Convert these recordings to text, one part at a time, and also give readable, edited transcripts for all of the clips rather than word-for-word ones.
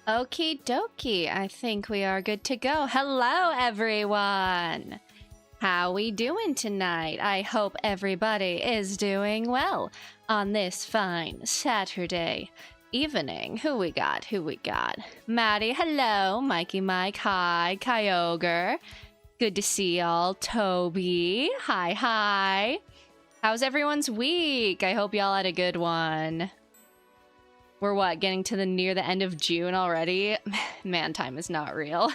Okie dokie, I think we are good to go. Hello, everyone! How we doing tonight? I hope everybody is doing well on this fine Saturday evening. Who we got? Maddie, hello. Mikey Mike, hi. Kyogre, good to see y'all. Toby, hi. How's everyone's week? I hope y'all had a good one. We're what, getting to near the end of June already? Man, time is not real.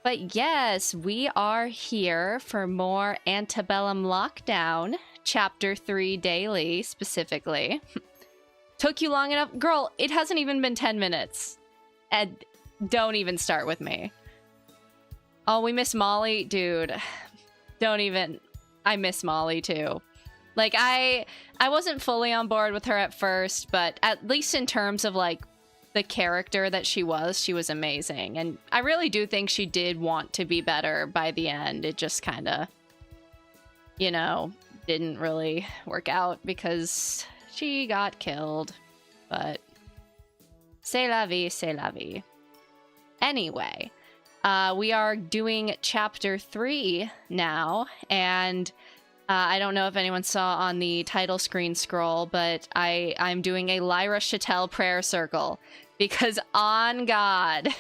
But yes, we are here for more Antebellum Lockdown, Chapter 3 Daily, specifically. Took you long enough? Girl, it hasn't even been 10 minutes. And don't even start with me. Oh, we miss Molly? Dude, don't even... I miss Molly, too. Like, I wasn't fully on board with her at first, but at least in terms of, like, the character that she was amazing. And I really do think she did want to be better by the end. It just kind of, you know, didn't really work out because she got killed. But c'est la vie, c'est la vie. Anyway, we are doing Chapter 3 now, and... I don't know if anyone saw on the title screen scroll, but I'm doing a Lyra Chattel prayer circle because on God,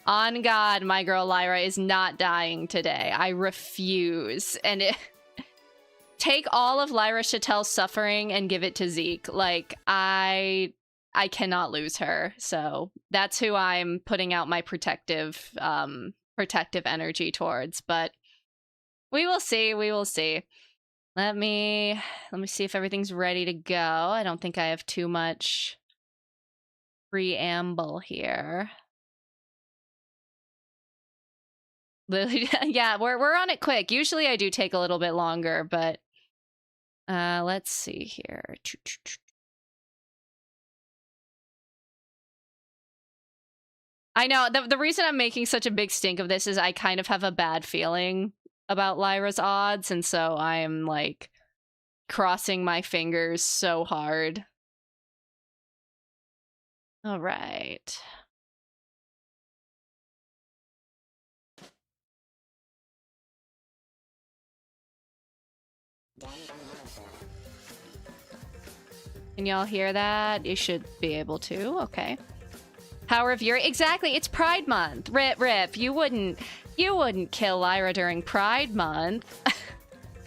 my girl Lyra is not dying today. I refuse. And take all of Lyra Chattel's suffering and give it to Zeke. Like, I cannot lose her. So that's who I'm putting out my protective energy towards. But we will see. Let me see if everything's ready to go. I don't think I have too much preamble here. Lily, yeah, we're on it quick. Usually I do take a little bit longer, but let's see here. I know the reason I'm making such a big stink of this is I kind of have a bad feeling about Lyra's odds, and so I'm like crossing my fingers so hard. All right. Can y'all hear that? You should be able to. Okay. Power of Fury. Exactly. It's Pride Month. Rip. You wouldn't kill Lyra during Pride Month.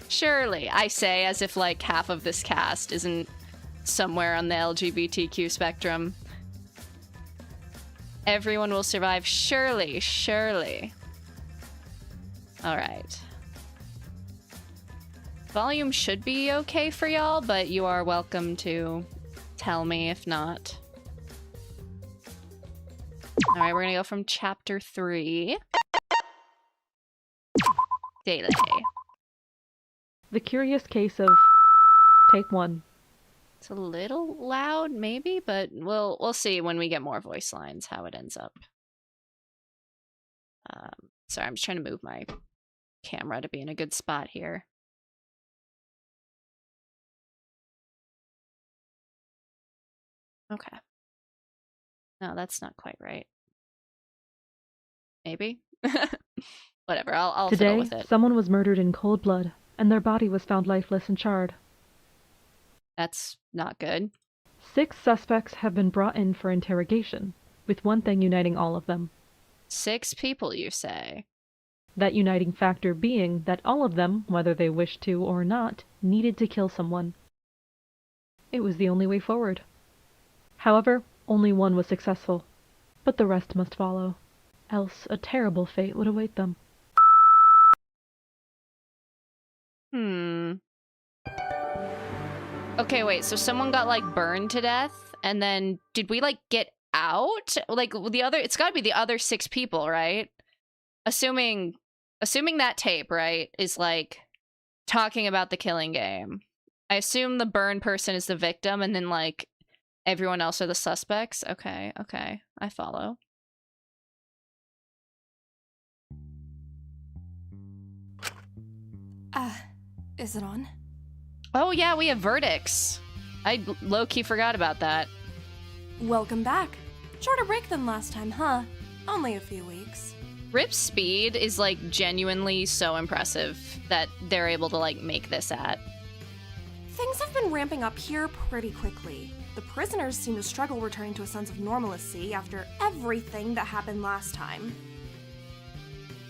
Surely, I say, as if like half of this cast isn't somewhere on the LGBTQ spectrum. Everyone will survive. Surely. All right. Volume should be okay for y'all, but you are welcome to tell me if not. All right, we're gonna go from Chapter 3. Daily. The Curious Case of... Take 1. It's a little loud, maybe, but we'll see when we get more voice lines how it ends up. Sorry, I'm just trying to move my camera to be in a good spot here. Okay. No, that's not quite right. Maybe? Whatever, I'll fiddle with it. Today, someone was murdered in cold blood, and their body was found lifeless and charred. That's not good. 6 suspects have been brought in for interrogation, with one thing uniting all of them. 6 people, you say? That uniting factor being that all of them, whether they wished to or not, needed to kill someone. It was the only way forward. However, only one was successful, but the rest must follow, else a terrible fate would await them. Okay, wait, so someone got, like, burned to death, and then did we, like, get out? Like, it's gotta be the other 6 people, right? Assuming that tape, right, is, like, talking about the killing game. I assume the burn person is the victim, and then, like, everyone else are the suspects? Okay, I follow. Is it on? Oh yeah, we have verdicts. I low-key forgot about that. Welcome back. Shorter break than last time, huh? Only a few weeks. Rip's speed is, like, genuinely so impressive that they're able to, like, make this at. Things have been ramping up here pretty quickly. The prisoners seem to struggle returning to a sense of normalcy after everything that happened last time.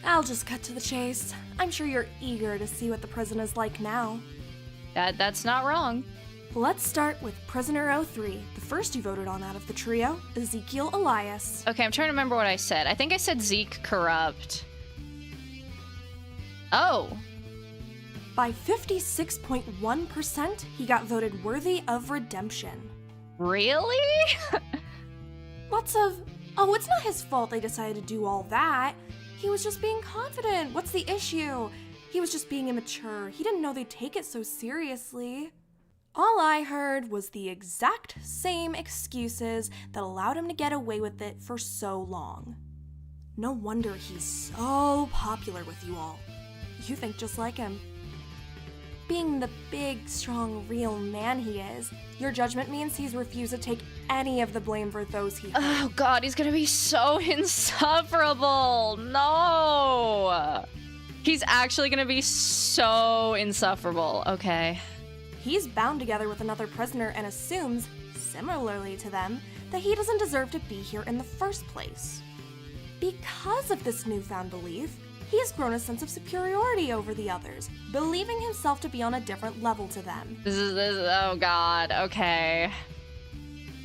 I'll just cut to the chase. I'm sure you're eager to see what the prison is like now. That's not wrong. Let's start with Prisoner 03, the first you voted on out of the trio, Ezekiel Elias. Okay, I'm trying to remember what I said. I think I said Zeke Corrupt. Oh. By 56.1%, he got voted worthy of redemption. Really? Oh, it's not his fault they decided to do all that. He was just being confident. What's the issue? He was just being immature. He didn't know they'd take it so seriously. All I heard was the exact same excuses that allowed him to get away with it for so long. No wonder he's so popular with you all. You think just like him. Being the big, strong, real man he is, your judgment means he's refused to take any of the blame for those he hurt. Oh god, he's gonna be so insufferable. No! He's actually gonna be so insufferable. Okay. He's bound together with another prisoner and assumes, similarly to them, that he doesn't deserve to be here in the first place. Because of this newfound belief, he has grown a sense of superiority over the others, believing himself to be on a different level to them. Oh god, okay.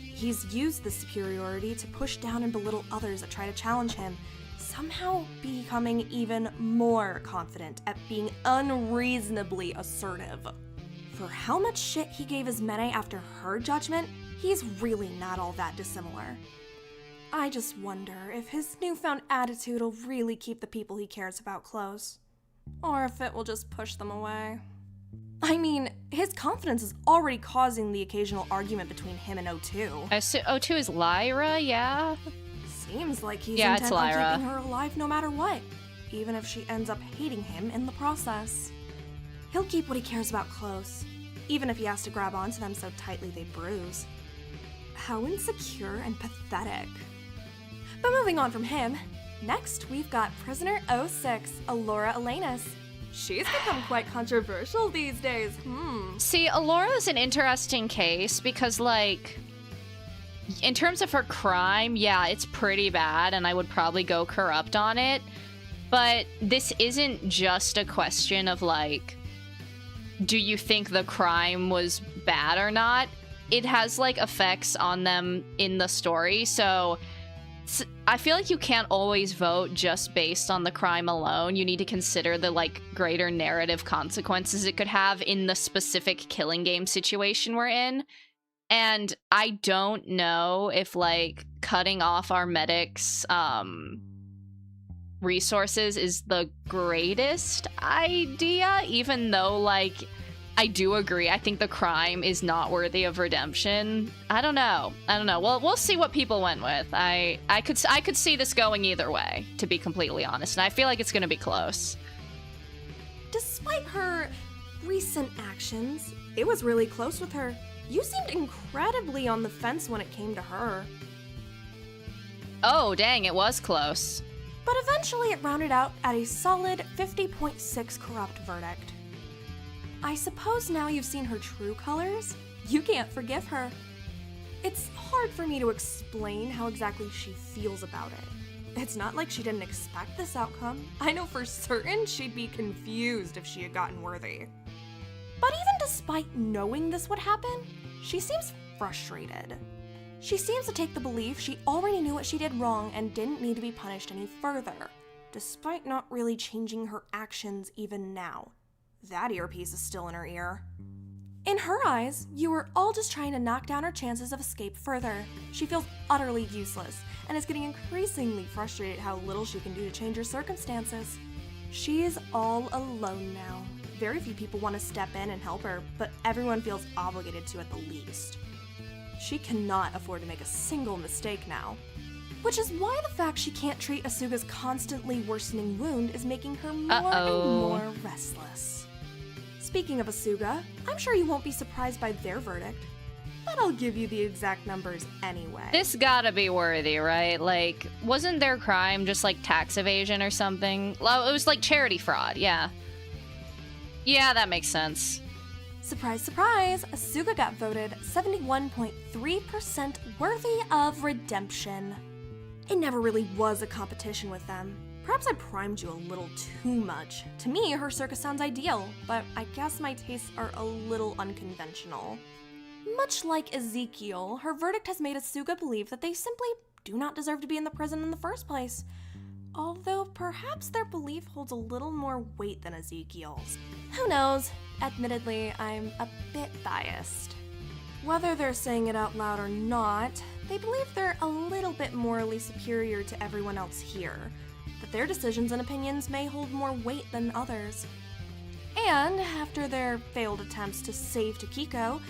He's used this superiority to push down and belittle others that try to challenge him, somehow becoming even more confident at being unreasonably assertive. For how much shit he gave Ismene after her judgment, he's really not all that dissimilar. I just wonder if his newfound attitude will really keep the people he cares about close, or if it will just push them away. I mean, his confidence is already causing the occasional argument between him and O2. O2 is Lyra, yeah? Seems like he's Yeah, it's intent on Lyra. keeping her alive no matter what, even if she ends up hating him in the process. He'll keep what he cares about close, even if he has to grab onto them so tightly they bruise. How insecure and pathetic. But moving on from him, next we've got Prisoner 06, Alora Elenis. She's become quite controversial these days. See, Alora's an interesting case because, like, in terms of her crime, yeah, it's pretty bad, and I would probably go corrupt on it. But this isn't just a question of, like, do you think the crime was bad or not? It has, like, effects on them in the story, so I feel like you can't always vote just based on the crime alone. You need to consider the, like, greater narrative consequences it could have in the specific killing game situation we're in. And I don't know if, like, cutting off our medics' resources is the greatest idea, even though, like, I do agree. I think the crime is not worthy of redemption. I don't know. Well, we'll see what people went with. I could see this going either way, to be completely honest, and I feel like it's going to be close. Despite her recent actions, it was really close with her. You seemed incredibly on the fence when it came to her. Oh, dang, it was close. But eventually it rounded out at a solid 50.6 corrupt verdict. I suppose now you've seen her true colors, you can't forgive her. It's hard for me to explain how exactly she feels about it. It's not like she didn't expect this outcome. I know for certain she'd be confused if she had gotten worthy. But even despite knowing this would happen, she seems frustrated. She seems to take the belief she already knew what she did wrong and didn't need to be punished any further, despite not really changing her actions even now. That earpiece is still in her ear. In her eyes, you were all just trying to knock down her chances of escape further. She feels utterly useless, and is getting increasingly frustrated how little she can do to change her circumstances. She is all alone now. Very few people want to step in and help her, but everyone feels obligated to at the least. She cannot afford to make a single mistake now. Which is why the fact she can't treat Asuga's constantly worsening wound is making her more and more restless. Speaking of Asuga, I'm sure you won't be surprised by their verdict. but I'll give you the exact numbers anyway. This gotta be worthy, right? Like, wasn't their crime just like tax evasion or something? Well, it was like charity fraud, yeah. Yeah, that makes sense. Surprise, surprise, Asuka got voted 71.3% worthy of redemption. It never really was a competition with them. Perhaps I primed you a little too much. To me, her circus sounds ideal, but I guess my tastes are a little unconventional. Much like Ezekiel, her verdict has made Asuka believe that they simply do not deserve to be in the prison in the first place. Although perhaps their belief holds a little more weight than Ezekiel's. Who knows? Admittedly, I'm a bit biased. Whether they're saying it out loud or not, they believe they're a little bit morally superior to everyone else here, that their decisions and opinions may hold more weight than others. And after their failed attempts to save Takiko,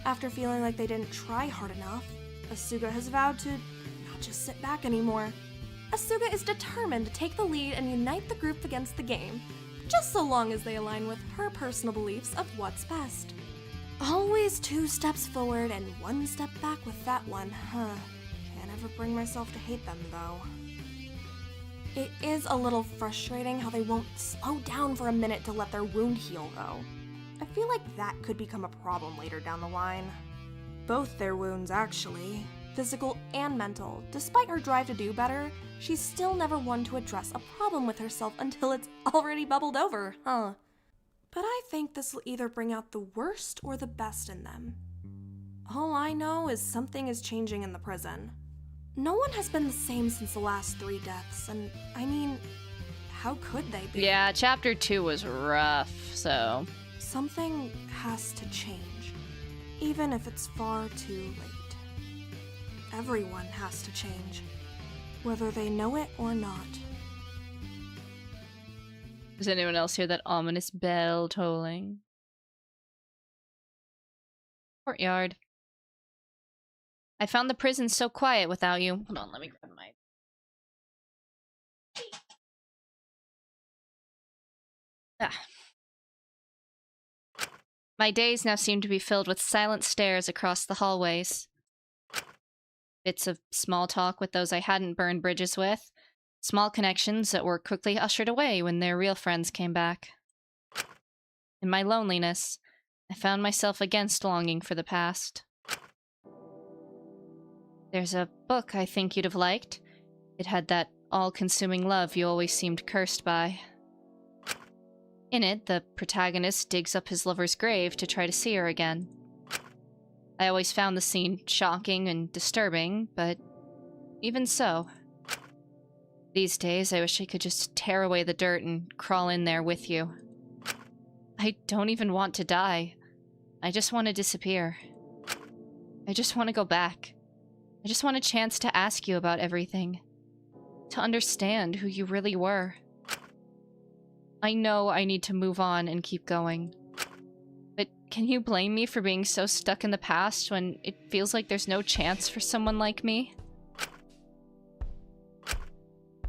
after feeling like they didn't try hard enough, Asuka has vowed to not just sit back anymore. Asuka is determined to take the lead and unite the group against the game, just so long as they align with her personal beliefs of what's best. Always 2 steps forward and 1 step back with that one, huh? Can't ever bring myself to hate them, though. It is a little frustrating how they won't slow down for a minute to let their wound heal, though. I feel like that could become a problem later down the line. Both their wounds, actually. Physical and mental. Despite her drive to do better, she's still never one to address a problem with herself until it's already bubbled over, huh? But I think this will either bring out the worst or the best in them. All I know is something is changing in the prison. No one has been the same since the last 3 deaths, and I mean, how could they be? Yeah, chapter 2 was rough, so... Something has to change, even if it's far too late. Everyone has to change, whether they know it or not. Does anyone else hear that ominous bell tolling? Courtyard. I found the prison so quiet without you. Hold on, let me grab my... My days now seem to be filled with silent stares across the hallways. Bits of small talk with those I hadn't burned bridges with. Small connections that were quickly ushered away when their real friends came back. In my loneliness, I found myself against longing for the past. There's a book I think you'd have liked. It had that all-consuming love you always seemed cursed by. In it, the protagonist digs up his lover's grave to try to see her again. I always found the scene shocking and disturbing, but even so. These days, I wish I could just tear away the dirt and crawl in there with you. I don't even want to die. I just want to disappear. I just want to go back. I just want a chance to ask you about everything. To understand who you really were. I know I need to move on and keep going. But can you blame me for being so stuck in the past when it feels like there's no chance for someone like me?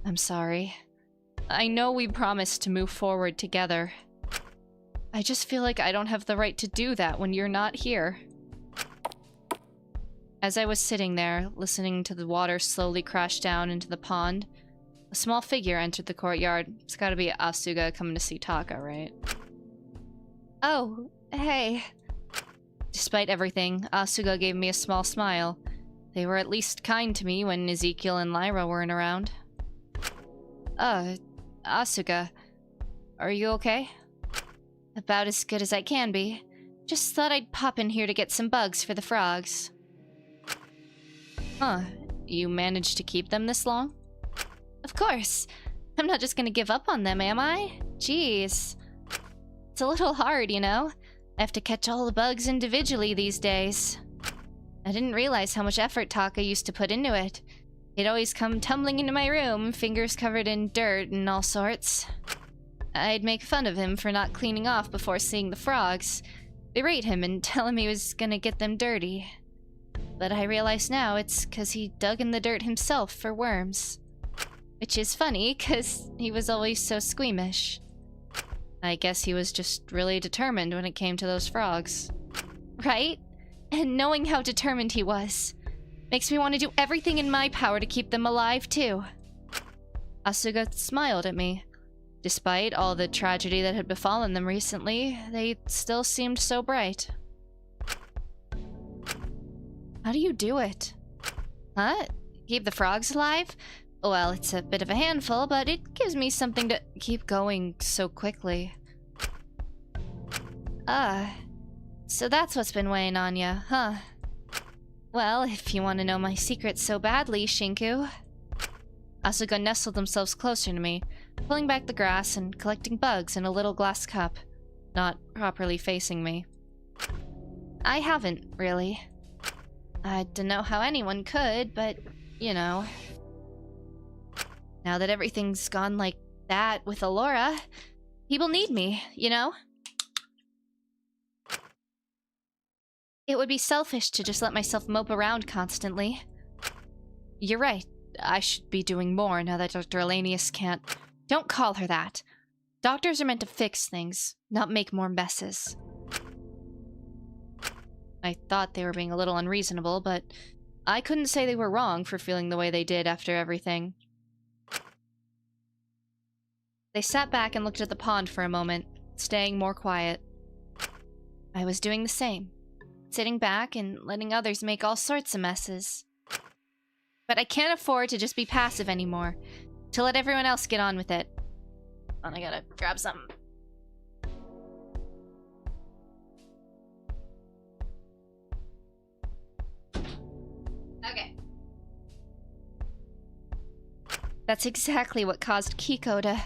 I'm sorry. I know we promised to move forward together. I just feel like I don't have the right to do that when you're not here. As I was sitting there, listening to the water slowly crash down into the pond, a small figure entered the courtyard. It's gotta be Asuka coming to see Taka, right? Oh, hey. Despite everything, Asuka gave me a small smile. They were at least kind to me when Ezekiel and Lyra weren't around. Asuka, are you okay? About as good as I can be. Just thought I'd pop in here to get some bugs for the frogs. Huh, you managed to keep them this long? Of course. I'm not just gonna give up on them, am I? Jeez. It's a little hard, you know? I have to catch all the bugs individually these days. I didn't realize how much effort Taka used to put into it. He'd always come tumbling into my room, fingers covered in dirt and all sorts. I'd make fun of him for not cleaning off before seeing the frogs, berate him and tell him he was gonna get them dirty. But I realize now it's 'cause he dug in the dirt himself for worms. Which is funny, 'cause he was always so squeamish. I guess he was just really determined when it came to those frogs. Right? And knowing how determined he was makes me want to do everything in my power to keep them alive, too. Asuka smiled at me. Despite all the tragedy that had befallen them recently, they still seemed so bright. How do you do it? Huh? Keep the frogs alive? Well, it's a bit of a handful, but it gives me something to keep going so quickly. So that's what's been weighing on ya, huh? Well, if you want to know my secrets so badly, Shinku. Asuka nestled themselves closer to me, pulling back the grass and collecting bugs in a little glass cup, not properly facing me. I haven't, really. I don't know how anyone could, but, you know. Now that everything's gone like that with Alora, people need me, you know? It would be selfish to just let myself mope around constantly. You're right. I should be doing more now that Dr. Elenius can't... Don't call her that. Doctors are meant to fix things, not make more messes. I thought they were being a little unreasonable, but I couldn't say they were wrong for feeling the way they did after everything. They sat back and looked at the pond for a moment, staying more quiet. I was doing the same. Sitting back and letting others make all sorts of messes. But I can't afford to just be passive anymore. To let everyone else get on with it. Hold on, I gotta grab something. Okay. That's exactly what caused Kiko to...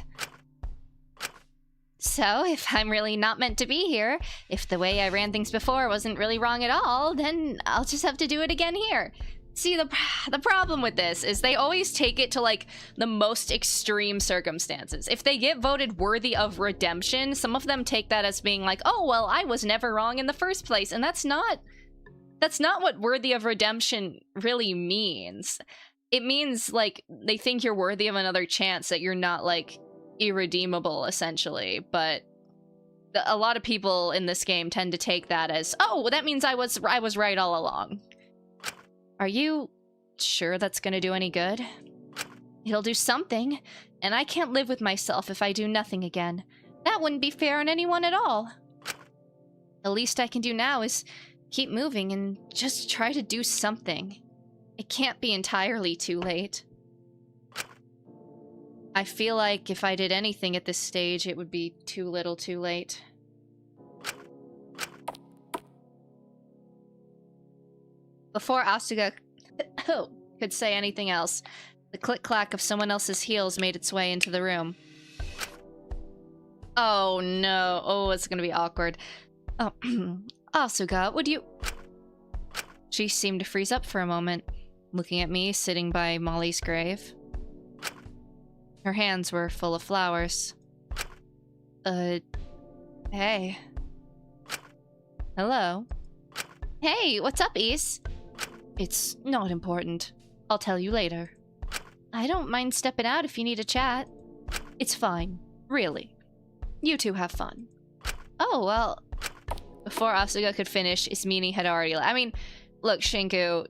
So, if I'm really not meant to be here, if the way I ran things before wasn't really wrong at all, then I'll just have to do it again here. See, the problem with this is they always take it to, like, the most extreme circumstances. If they get voted worthy of redemption, some of them take that as being like, oh, well, I was never wrong in the first place. And that's not what worthy of redemption really means. It means, like, they think you're worthy of another chance, that you're not, like, irredeemable, essentially. But a lot of people in this game tend to take that as, oh, well, that means I was right all along. Are you sure that's gonna do any good? It'll do something, and I can't live with myself if I do nothing again. That wouldn't be fair on anyone at all. The least I can do now is keep moving and just try to do something. It can't be entirely too late. I feel like if I did anything at this stage, it would be too little too late. Before Asuka could say anything else, the click-clack of someone else's heels made its way into the room. Oh no, oh, it's gonna be awkward. Oh, Asuka, would you... She seemed to freeze up for a moment, looking at me sitting by Molly's grave. Her hands were full of flowers. Hey. Hello? Hey, what's up, Ys? It's not important. I'll tell you later. I don't mind stepping out if you need a chat. It's fine. Really. You two have fun. Oh, well... Before Asuka could finish, Ismini had already... I mean, look, Shinku,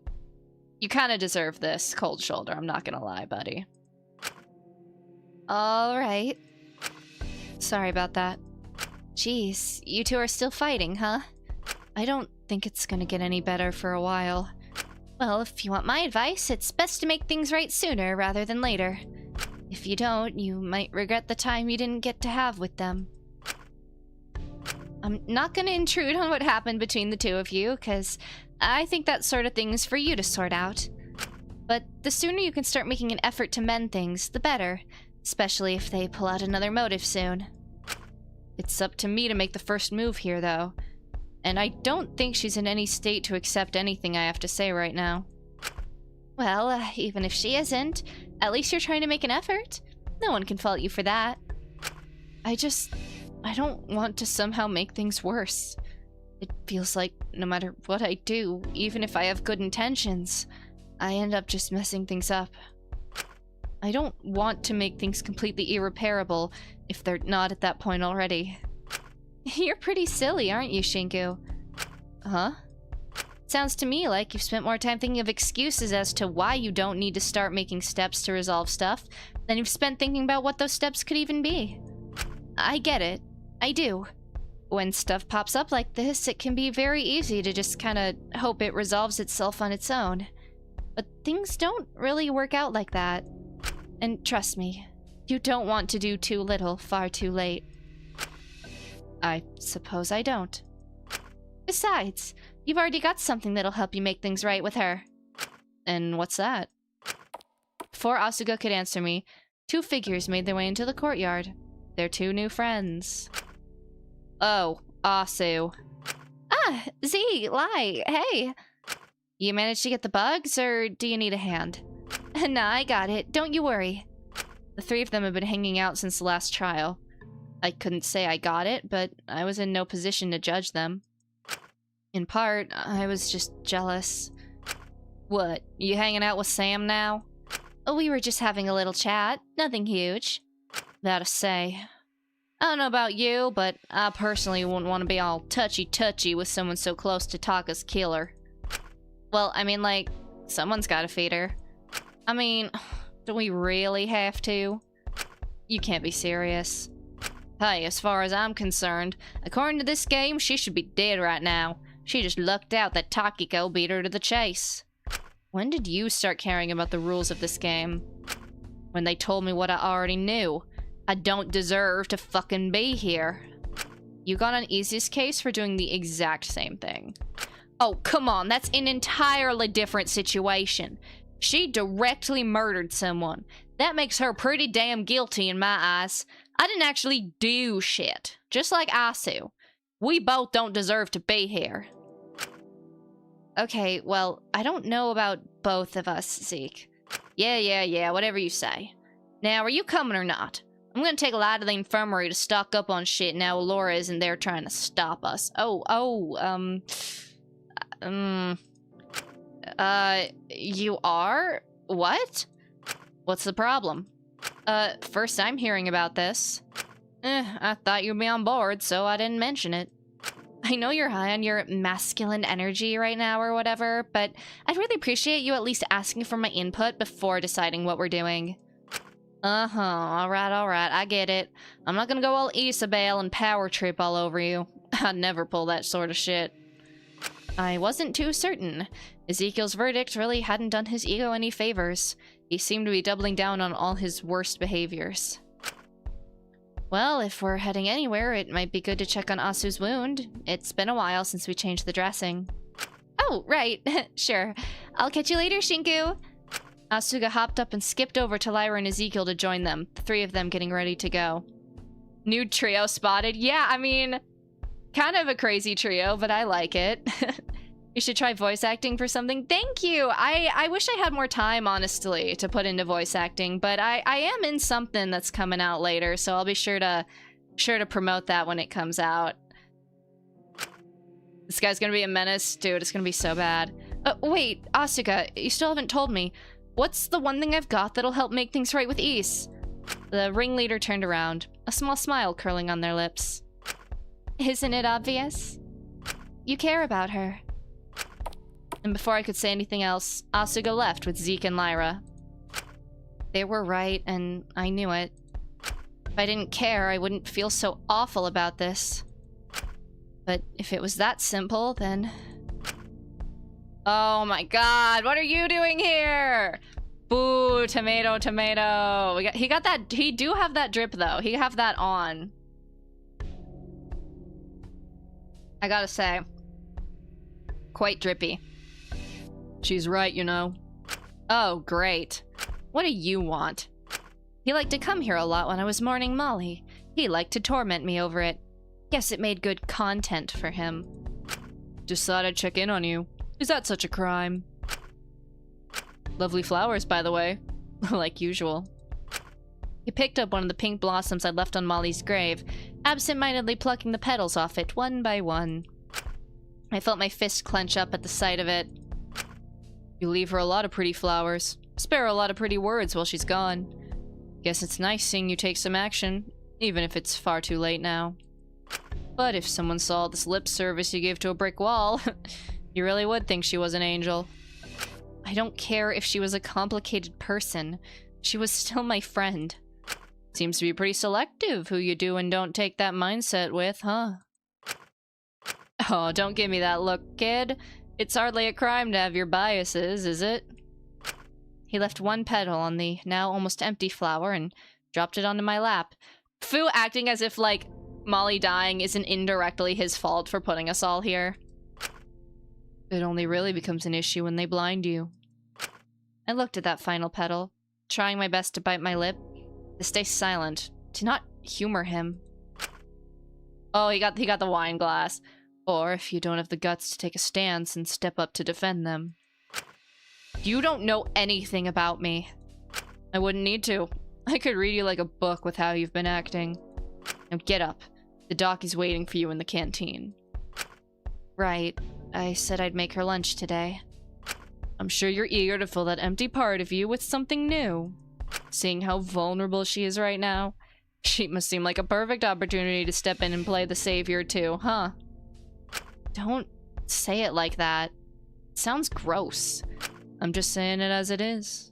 you kind of deserve this cold shoulder, I'm not gonna lie, buddy. Alright. Sorry about that. Jeez, you two are still fighting, huh? I don't think it's gonna get any better for a while. Well, if you want my advice, it's best to make things right sooner rather than later. If you don't, you might regret the time you didn't get to have with them. I'm not gonna intrude on what happened between the two of you, because I think that sort of thing's for you to sort out. But the sooner you can start making an effort to mend things, the better, especially if they pull out another motive soon. It's up to me to make the first move here, though. And I don't think she's in any state to accept anything I have to say right now. Well, even if she isn't, at least you're trying to make an effort. No one can fault you for that. I don't want to somehow make things worse. It feels like no matter what I do, even if I have good intentions, I end up just messing things up. I don't want to make things completely irreparable if they're not at that point already. You're pretty silly, aren't you, Shinku? Huh? Sounds to me like you've spent more time thinking of excuses as to why you don't need to start making steps to resolve stuff than you've spent thinking about what those steps could even be. I get it. I do. When stuff pops up like this, it can be very easy to just kind of hope it resolves itself on its own. But things don't really work out like that. And trust me, you don't want to do too little far too late. I suppose I don't. Besides, you've already got something that'll help you make things right with her. And what's that? Before Asuka could answer me, two figures made their way into the courtyard. They're two new friends. Oh, Asu. Ah, Z, Lai, hey. You managed to get the bugs, or do you need a hand? Nah, I got it. Don't you worry. The three of them have been hanging out since the last trial. I couldn't say I got it, but I was in no position to judge them. In part, I was just jealous. What, you hanging out with Sam now? We were just having a little chat. Nothing huge. That to say. I don't know about you, but I personally wouldn't want to be all touchy-touchy with someone so close to Taka's killer. Well, I mean, like, someone's gotta feed her. I mean, do we really have to? You can't be serious. Hey, as far as I'm concerned, according to this game, she should be dead right now. She just lucked out that Takiko beat her to the chase. When did you start caring about the rules of this game? When they told me what I already knew. I don't deserve to fucking be here. You got an easiest case for doing the exact same thing. Oh, come on, that's an entirely different situation. She directly murdered someone. That makes her pretty damn guilty in my eyes. I didn't actually do shit. Just like Asu. We both don't deserve to be here. Okay, well, I don't know about both of us, Zeke. Yeah, whatever you say. Now, are you coming or not? I'm gonna take a lot of the infirmary to stock up on shit now Alora isn't there trying to stop us. You are? What? What's the problem? First I'm hearing about this. I thought you'd be on board, so I didn't mention it. I know you're high on your masculine energy right now or whatever, but I'd really appreciate you at least asking for my input before deciding what we're doing. Alright, I get it. I'm not gonna go all Isabel and power trip all over you. I'd never pull that sort of shit. I wasn't too certain. Ezekiel's verdict really hadn't done his ego any favors. He seemed to be doubling down on all his worst behaviors. Well, if we're heading anywhere, it might be good to check on Asu's wound. It's been a while since we changed the dressing. Oh, right. Sure. I'll catch you later, Shinku. Asuka hopped up and skipped over to Lyra and Ezekiel to join them, the three of them getting ready to go. New trio spotted. Yeah, I mean, kind of a crazy trio, but I like it. You should try voice acting for something. Thank you! I wish I had more time, honestly, to put into voice acting, but I am in something that's coming out later, so I'll be sure to promote that when it comes out. This guy's gonna be a menace. Dude, it's gonna be so bad. Wait, Asuka, you still haven't told me. What's the one thing I've got that'll help make things right with Ys? The ringleader turned around, a small smile curling on their lips. Isn't it obvious? You care about her. And before I could say anything else, Asuka left with Zeke and Lyra. They were right, and I knew it. If I didn't care, I wouldn't feel so awful about this. But if it was that simple, then... Oh my god, what are you doing here? Boo, tomato, tomato. He got that, he do have that drip though. He have that on. I gotta say, quite drippy. She's right, you know. Oh, great. What do you want? He liked to come here a lot when I was mourning Molly. He liked to torment me over it. Guess it made good content for him. Just thought I'd check in on you. Is that such a crime? Lovely flowers, by the way. Like usual. He picked up one of the pink blossoms I'd left on Molly's grave, absent-mindedly plucking the petals off it one by one. I felt my fist clench up at the sight of it. You leave her a lot of pretty flowers. Spare her a lot of pretty words while she's gone. Guess it's nice seeing you take some action, even if it's far too late now. But if someone saw this lip service you gave to a brick wall, You really would think she was an angel. I don't care if she was a complicated person. She was still my friend. Seems to be pretty selective who you do and don't take that mindset with, huh? Oh, don't give me that look, kid. It's hardly a crime to have your biases, is it? He left one petal on the now almost empty flower and dropped it onto my lap. Fu acting as if, like, Molly dying isn't indirectly his fault for putting us all here. It only really becomes an issue when they blind you. I looked at that final petal, trying my best to bite my lip, to stay silent, to not humor him. Oh, he got the wine glass. Or if you don't have the guts to take a stance and step up to defend them. You don't know anything about me. I wouldn't need to. I could read you like a book with how you've been acting. Now get up. The doc is waiting for you in the canteen. Right. I said I'd make her lunch today. I'm sure you're eager to fill that empty part of you with something new. Seeing how vulnerable she is right now, she must seem like a perfect opportunity to step in and play the savior too, huh? Don't say it like that. It sounds gross. I'm just saying it as it is.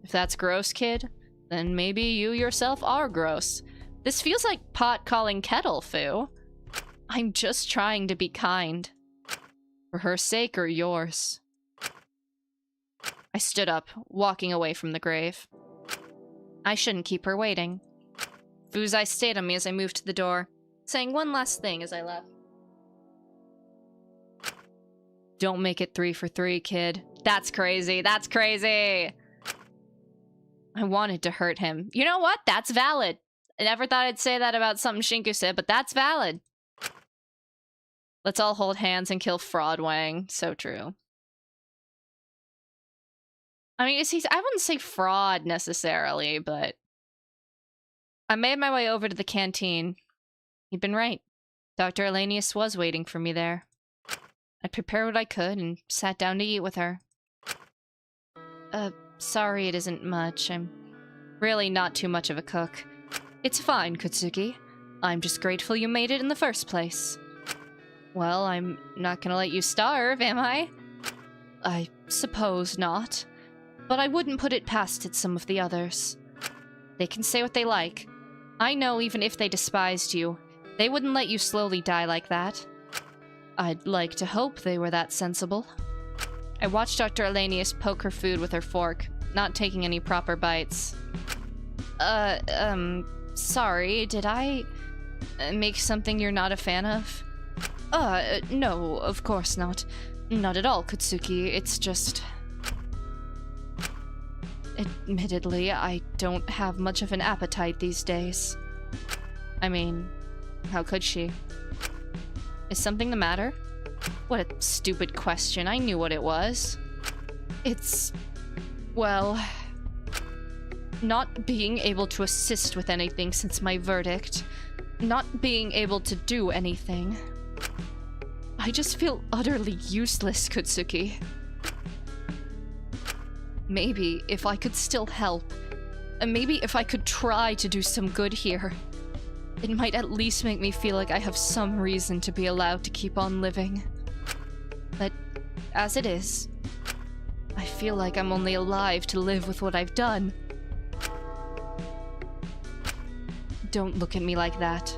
If that's gross, kid, then maybe you yourself are gross. This feels like pot calling kettle, Fu. I'm just trying to be kind. For her sake or yours. I stood up, walking away from the grave. I shouldn't keep her waiting. Fu's eyes stayed on me as I moved to the door, saying one last thing as I left. Don't make it 3 for 3, kid. That's crazy. That's crazy. I wanted to hurt him. You know what? That's valid. I never thought I'd say that about something Shinku said, but that's valid. Let's all hold hands and kill Fraud Wang. So true. I mean, I wouldn't say fraud necessarily, but I made my way over to the canteen. He'd been right. Dr. Elenius was waiting for me there. I prepared what I could and sat down to eat with her. Sorry it isn't much. I'm really not too much of a cook. It's fine, Kutsuki. I'm just grateful you made it in the first place. Well, I'm not gonna let you starve, am I? I suppose not. But I wouldn't put it past some of the others. They can say what they like. I know even if they despised you, they wouldn't let you slowly die like that. I'd like to hope they were that sensible. I watched Dr. Elenius poke her food with her fork, not taking any proper bites. Sorry, did I make something you're not a fan of? No, of course not. Not at all, Kutsuki, it's just... Admittedly, I don't have much of an appetite these days. I mean, how could she? Is something the matter? What a stupid question. I knew what it was. It's... well... not being able to assist with anything since my verdict. Not being able to do anything. I just feel utterly useless, Kutsuki. Maybe if I could still help, maybe if I could try to do some good here, it might at least make me feel like I have some reason to be allowed to keep on living. But as it is, I feel like I'm only alive to live with what I've done. Don't look at me like that.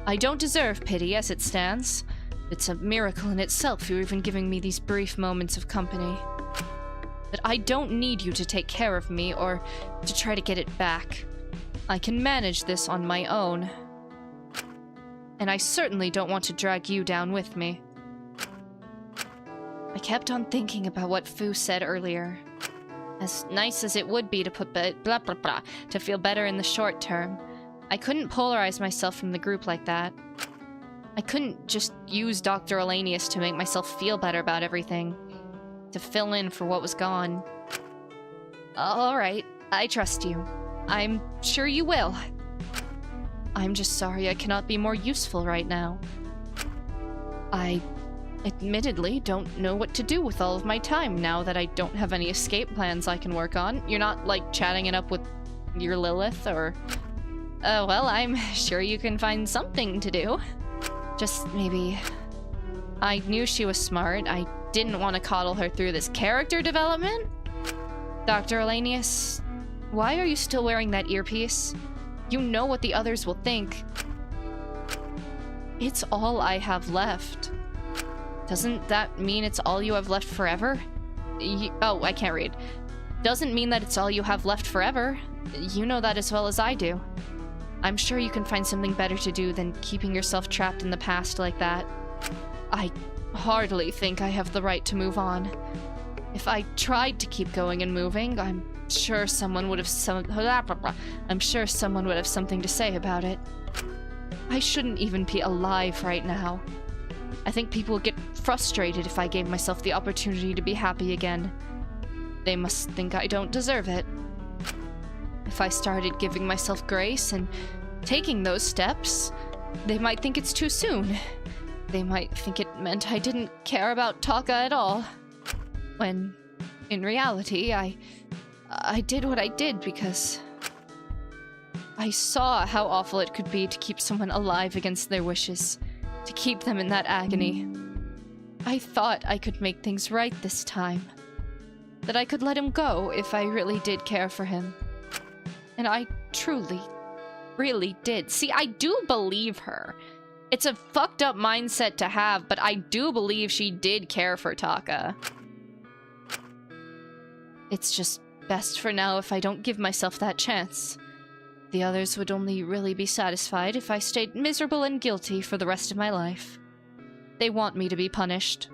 I don't deserve pity as it stands. It's a miracle in itself you're even giving me these brief moments of company. But I don't need you to take care of me or to try to get it back. I can manage this on my own. And I certainly don't want to drag you down with me. I kept on thinking about what Fu said earlier. As nice as it would be to put to feel better in the short term, I couldn't polarize myself from the group like that. I couldn't just use Dr. Elenius to make myself feel better about everything. To fill in for what was gone. Alright, I trust you. I'm sure you will. I'm just sorry I cannot be more useful right now. I admittedly don't know what to do with all of my time now that I don't have any escape plans I can work on. You're not, like, chatting it up with your Lilith, or... well, I'm sure you can find something to do. Just maybe... I knew she was smart. I didn't want to coddle her through this character development? Dr. Elenius, why are you still wearing that earpiece? You know what the others will think. It's all I have left. Doesn't that mean it's all you have left forever? Oh, I can't read. Doesn't mean that it's all you have left forever. You know that as well as I do. I'm sure you can find something better to do than keeping yourself trapped in the past like that. I hardly think I have the right to move on. If I tried to keep going and moving, I'm sure someone would have something to say about it. I shouldn't even be alive right now. I think people would get frustrated if I gave myself the opportunity to be happy again. They must think I don't deserve it. If I started giving myself grace and taking those steps, they might think it's too soon. They might think it meant I didn't care about Taka at all. When, in reality, I did what I did because I saw how awful it could be to keep someone alive against their wishes, to keep them in that agony. I thought I could make things right this time, that I could let him go if I really did care for him. And I truly, really did. See, I do believe her. It's a fucked up mindset to have, but I do believe she did care for Taka. It's just best for now if I don't give myself that chance. The others would only really be satisfied if I stayed miserable and guilty for the rest of my life. They want me to be punished.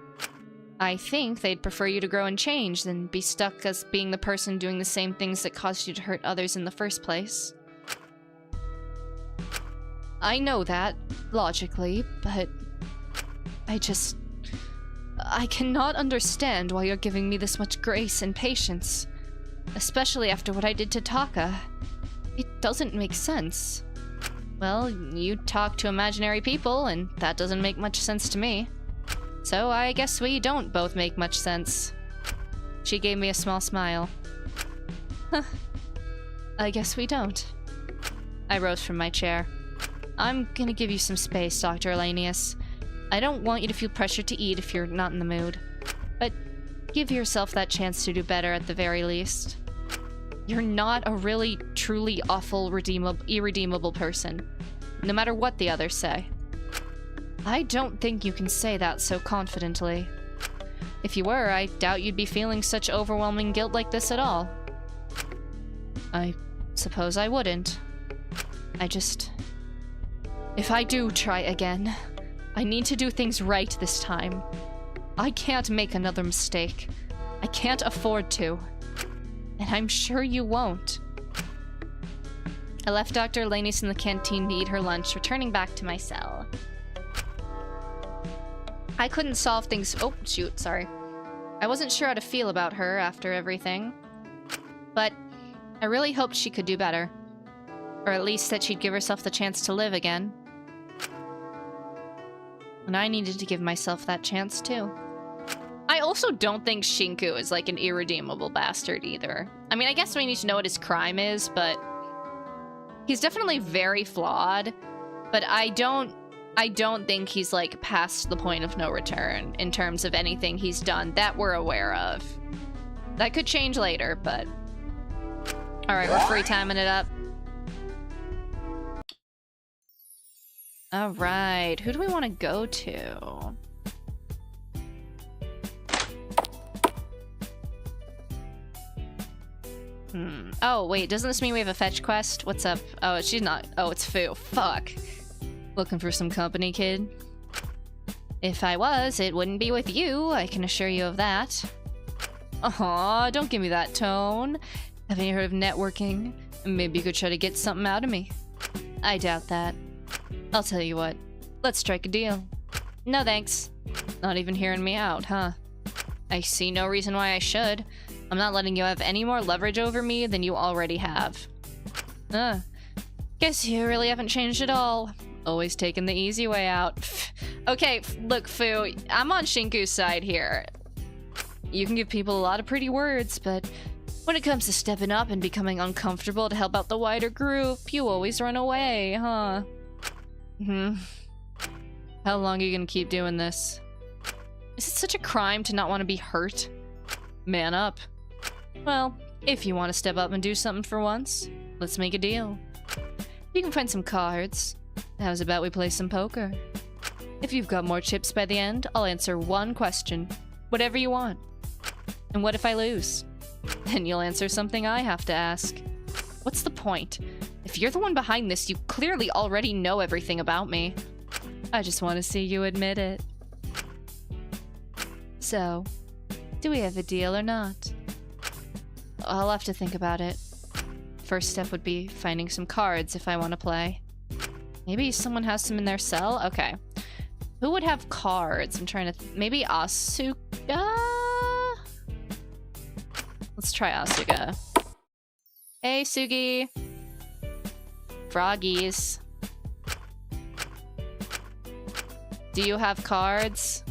I think they'd prefer you to grow and change than be stuck as being the person doing the same things that caused you to hurt others in the first place. I know that, logically, but I cannot understand why you're giving me this much grace and patience. Especially after what I did to Taka. It doesn't make sense. Well, you talk to imaginary people, and that doesn't make much sense to me. So I guess we don't both make much sense. She gave me a small smile. Huh. I guess we don't. I rose from my chair. I'm gonna give you some space, Dr. Elenius. I don't want you to feel pressured to eat if you're not in the mood. But give yourself that chance to do better at the very least. You're not a really, truly awful, irredeemable person, no matter what the others say. I don't think you can say that so confidently. If you were, I doubt you'd be feeling such overwhelming guilt like this at all. I suppose I wouldn't. If I do try again, I need to do things right this time. I can't make another mistake. I can't afford to. And I'm sure you won't. I left Dr. Elenius in the canteen to eat her lunch, returning back to my cell. I couldn't solve things— oh, shoot, sorry. I wasn't sure how to feel about her after everything. But I really hoped she could do better. Or at least that she'd give herself the chance to live again. And I needed to give myself that chance, too. I also don't think Shinku is, like, an irredeemable bastard, either. I mean, I guess we need to know what his crime is, but... he's definitely very flawed, but I don't think he's, like, past the point of no return in terms of anything he's done that we're aware of. That could change later, but... Alright, we're free timing it up. Alright, who do we want to go to? Oh, wait, doesn't this mean we have a fetch quest? What's up? Oh, she's not— oh, it's Fu. Fuck. Looking for some company, kid? If I was, it wouldn't be with you, I can assure you of that. Aw, don't give me that tone. Haven't you heard of networking? Maybe you could try to get something out of me. I doubt that. I'll tell you what. Let's strike a deal. No thanks. Not even hearing me out, huh? I see no reason why I should. I'm not letting you have any more leverage over me than you already have. Guess you really haven't changed at all. Always taking the easy way out. Okay, look, Fu, I'm on Shinku's side here. You can give people a lot of pretty words, but when it comes to stepping up and becoming uncomfortable to help out the wider group, you always run away, huh? How long are you gonna keep doing this? Is it such a crime to not want to be hurt? Man up. Well, if you want to step up and do something for once, let's make a deal. You can find some cards. How's about we play some poker? If you've got more chips by the end, I'll answer one question. Whatever you want. And what if I lose? Then you'll answer something I have to ask. What's the point? If you're the one behind this, you clearly already know everything about me. I just want to see you admit it. So, do we have a deal or not? I'll have to think about it. First step would be finding some cards if I want to play. Maybe someone has some in their cell? Okay. Who would have cards? I'm trying to... maybe Asuka? Let's try Asuka. Hey, Sugi. Froggies. Do you have cards?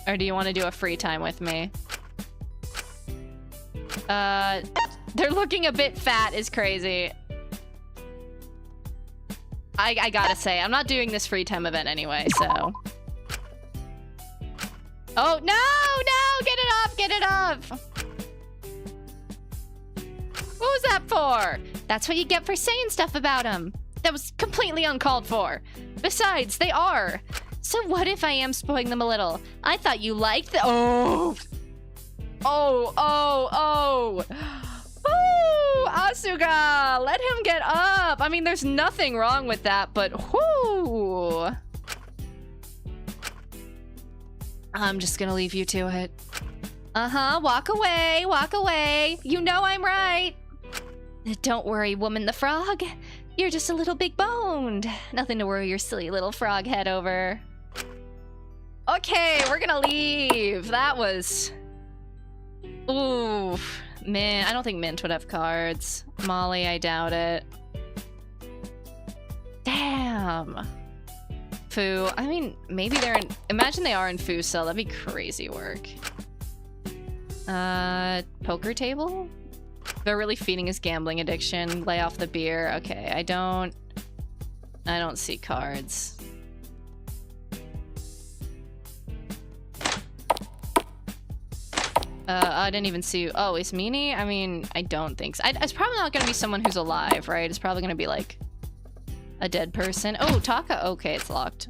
Or do you want to do a free time with me? They're looking a bit fat is crazy. I gotta say, I'm not doing this free time event anyway, so... Oh, no! Get it off! Get it off! What was that for? That's what you get for saying stuff about them. That was completely uncalled for. Besides, they are. So what if I am spoiling them a little? I thought you liked the— Oh! Oh! Woo! Asuka! Let him get up! I mean, there's nothing wrong with that, but whoo! I'm just gonna leave you to it. Walk away, walk away. You know I'm right. Don't worry, woman the frog. You're just a little big boned. Nothing to worry your silly little frog head over. Okay, we're gonna leave. That was... Ooh, man, I don't think Mint would have cards. Molly, I doubt it. Damn. Fu, I mean, maybe they're in... Imagine they are in Fu's cell. That'd be crazy work. Poker table? They're really feeding his gambling addiction. Lay off the beer. Okay, I don't see cards. I didn't even see... Oh, is Meanie? I mean, I don't think so. It's probably not gonna be someone who's alive, right? It's probably gonna be, like, a dead person. Oh, Taka. Okay, it's locked.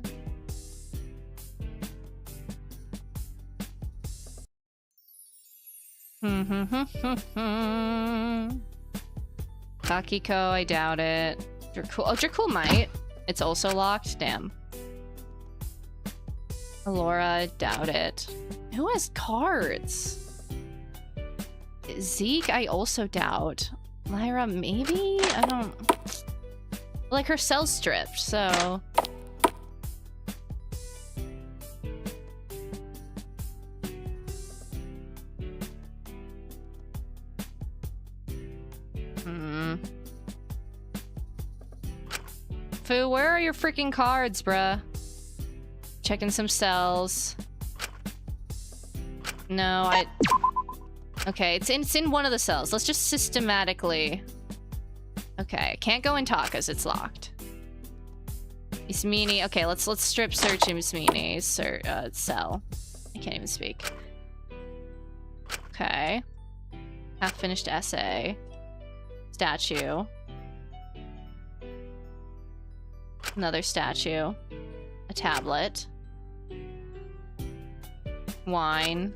Takiko, I doubt it. Dracul. Oh, Dracul might. It's also locked. Damn. Alora, doubt it. Who has cards? Zeke, I also doubt. Lyra, maybe? I don't... Like, her cell's stripped, so... Fu, where are your freaking cards, bruh? Checking some cells. No, Okay, it's in one of the cells. Let's just systematically... Okay, can't go in Taka's, it's locked. Ismini, okay, let's strip search Ismini's cell. I can't even speak. Okay. Half-finished essay. Statue. Another statue. A tablet. Wine.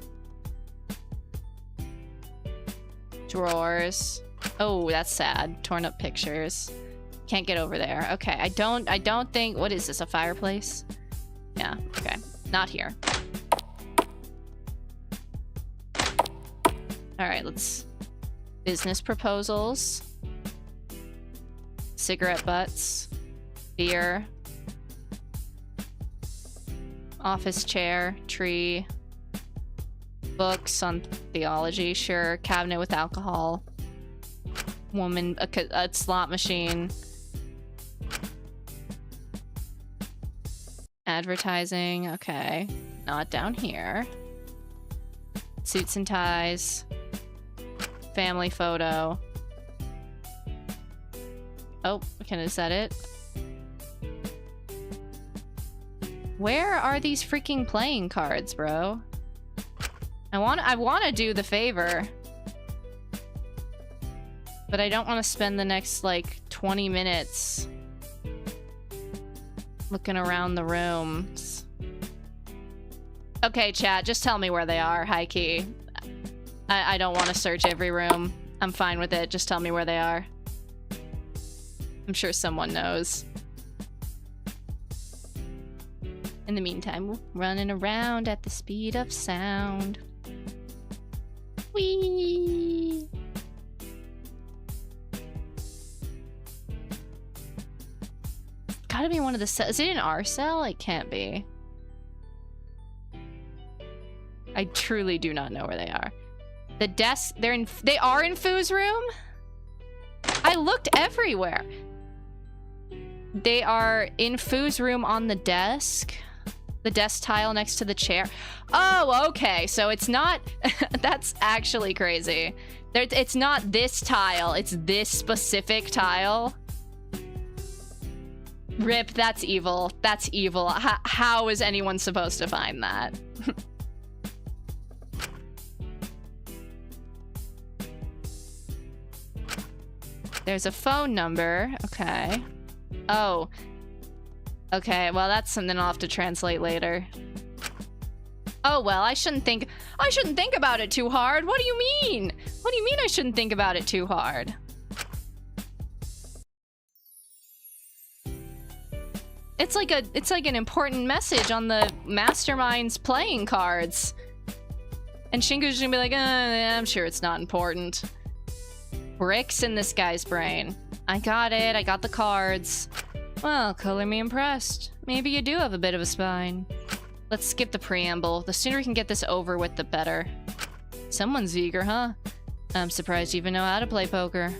Drawers. Oh, that's sad. Torn up pictures. Can't get over there. Okay, I don't think... What is this, a fireplace? Yeah, okay. Not here. Alright, let's... Business proposals. Cigarette butts. Beer. Office chair. Tree. Books on theology, sure. Cabinet with alcohol. Woman, a slot machine. Advertising, okay. Not down here. Suits and ties. Family photo. Oh, is that it? Where are these freaking playing cards, bro? I want to do the favor. But I don't want to spend the next, like, 20 minutes looking around the rooms. Okay, chat, just tell me where they are, high key. I don't want to search every room. I'm fine with it. Just tell me where they are. I'm sure someone knows. In the meantime, running around at the speed of sound. Whee! Gotta be one of the cells. Is it in our cell? It can't be. I truly do not know where they are. The desk, they are in Foo's room? I looked everywhere. They are in Foo's room on the desk. The desk tile next to the chair. Oh, okay. So it's not... That's actually crazy. It's not this tile. It's this specific tile. Rip, that's evil. That's evil. How is anyone supposed to find that? There's a phone number. Okay. Oh. Okay, well that's something I'll have to translate later. Oh well, I shouldn't think about it too hard. What do you mean? What do you mean I shouldn't think about it too hard? It's like an important message on the Mastermind's playing cards. And Shingu's gonna be like, I'm sure it's not important. Bricks in this guy's brain. I got it, I got the cards. Well, color me impressed. Maybe you do have a bit of a spine. Let's skip the preamble. The sooner we can get this over with, the better. Someone's eager, huh? I'm surprised you even know how to play poker.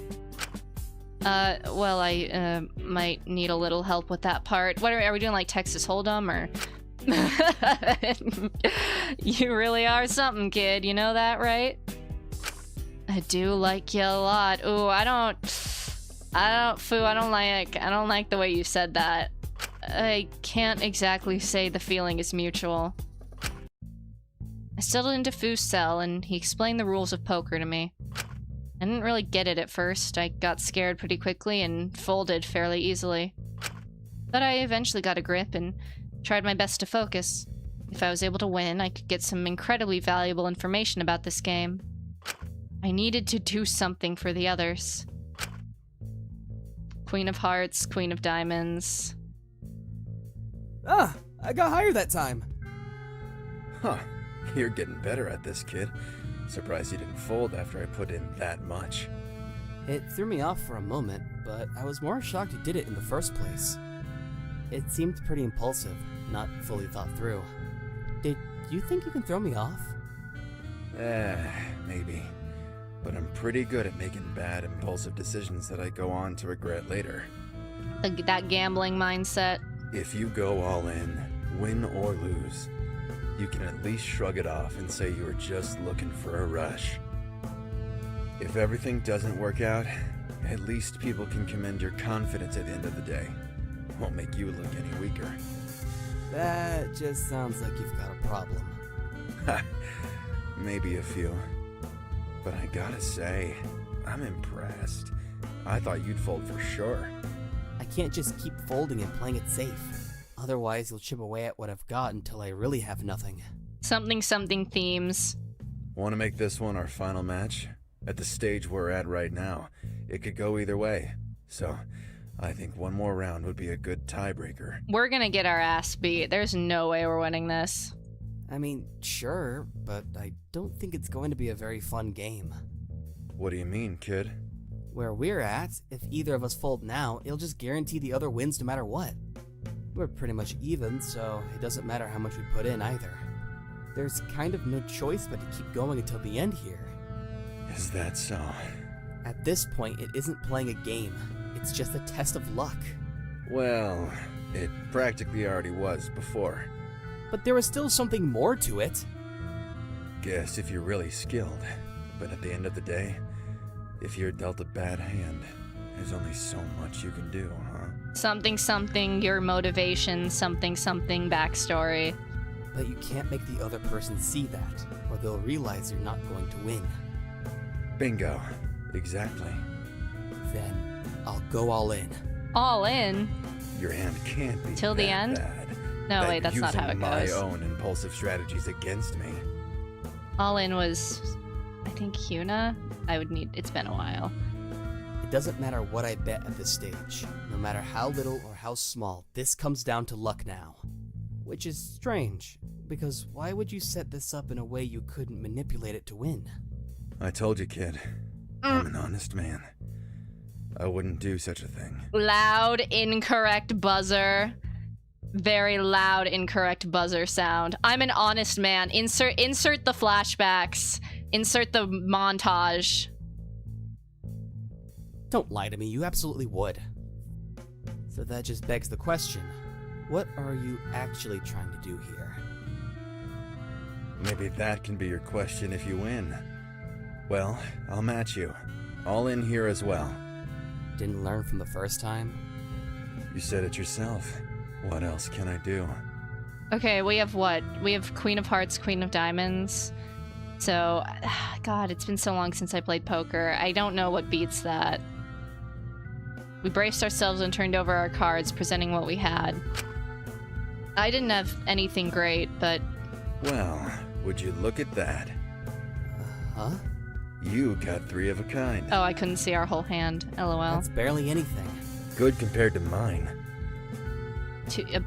Well, I, might need a little help with that part. What are we doing, like Texas Hold'em, or...? You really are something, kid. You know that, right? I do like you a lot. Ooh, I don't like the way you said that. I can't exactly say the feeling is mutual. I settled into Foo's cell, and he explained the rules of poker to me. I didn't really get it at first. I got scared pretty quickly and folded fairly easily. But I eventually got a grip and tried my best to focus. If I was able to win, I could get some incredibly valuable information about this game. I needed to do something for the others. Queen of Hearts, Queen of Diamonds. Ah, I got higher that time. Huh, you're getting better at this, kid. Surprised you didn't fold after I put in that much. It threw me off for a moment, but I was more shocked you did it in the first place. It seemed pretty impulsive, not fully thought through. Did you think you can throw me off? Maybe. But I'm pretty good at making bad, impulsive decisions that I go on to regret later. That gambling mindset. If you go all in, win or lose, you can at least shrug it off and say you were just looking for a rush. If everything doesn't work out, at least people can commend your confidence at the end of the day. Won't make you look any weaker. That just sounds like you've got a problem. Ha, maybe a few. But I gotta say, I'm impressed. I thought you'd fold for sure. I can't just keep folding and playing it safe. Otherwise, you'll chip away at what I've got until I really have nothing. Something themes. Want to make this one our final match? At the stage we're at right now, it could go either way. So, I think one more round would be a good tiebreaker. We're gonna get our ass beat. There's no way we're winning this. I mean, sure, but I don't think it's going to be a very fun game. What do you mean, kid? Where we're at, if either of us fold now, it'll just guarantee the other wins no matter what. We're pretty much even, so it doesn't matter how much we put in either. There's kind of no choice but to keep going until the end here. Is that so? At this point, it isn't playing a game. It's just a test of luck. Well, it practically already was before. But there was still something more to it. Guess if you're really skilled. But at the end of the day, if you're dealt a bad hand, there's only so much you can do, huh? Something, your motivation, something, backstory. but you can't make the other person see that, or they'll realize you're not going to win. Bingo. Exactly. Then I'll go all in. All in? Your hand can't be Till the that end? bad. No, that wait, that's not how it using my goes. own impulsive strategies against me. All in was, I think, Hyuna? It's been a while. It doesn't matter what I bet at this stage. No matter how little or how small, this comes down to luck now. Which is strange, because why would you set this up in a way you couldn't manipulate it to win? I told you, kid. I'm an honest man. I wouldn't do such a thing. Loud, incorrect buzzer. Very loud, incorrect buzzer sound. I'm an honest man. Insert the flashbacks. Insert the montage. Don't lie to me, you absolutely would. So that just begs the question. What are you actually trying to do here? Maybe that can be your question if you win. Well, I'll match you. All in here as well. Didn't learn from the first time? You said it yourself. What else can I do? Okay, we have what? We have Queen of Hearts, Queen of Diamonds. So, God, it's been so long since I played poker. I don't know what beats that. We braced ourselves and turned over our cards, presenting what we had. I didn't have anything great, but... Well, would you look at that? Huh? You got 3 of a kind. Oh, I couldn't see our whole hand. LOL. That's barely anything. Good compared to mine.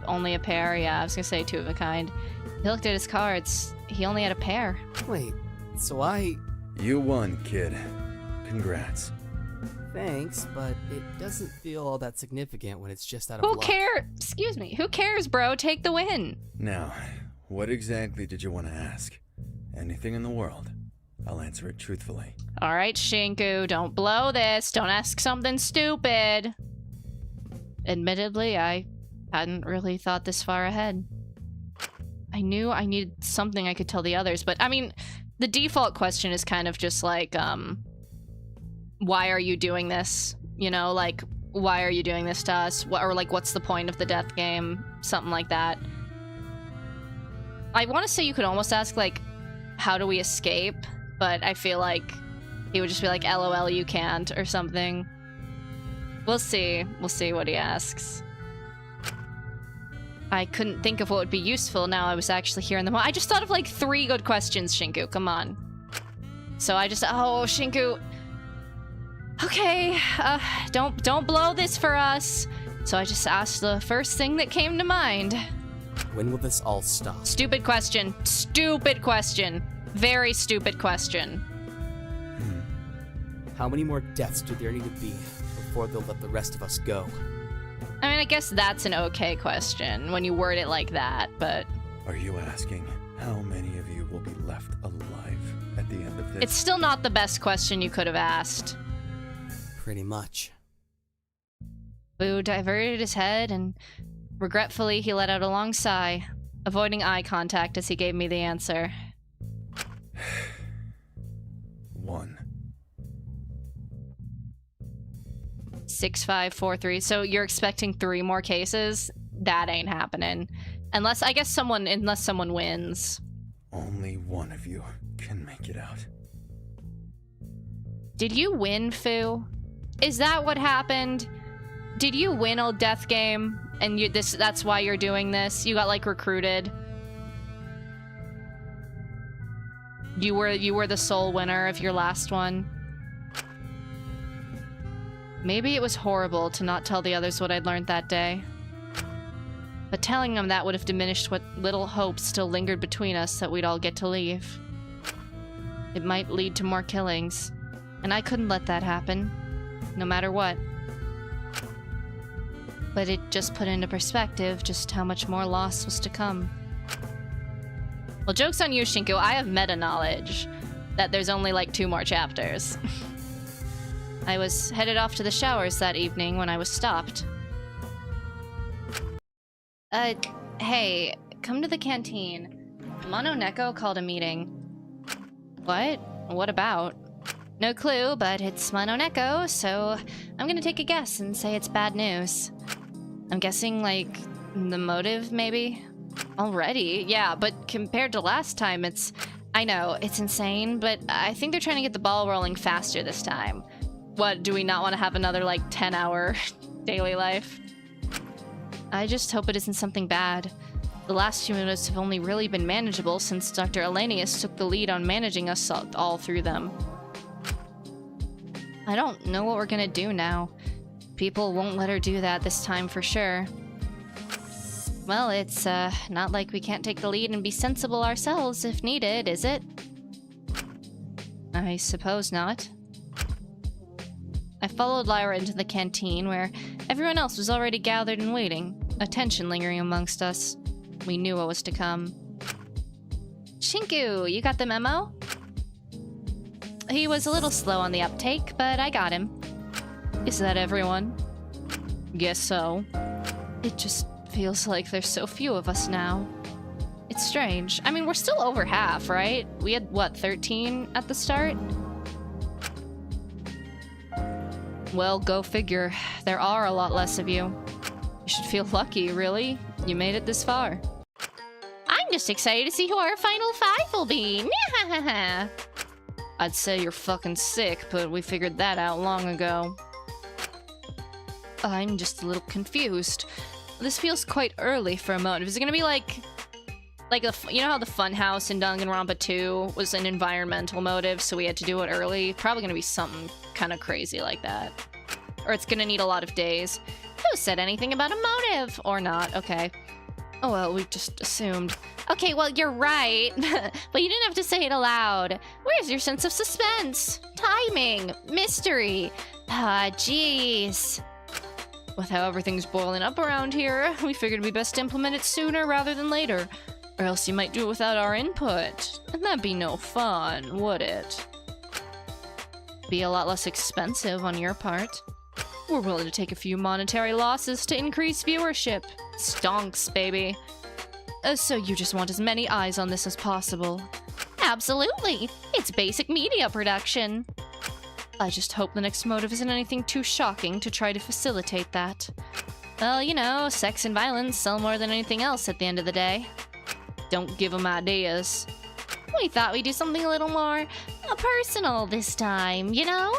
Only a pair? Yeah, I was gonna say 2 of a kind. He looked at his cards. He only had a pair. Wait, so You won, kid. Congrats. Thanks, but it doesn't feel all that significant when it's just out of Who luck. cares? Excuse me. Who cares, bro? Take the win. Now, what exactly did you want to ask? Anything in the world. I'll answer it truthfully. All right, Shinku, don't blow this. Don't ask something stupid. Admittedly, I hadn't really thought this far ahead. I knew I needed something I could tell the others, but I mean, the default question is kind of just like, why are you doing this? You know, like, why are you doing this to us? Or like, what's the point of the death game? Something like that. I want to say you could almost ask, like, how do we escape? But I feel like he would just be like, LOL, you can't, or something. We'll see. We'll see what he asks. I couldn't think of what would be useful now I was actually here in the moment. I just thought of like 3 good questions, Shinku. Come on. So I just... Oh, Shinku. Okay. Don't blow this for us. So I just asked the first thing that came to mind. When will this all stop? Stupid question. Stupid question. Very stupid question. How many more deaths do there need to be before they'll let the rest of us go? I mean, I guess that's an okay question when you word it like that, but... Are you asking how many of you will be left alive at the end of this? It's still not the best question you could have asked. Pretty much. Boo diverted his head, and regretfully he let out a long sigh, avoiding eye contact as he gave me the answer. 1. 6543. So you're expecting 3 more cases? That ain't happening. Unless someone wins. Only one of you can make it out. Did you win, Fu? Is that what happened? Did you win a death game? And that's why you're doing this? You got like recruited? You were the sole winner of your last one? Maybe it was horrible to not tell the others what I'd learned that day. But telling them that would have diminished what little hope still lingered between us that we'd all get to leave. It might lead to more killings, and I couldn't let that happen, no matter what. But it just put into perspective just how much more loss was to come. Well, joke's on you, Shinku. I have meta-knowledge that there's only like 2 more chapters. I was headed off to the showers that evening when I was stopped. Hey, come to the canteen. Mono Neko called a meeting. What? What about? No clue, but it's Mono Neko, so I'm gonna take a guess and say it's bad news. I'm guessing, like, the motive, maybe? Already? Yeah, but compared to last time, I know, it's insane, but I think they're trying to get the ball rolling faster this time. What, do we not want to have another, like, 10-hour daily life? I just hope it isn't something bad. The last few minutes have only really been manageable since Dr. Elenius took the lead on managing us all through them. I don't know what we're gonna do now. People won't let her do that this time for sure. Well, it's not like we can't take the lead and be sensible ourselves if needed, is it? I suppose not. I followed Lyra into the canteen where everyone else was already gathered and waiting, a tension lingering amongst us. We knew what was to come. Shinku, you got the memo? He was a little slow on the uptake, but I got him. Is that everyone? Guess so. It just feels like there's so few of us now. It's strange. I mean, we're still over half, right? We had, what, 13 at the start? Well, go figure. There are a lot less of you. You should feel lucky, really. You made it this far. I'm just excited to see who our final five will be. I'd say you're fucking sick, but we figured that out long ago. I'm just a little confused. This feels quite early for a motive. Is it gonna be like you know how the Funhouse in Danganronpa 2 was an environmental motive, so we had to do it early? Probably gonna be something kind of crazy like that. Or it's gonna need a lot of days. Who said anything about a motive? Or not, okay. Oh well, we just assumed. Okay, well, you're right. But you didn't have to say it aloud. Where's your sense of suspense? Timing? Mystery? Ah, jeez. With how everything's boiling up around here, we figured it'd be best to implement it sooner rather than later. Or else you might do it without our input. And that'd be no fun, would it? Be a lot less expensive on your part. We're willing to take a few monetary losses to increase viewership. Stonks, baby. So you just want as many eyes on this as possible. Absolutely. It's basic media production. I just hope the next motive isn't anything too shocking to try to facilitate that. Well, you know, sex and violence sell more than anything else at the end of the day. Don't give them ideas. We thought we'd do something a little more personal this time, you know?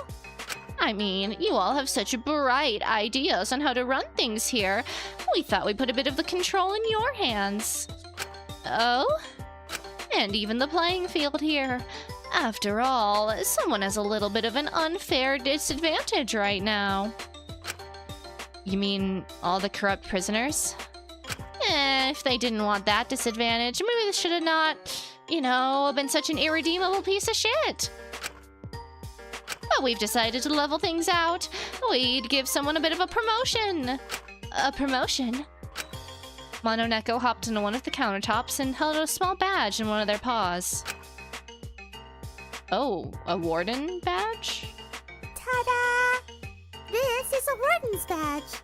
I mean, you all have such bright ideas on how to run things here. We thought we'd put a bit of the control in your hands. Oh? And even the playing field here. After all, someone has a little bit of an unfair disadvantage right now. You mean all the corrupt prisoners? If they didn't want that disadvantage, maybe they should have not, you know, been such an irredeemable piece of shit. But we've decided to level things out. We'd give someone a bit of a promotion. A promotion? Mononeko hopped into one of the countertops and held a small badge in one of their paws. Oh, a warden badge? Ta-da! This is a warden's badge.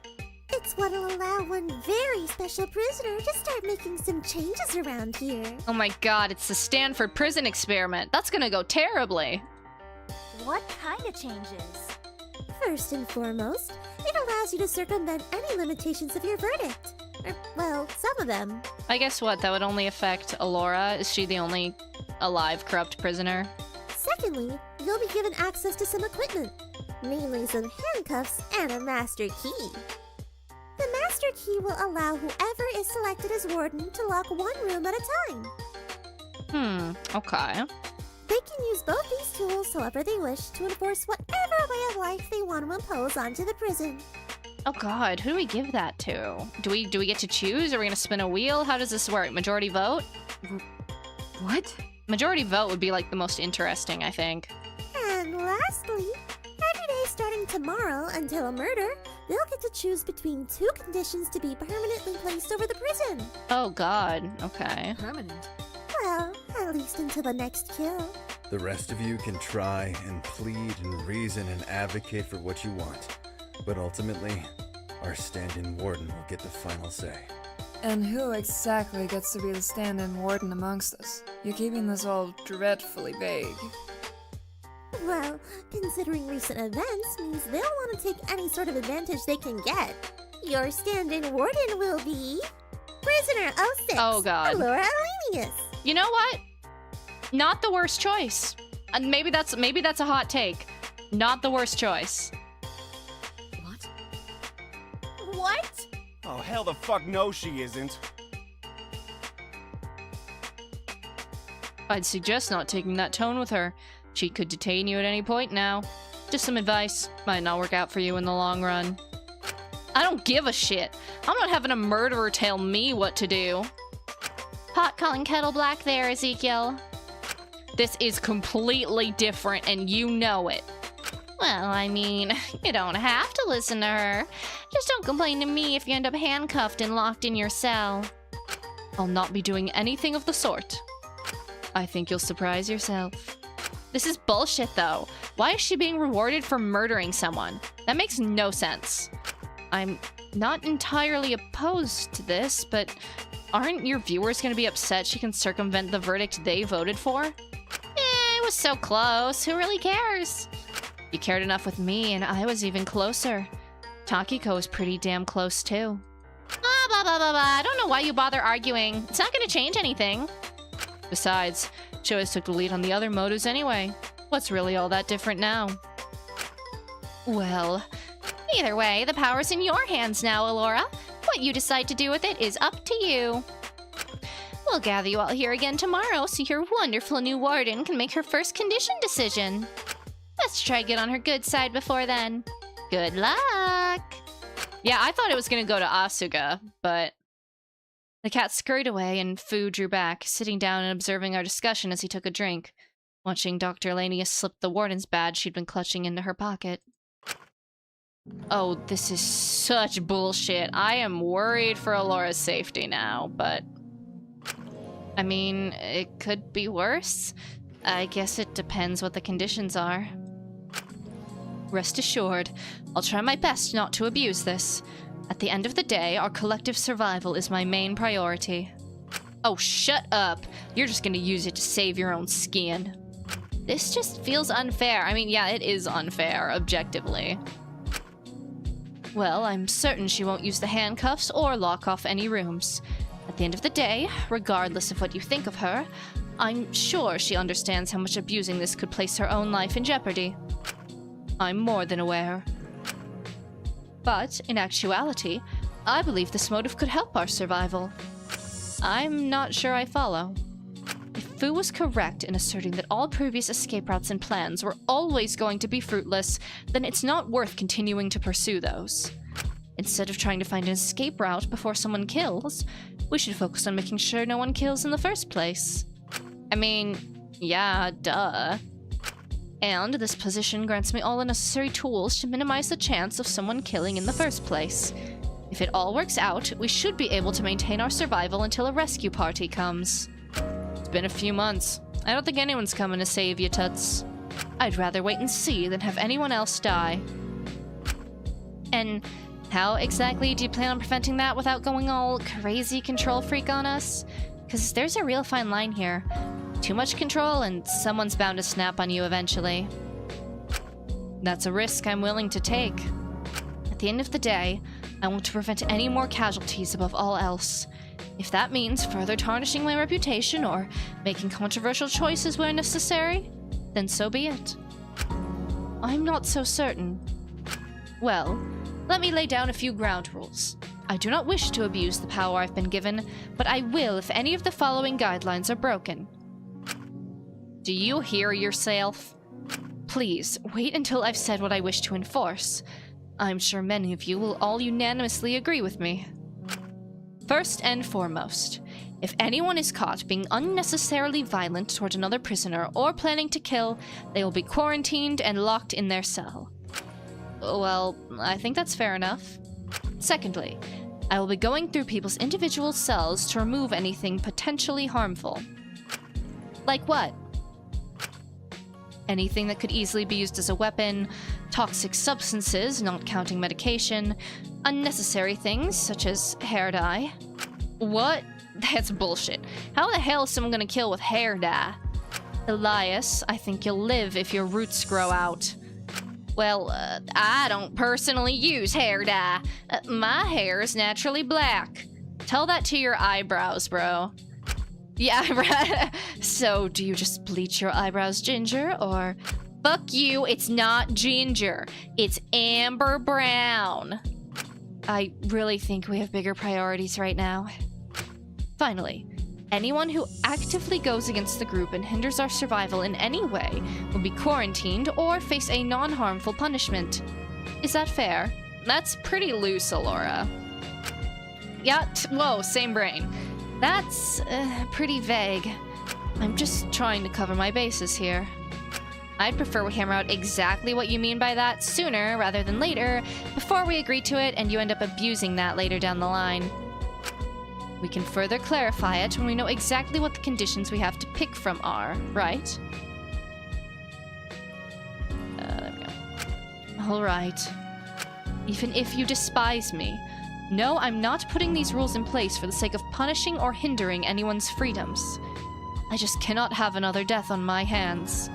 It's what'll allow one very special prisoner to start making some changes around here. Oh my god, it's the Stanford prison experiment. That's gonna go terribly. What kind of changes? First and foremost, it allows you to circumvent any limitations of your verdict. Or, well, some of them. I guess what, that would only affect Alora? Is she the only alive corrupt prisoner? Secondly, you'll be given access to some equipment, namely some handcuffs and a master key. The master key will allow whoever is selected as warden to lock one room at a time. Okay. They can use both these tools however they wish to enforce whatever way of life they want to impose onto the prison. Oh god, who do we give that to? Do we get to choose? Are we gonna spin a wheel? How does this work? Majority vote? What? Majority vote would be like the most interesting, I think. And lastly, every day starting tomorrow until a murder, they'll get to choose between two conditions to be permanently placed over the prison. Oh god, okay. Permanent. Well, at least until the next kill. The rest of you can try and plead and reason and advocate for what you want. But ultimately, our stand-in warden will get the final say. And who exactly gets to be the stand-in warden amongst us? You're keeping this all dreadfully vague. Well, considering recent events means they'll want to take any sort of advantage they can get. Your stand-in warden will be... Prisoner 06. Oh, God. Alora Alenius. You know what? Not the worst choice. And maybe that's a hot take. Not the worst choice. What? What? Oh, hell the fuck no she isn't. I'd suggest not taking that tone with her. She could detain you at any point now. Just some advice. Might not work out for you in the long run. I don't give a shit. I'm not having a murderer tell me what to do. Pot calling kettle black there, Ezekiel. This is completely different, and you know it. Well, I mean, you don't have to listen to her. Just don't complain to me if you end up handcuffed and locked in your cell. I'll not be doing anything of the sort. I think you'll surprise yourself. This is bullshit, though. Why is she being rewarded for murdering someone? That makes no sense. I'm not entirely opposed to this, but aren't your viewers going to be upset she can circumvent the verdict they voted for? It was so close. Who really cares? You cared enough with me, and I was even closer. Takiko was pretty damn close, too. Blah, blah, blah, blah, blah. I don't know why you bother arguing. It's not going to change anything. Besides, she always took the lead on the other motives anyway. What's really all that different now? Well, either way, the power's in your hands now, Alora. What you decide to do with it is up to you. We'll gather you all here again tomorrow so your wonderful new warden can make her first condition decision. Let's try to get on her good side before then. Good luck! Yeah, I thought it was gonna go to Asuka, but... The cat scurried away and Fu drew back, sitting down and observing our discussion as he took a drink, watching Dr. Elenius slip the warden's badge she'd been clutching into her pocket. Oh, this is such bullshit. I am worried for Alora's safety now, but... I mean, it could be worse. I guess it depends what the conditions are. Rest assured, I'll try my best not to abuse this. At the end of the day, our collective survival is my main priority. Oh, shut up! You're just gonna use it to save your own skin. This just feels unfair. I mean, yeah, it is unfair, objectively. Well, I'm certain she won't use the handcuffs or lock off any rooms. At the end of the day, regardless of what you think of her, I'm sure she understands how much abusing this could place her own life in jeopardy. I'm more than aware. But, in actuality, I believe this motive could help our survival. I'm not sure I follow. If Fu was correct in asserting that all previous escape routes and plans were always going to be fruitless, then it's not worth continuing to pursue those. Instead of trying to find an escape route before someone kills, we should focus on making sure no one kills in the first place. I mean, yeah, duh. And this position grants me all the necessary tools to minimize the chance of someone killing in the first place. If it all works out, we should be able to maintain our survival until a rescue party comes. It's been a few months. I don't think anyone's coming to save you, Tuts. I'd rather wait and see than have anyone else die. And how exactly do you plan on preventing that without going all crazy control freak on us? Because there's a real fine line here. Too much control and someone's bound to snap on you eventually. That's a risk I'm willing to take. At the end of the day, I want to prevent any more casualties above all else. If that means further tarnishing my reputation or making controversial choices where necessary, then so be it. I'm not so certain. Well, let me lay down a few ground rules. I do not wish to abuse the power I've been given, but I will if any of the following guidelines are broken. Do you hear yourself? Please, wait until I've said what I wish to enforce. I'm sure many of you will all unanimously agree with me. First and foremost, if anyone is caught being unnecessarily violent toward another prisoner or planning to kill, they will be quarantined and locked in their cell. Well, I think that's fair enough. Secondly, I will be going through people's individual cells to remove anything potentially harmful. Like what? Anything that could easily be used as a weapon, toxic substances, not counting medication, unnecessary things such as hair dye. What? That's bullshit. How the hell is someone gonna kill with hair dye? Elias, I think you'll live if your roots grow out. Well, I don't personally use hair dye. My hair is naturally black. Tell that to your eyebrows, bro. Yeah, right. So, do you just bleach your eyebrows ginger, or... Fuck you, it's not ginger. It's amber brown. I really think we have bigger priorities right now. Finally, anyone who actively goes against the group and hinders our survival in any way will be quarantined or face a non-harmful punishment. Is that fair? That's pretty loose, Alora. Yeah, whoa, same brain. That's pretty vague. I'm just trying to cover my bases here. I'd prefer we hammer out exactly what you mean by that sooner rather than later, before we agree to it and you end up abusing that later down the line. We can further clarify it when we know exactly what the conditions we have to pick from are, right? There we go. Alright. Even if you despise me, no, I'm not putting these rules in place for the sake of punishing or hindering anyone's freedoms. I just cannot have another death on my hands.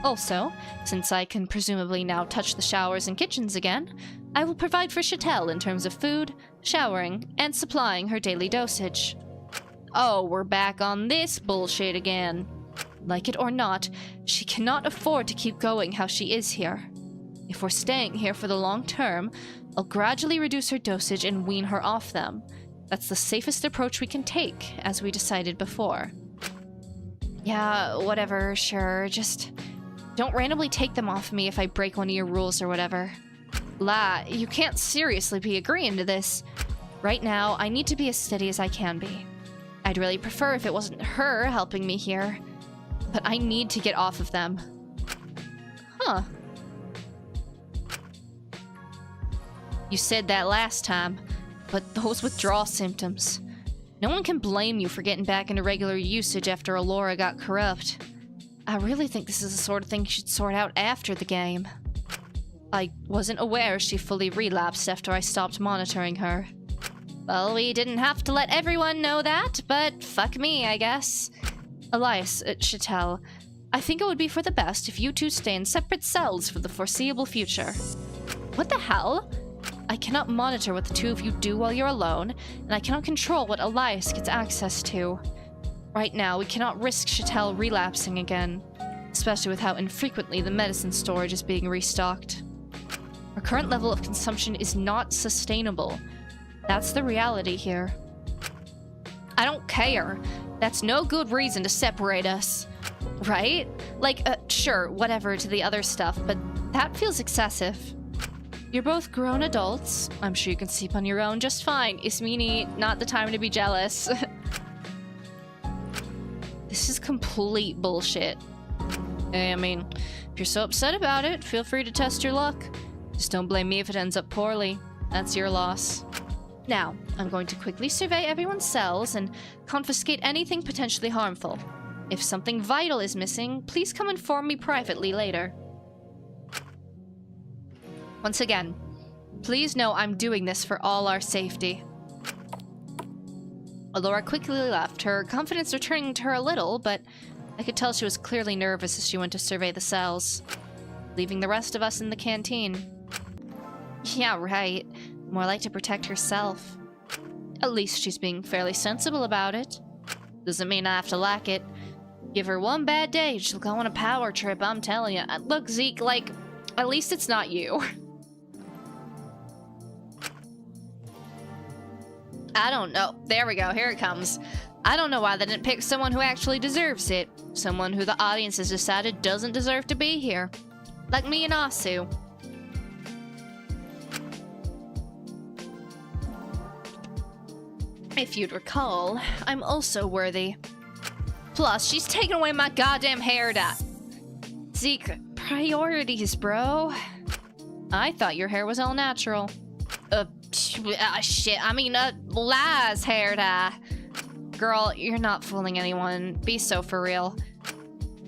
Also, since I can presumably now touch the showers and kitchens again, I will provide for Chatelle in terms of food, showering, and supplying her daily dosage. Oh, we're back on this bullshit again. Like it or not, she cannot afford to keep going how she is here. If we're staying here for the long term, I'll gradually reduce her dosage and wean her off them. That's the safest approach we can take, as we decided before. Yeah, whatever, sure, just don't randomly take them off me if I break one of your rules or whatever. La, you can't seriously be agreeing to this. Right now, I need to be as steady as I can be. I'd really prefer if it wasn't her helping me here, but I need to get off of them. Huh. You said that last time, but those withdrawal symptoms. No one can blame you for getting back into regular usage after Alora got corrupt. I really think this is the sort of thing you should sort out after the game. I wasn't aware she fully relapsed after I stopped monitoring her. Well, we didn't have to let everyone know that, but fuck me, I guess. Elias, Chatelle, I think it would be for the best if you two stay in separate cells for the foreseeable future. What the hell? I cannot monitor what the two of you do while you're alone, and I cannot control what Elias gets access to. Right now, we cannot risk Chatelle relapsing again, especially with how infrequently the medicine storage is being restocked. Our current level of consumption is not sustainable. That's the reality here. I don't care. That's no good reason to separate us. Right? Like, sure, whatever to the other stuff, but that feels excessive. You're both grown adults. I'm sure you can sleep on your own just fine. Ismini, not the time to be jealous. This is complete bullshit. I mean, if you're so upset about it, feel free to test your luck. Just don't blame me if it ends up poorly. That's your loss. Now, I'm going to quickly survey everyone's cells and confiscate anything potentially harmful. If something vital is missing, please come inform me privately later. Once again, please know I'm doing this for all our safety. Alora quickly left, her confidence returning to her a little, but I could tell she was clearly nervous as she went to survey the cells, leaving the rest of us in the canteen. Yeah, right. More like to protect herself. At least she's being fairly sensible about it. Doesn't mean I have to lack it. Give her one bad day, she'll go on a power trip, I'm telling you. Look, Zeke, like, at least it's not you. I don't know. There we go. Here it comes. I don't know why they didn't pick someone who actually deserves it. Someone who the audience has decided doesn't deserve to be here. Like me and Asu. If you'd recall, I'm also worthy. Plus, she's taken away my goddamn hair dye. Zeke, priorities, bro. I thought your hair was all natural. Shit, I mean, Laz hair dye. Girl, you're not fooling anyone. Be so for real.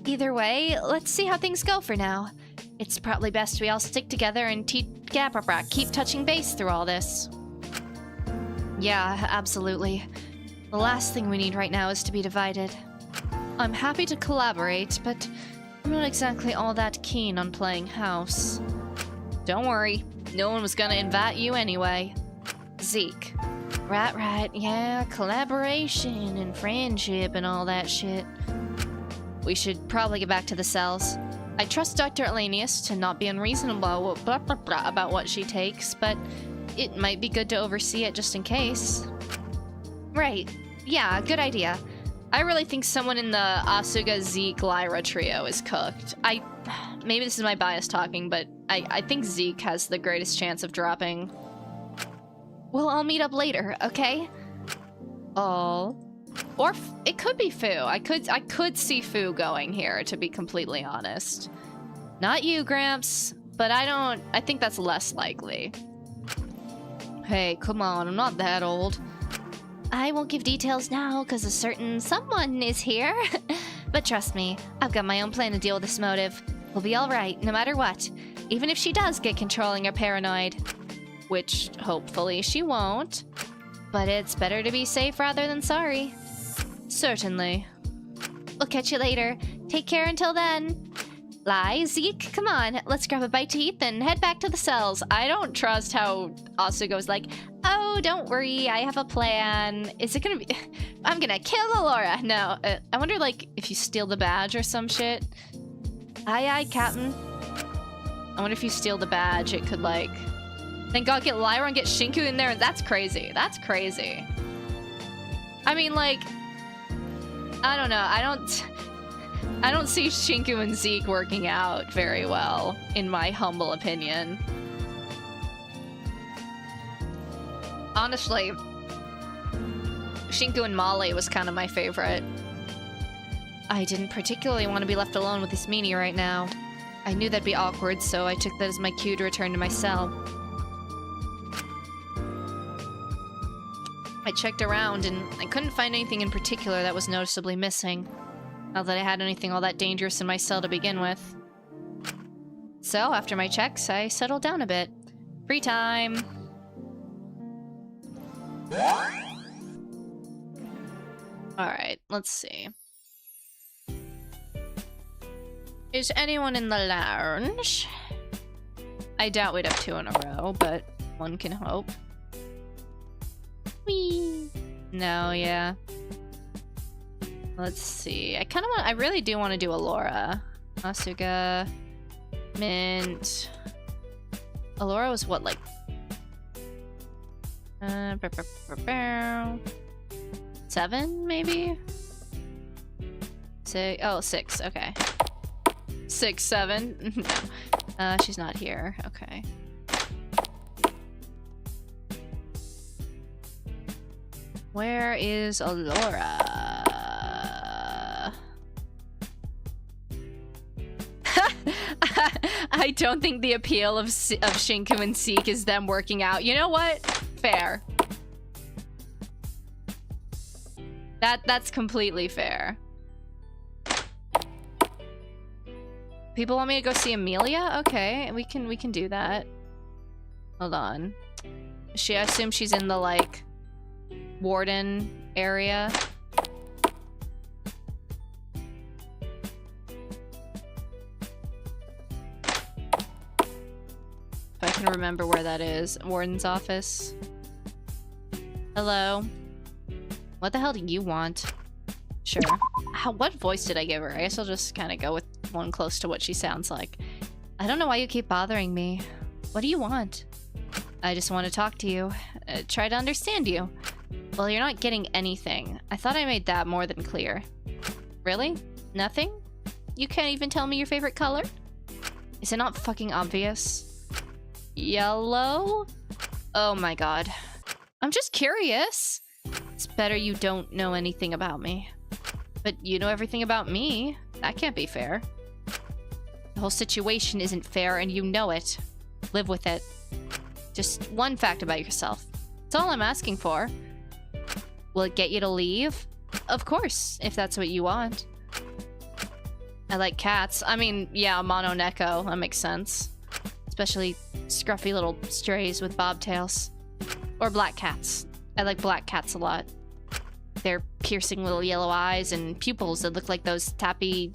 Either way, let's see how things go for now. It's probably best we all stick together and keep touching base through all this. Yeah, absolutely. The last thing we need right now is to be divided. I'm happy to collaborate, but I'm not exactly all that keen on playing house. Don't worry, no one was gonna invite you anyway. Zeke, Right, yeah, collaboration and friendship and all that shit. We should probably get back to the cells. I trust Dr. Elenius to not be unreasonable about what she takes, but it might be good to oversee it just in case. Right, yeah, good idea. I really think someone in the Asuga Zeke Lyra trio is cooked. Maybe this is my bias talking, but I think Zeke has the greatest chance of dropping. We'll all meet up later, okay? Oh. Or it could be Fu. I could see Fu going here, to be completely honest. Not you, Gramps, but I think that's less likely. Hey, come on, I'm not that old. I won't give details now, because a certain someone is here. But trust me, I've got my own plan to deal with this motive. We'll be alright, no matter what. Even if she does get controlling or paranoid. Which, hopefully, she won't. But it's better to be safe rather than sorry. Certainly. We'll catch you later. Take care until then. Lai, Zeke, come on. Let's grab a bite to eat, then head back to the cells. I don't trust how Asugo's like, oh, don't worry, I have a plan. Is it gonna be... I'm gonna kill Alora. No, I wonder, like, if you steal the badge or some shit. Aye, Captain. I wonder if you steal the badge, it could, like... Thank God, get Lyra and get Shinku in there, and that's crazy. That's crazy. I mean, like... I don't know, I don't see Shinku and Zeke working out very well, in my humble opinion. Honestly, Shinku and Molly was kind of my favorite. I didn't particularly want to be left alone with this meanie right now. I knew that'd be awkward, so I took that as my cue to return to my cell. I checked around, and I couldn't find anything in particular that was noticeably missing. Not that I had anything all that dangerous in my cell to begin with. So, after my checks, I settled down a bit. Free time! Alright, let's see. Is anyone in the lounge? I doubt we'd have two in a row, but one can hope. Whee! No, yeah. Let's see. I really do want to do Alora. Asuga. Mint. Alora was what, like... 7, maybe? 6, okay. 6, 7? No. She's not here. Okay. Where is Alora? I don't think the appeal of Shinku and Zeke is them working out. You know what? Fair. That's completely fair. People want me to go see Amelia? Okay, we can do that. Hold on. I assume she's in the, like, warden area. If I can remember where that is. Warden's office. Hello. What the hell do you want? Sure. What voice did I give her? I guess I'll just kind of go with one close to what she sounds like. I don't know why you keep bothering me. What do you want? I just want to talk to you. Try to understand you. Well, you're not getting anything. I thought I made that more than clear. Really? Nothing? You can't even tell me your favorite color? Is it not fucking obvious? Yellow? Oh my god. I'm just curious. It's better you don't know anything about me. But you know everything about me. That can't be fair. The whole situation isn't fair and you know it. Live with it. Just one fact about yourself. That's all I'm asking for. Will it get you to leave? Of course, if that's what you want. I like cats. I mean, yeah, mono neko. That makes sense. Especially scruffy little strays with bobtails. Or black cats. I like black cats a lot. Their piercing little yellow eyes and pupils that look like those Tapa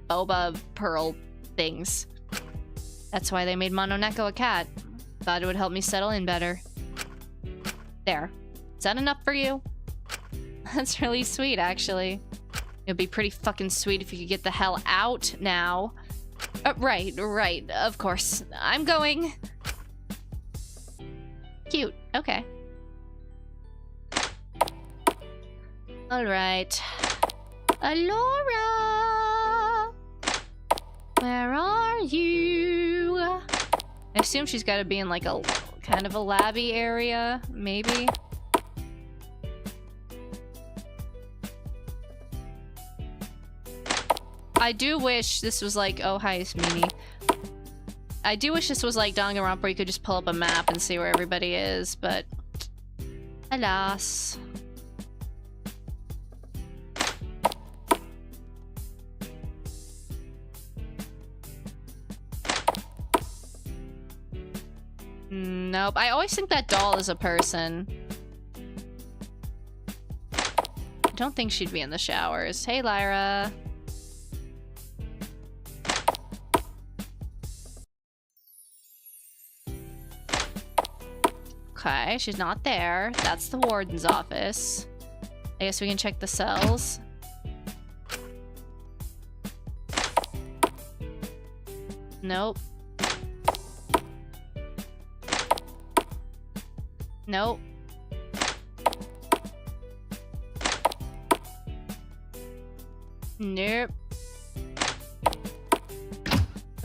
Boba pearl things. That's why they made Mono Neko a cat. Thought it would help me settle in better. There. Is that enough for you? That's really sweet, actually. It'd be pretty fucking sweet if you could get the hell out now. Right, of course. I'm going. Cute, okay. Alright. Alora! Where are you? I assume she's gotta be in like a kind of a labby area, maybe? I do wish this was like, oh hi, it's Mimi. I do wish this was like Danganronpa where you could just pull up a map and see where everybody is, but alas. Nope, I always think that doll is a person. I don't think she'd be in the showers. Hey, Lyra. Okay, she's not there. That's the warden's office. I guess we can check the cells. Nope. Nope. Nope.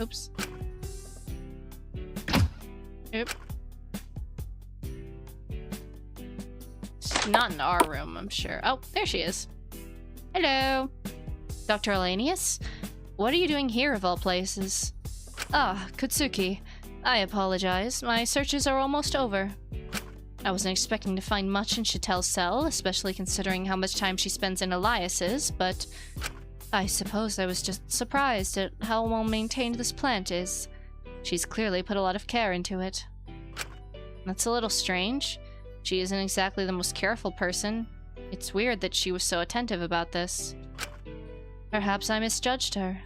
Oops. Nope. She's not in our room, I'm sure. Oh, there she is. Hello. Dr. Elanius? What are you doing here, of all places? Ah, Kutsuki. I apologize. My searches are almost over. I wasn't expecting to find much in Chatel's cell, especially considering how much time she spends in Elias's, but I suppose I was just surprised at how well maintained this plant is. She's clearly put a lot of care into it. That's a little strange. She isn't exactly the most careful person. It's weird that she was so attentive about this. Perhaps I misjudged her.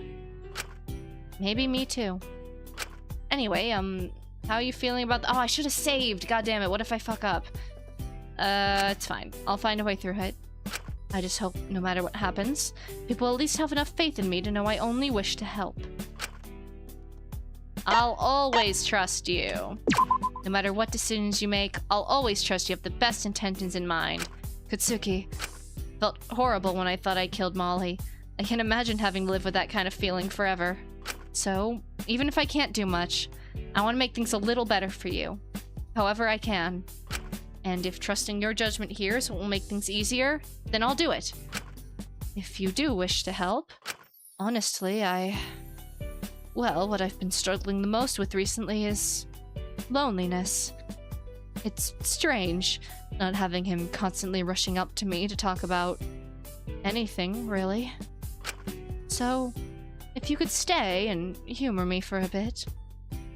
Maybe me too. Anyway, how are you feeling about oh, I should have saved! God damn it, what if I fuck up? It's fine. I'll find a way through it. I just hope, no matter what happens, people will at least have enough faith in me to know I only wish to help. I'll always trust you. No matter what decisions you make, I'll always trust you have the best intentions in mind. Kutsuki. Felt horrible when I thought I killed Molly. I can't imagine having to live with that kind of feeling forever. So, even if I can't do much, I want to make things a little better for you. However I can. And if trusting your judgment here is what will make things easier, then I'll do it. If you do wish to help, honestly, well, what I've been struggling the most with recently is loneliness. It's strange, not having him constantly rushing up to me to talk about anything, really. So, if you could stay and humor me for a bit,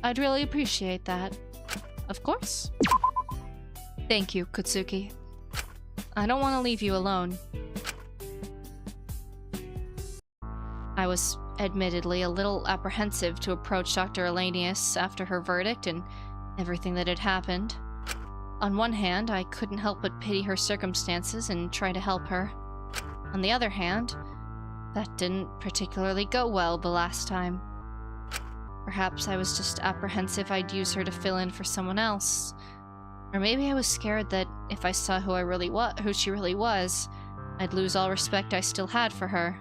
I'd really appreciate that. Of course. Thank you, Kutsuki. I don't want to leave you alone. I was admittedly a little apprehensive to approach Dr. Elanius after her verdict and everything that had happened. On one hand, I couldn't help but pity her circumstances and try to help her. On the other hand, that didn't particularly go well the last time. Perhaps I was just apprehensive I'd use her to fill in for someone else. Or maybe I was scared that if I saw who she really was, I'd lose all respect I still had for her.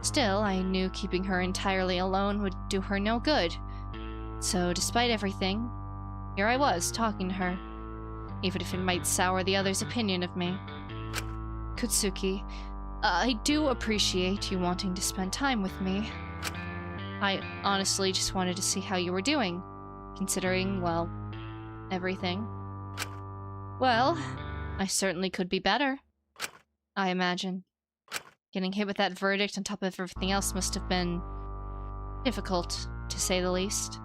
Still, I knew keeping her entirely alone would do her no good. So, despite everything, here I was, talking to her, even if it might sour the others' opinion of me. Kutsuki, I do appreciate you wanting to spend time with me. I honestly just wanted to see how you were doing, considering, well, everything. Well, I certainly could be better, I imagine. Getting hit with that verdict on top of everything else must have been difficult, to say the least.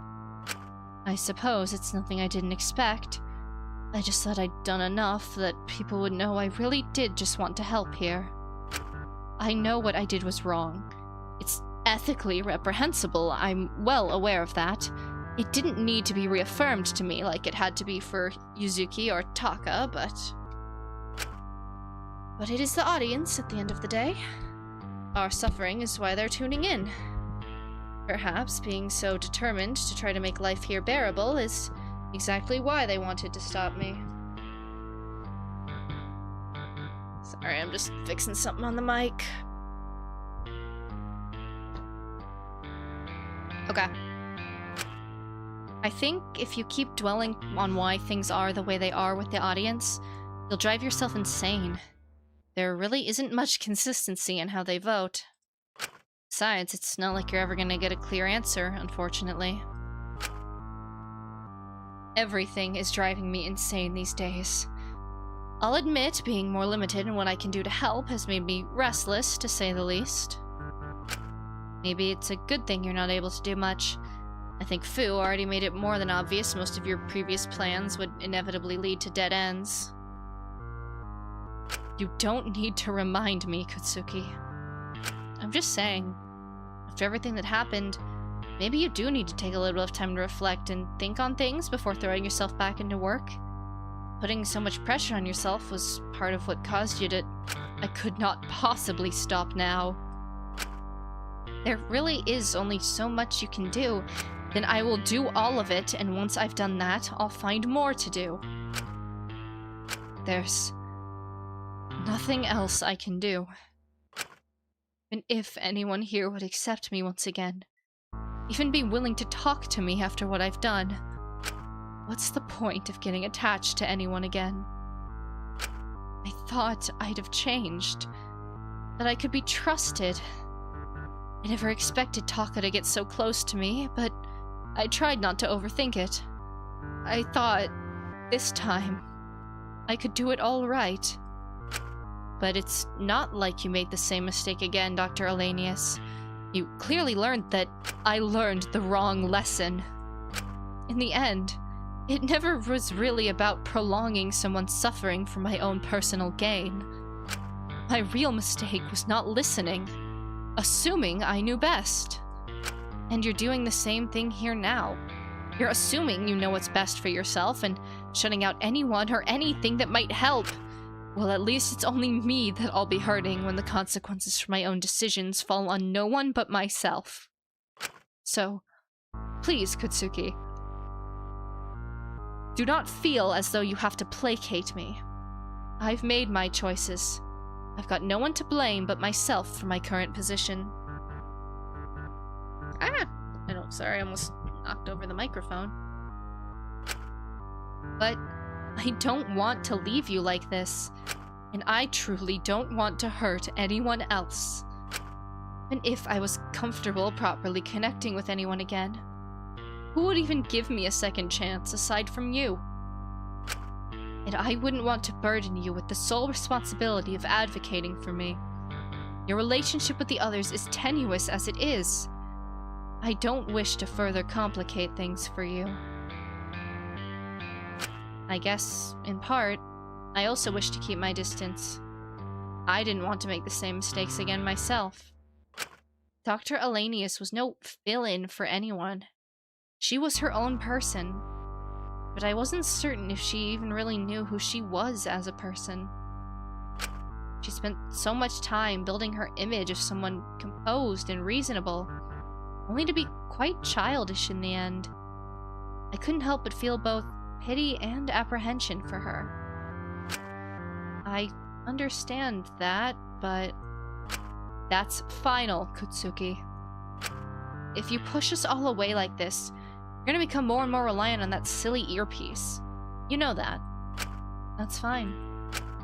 I suppose it's nothing I didn't expect. I just thought I'd done enough that people would know I really did just want to help here. I know what I did was wrong. It's ethically reprehensible, I'm well aware of that. It didn't need to be reaffirmed to me like it had to be for Yuzuki or Taka, but it is the audience at the end of the day. Our suffering is why they're tuning in. Perhaps being so determined to try to make life here bearable is exactly why they wanted to stop me. Sorry, I'm just fixing something on the mic. Okay. I think if you keep dwelling on why things are the way they are with the audience, you'll drive yourself insane. There really isn't much consistency in how they vote. Besides, it's not like you're ever gonna get a clear answer, unfortunately. Everything is driving me insane these days. I'll admit being more limited in what I can do to help has made me restless, to say the least. Maybe it's a good thing you're not able to do much. I think Fu already made it more than obvious most of your previous plans would inevitably lead to dead ends. You don't need to remind me, Kutsuki. I'm just saying, after everything that happened, maybe you do need to take a little bit of time to reflect and think on things before throwing yourself back into work. Putting so much pressure on yourself was part of what caused you to... I could not possibly stop now. There really is only so much you can do. Then I will do all of it, and once I've done that, I'll find more to do. There's nothing else I can do. And if anyone here would accept me once again, even be willing to talk to me after what I've done, what's the point of getting attached to anyone again? I thought I'd have changed, that I could be trusted. I never expected Taka to get so close to me, but I tried not to overthink it. I thought, this time, I could do it all right. But it's not like you made the same mistake again, Dr. Elenius. You clearly learned that I learned the wrong lesson. In the end, it never was really about prolonging someone's suffering for my own personal gain. My real mistake was not listening, assuming I knew best. And you're doing the same thing here now. You're assuming you know what's best for yourself and shutting out anyone or anything that might help. Well, at least it's only me that I'll be hurting when the consequences for my own decisions fall on no one but myself. So, please, Kutsuki, do not feel as though you have to placate me. I've made my choices. I've got no one to blame but myself for my current position. Sorry, I almost knocked over the microphone. But I don't want to leave you like this, and I truly don't want to hurt anyone else. And if I was comfortable properly connecting with anyone again, who would even give me a second chance aside from you? And I wouldn't want to burden you with the sole responsibility of advocating for me. Your relationship with the others is tenuous as it is. I don't wish to further complicate things for you. I guess, in part, I also wish to keep my distance. I didn't want to make the same mistakes again myself. Dr. Elenius was no fill-in for anyone. She was her own person. But I wasn't certain if she even really knew who she was as a person. She spent so much time building her image of someone composed and reasonable, only to be quite childish in the end. I couldn't help but feel both pity and apprehension for her. I understand that, but that's final, Kutsuki. If you push us all away like this, you're gonna become more and more reliant on that silly earpiece. You know that. That's fine.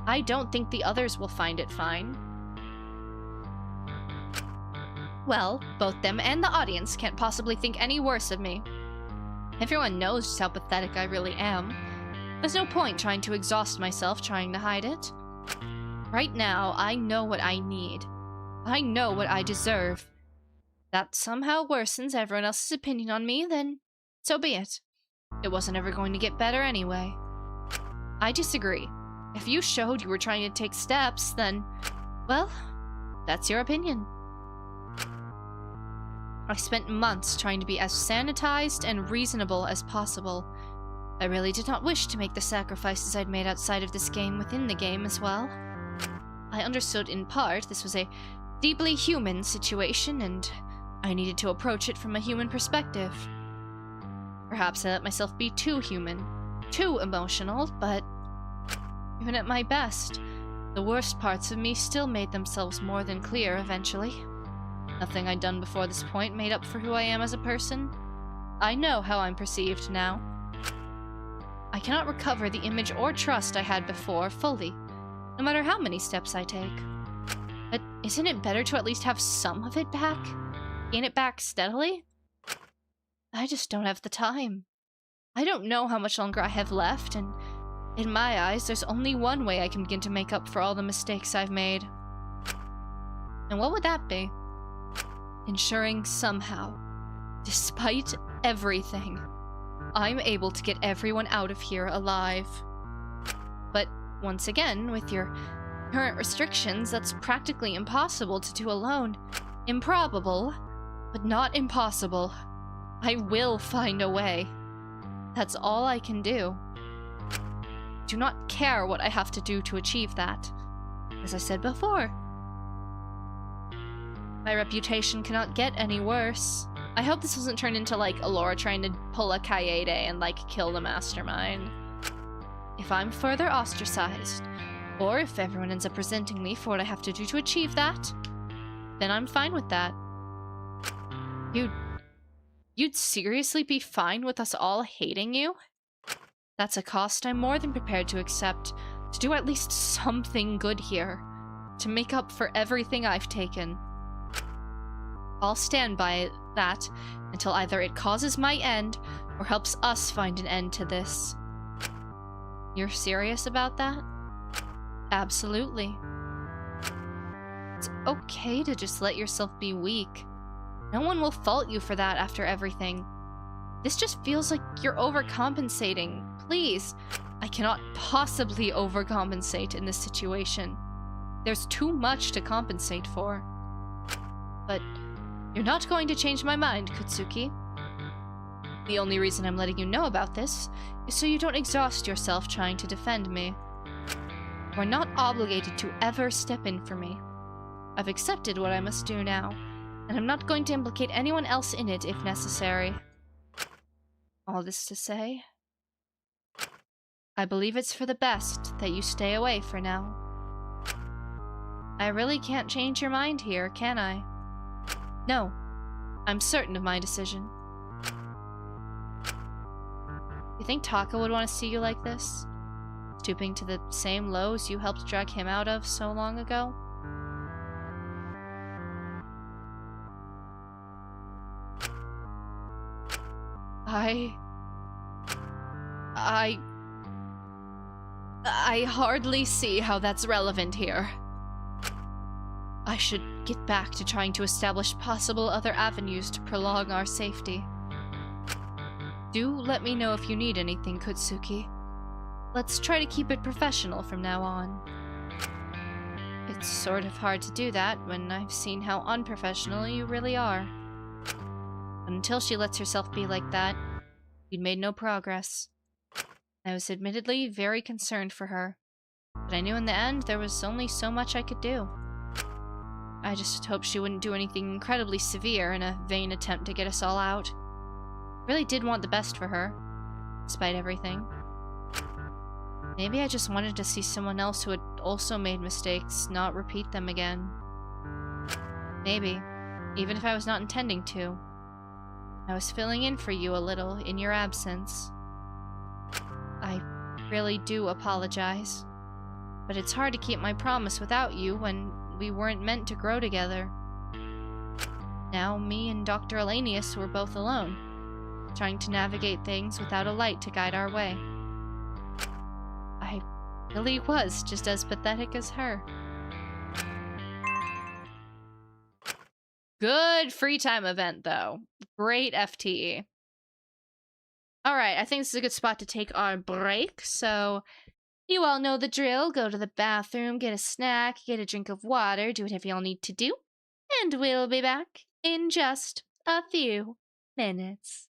I don't think the others will find it fine. Well, both them and the audience can't possibly think any worse of me. Everyone knows just how pathetic I really am. There's no point trying to exhaust myself trying to hide it. Right now, I know what I need. I know what I deserve. That somehow worsens everyone else's opinion on me, then so be it. It wasn't ever going to get better anyway. I disagree. If you showed you were trying to take steps, then, well, that's your opinion. I spent months trying to be as sanitized and reasonable as possible. I really did not wish to make the sacrifices I'd made outside of this game within the game as well. I understood in part this was a deeply human situation, and I needed to approach it from a human perspective. Perhaps I let myself be too human, too emotional, but even at my best, the worst parts of me still made themselves more than clear eventually. Nothing I'd done before this point made up for who I am as a person. I know how I'm perceived now. I cannot recover the image or trust I had before fully, no matter how many steps I take. But isn't it better to at least have some of it back? Gain it back steadily? I just don't have the time. I don't know how much longer I have left, and in my eyes, there's only one way I can begin to make up for all the mistakes I've made. And what would that be? Ensuring somehow, despite everything, I'm able to get everyone out of here alive. But once again, with your current restrictions, that's practically impossible to do alone. Improbable, but not impossible. I will find a way. That's all I can do. Do not care what I have to do to achieve that. As I said before, my reputation cannot get any worse. I hope this wasn't turned into, like, Alora trying to pull a Kaede and, like, kill the mastermind. If I'm further ostracized, or if everyone ends up resenting me for what I have to do to achieve that, then I'm fine with that. You'd seriously be fine with us all hating you? That's a cost I'm more than prepared to accept, to do at least something good here, to make up for everything I've taken. I'll stand by that until either it causes my end or helps us find an end to this. You're serious about that? Absolutely. It's okay to just let yourself be weak. No one will fault you for that after everything. This just feels like you're overcompensating. Please, I cannot possibly overcompensate in this situation. There's too much to compensate for. But you're not going to change my mind, Kutsuki. The only reason I'm letting you know about this is so you don't exhaust yourself trying to defend me. You are not obligated to ever step in for me. I've accepted what I must do now, and I'm not going to implicate anyone else in it if necessary. All this to say, I believe it's for the best that you stay away for now. I really can't change your mind here, can I? No, I'm certain of my decision. You think Taka would want to see you like this? Stooping to the same lows you helped drag him out of so long ago? I hardly see how that's relevant here. I should get back to trying to establish possible other avenues to prolong our safety. Do let me know if you need anything, Kutsuki. Let's try to keep it professional from now on. It's sort of hard to do that when I've seen how unprofessional you really are. But until she lets herself be like that, we'd made no progress. I was admittedly very concerned for her, but I knew in the end there was only so much I could do. I just hoped she wouldn't do anything incredibly severe in a vain attempt to get us all out. I really did want the best for her, despite everything. Maybe I just wanted to see someone else who had also made mistakes not repeat them again. Maybe, even if I was not intending to. I was filling in for you a little in your absence. I really do apologize, but it's hard to keep my promise without you when we weren't meant to grow together. Now, me and Dr. Elanius were both alone, trying to navigate things without a light to guide our way. I really was just as pathetic as her. Good free time event, though. Great FTE. Alright, I think this is a good spot to take our break, so you all know the drill. Go to the bathroom, get a snack, get a drink of water, do whatever y'all need to do, and we'll be back in just a few minutes.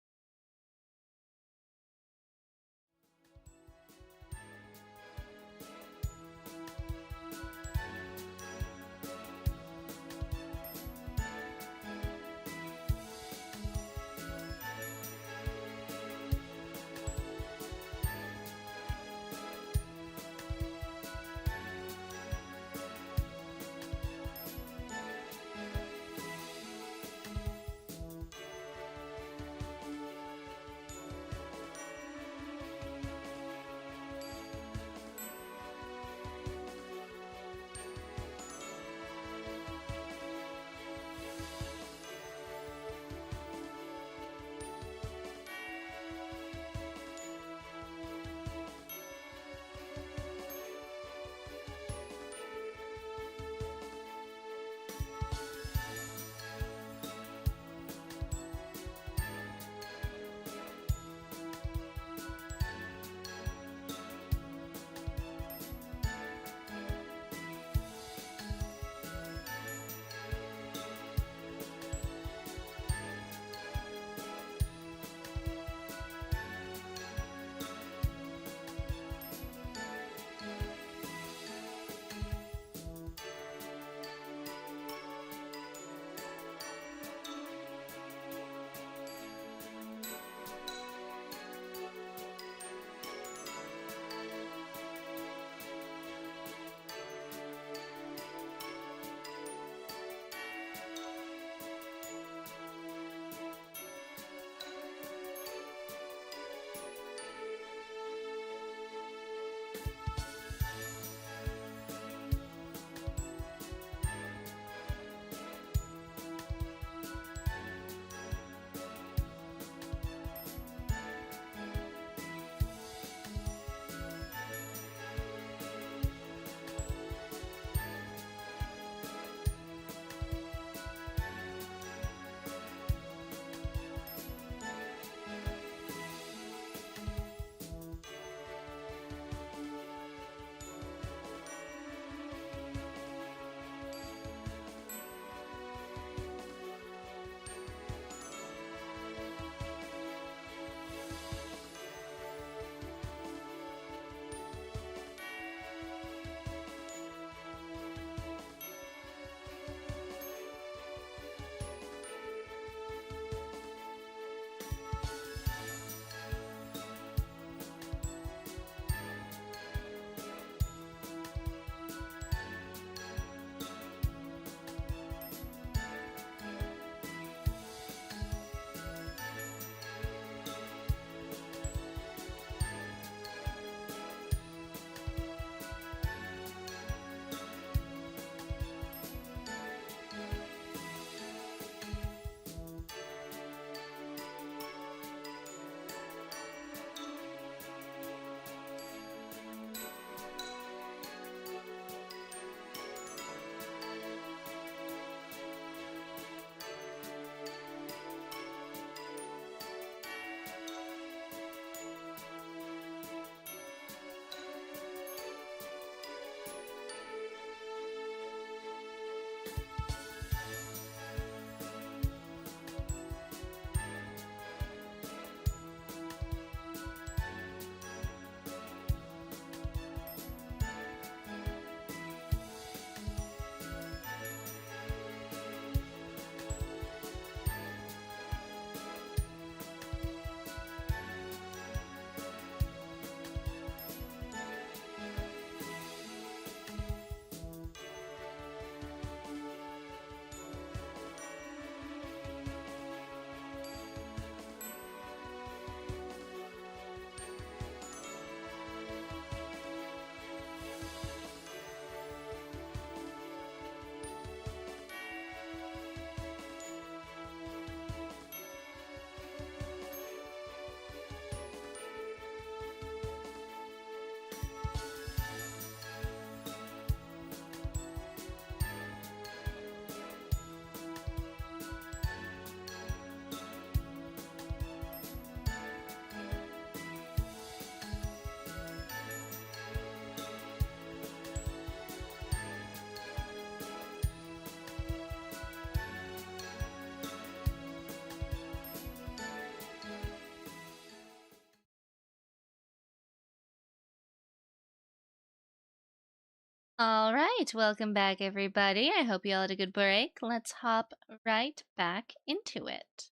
All right, welcome back, everybody. I hope you all had a good break. Let's hop right back into it.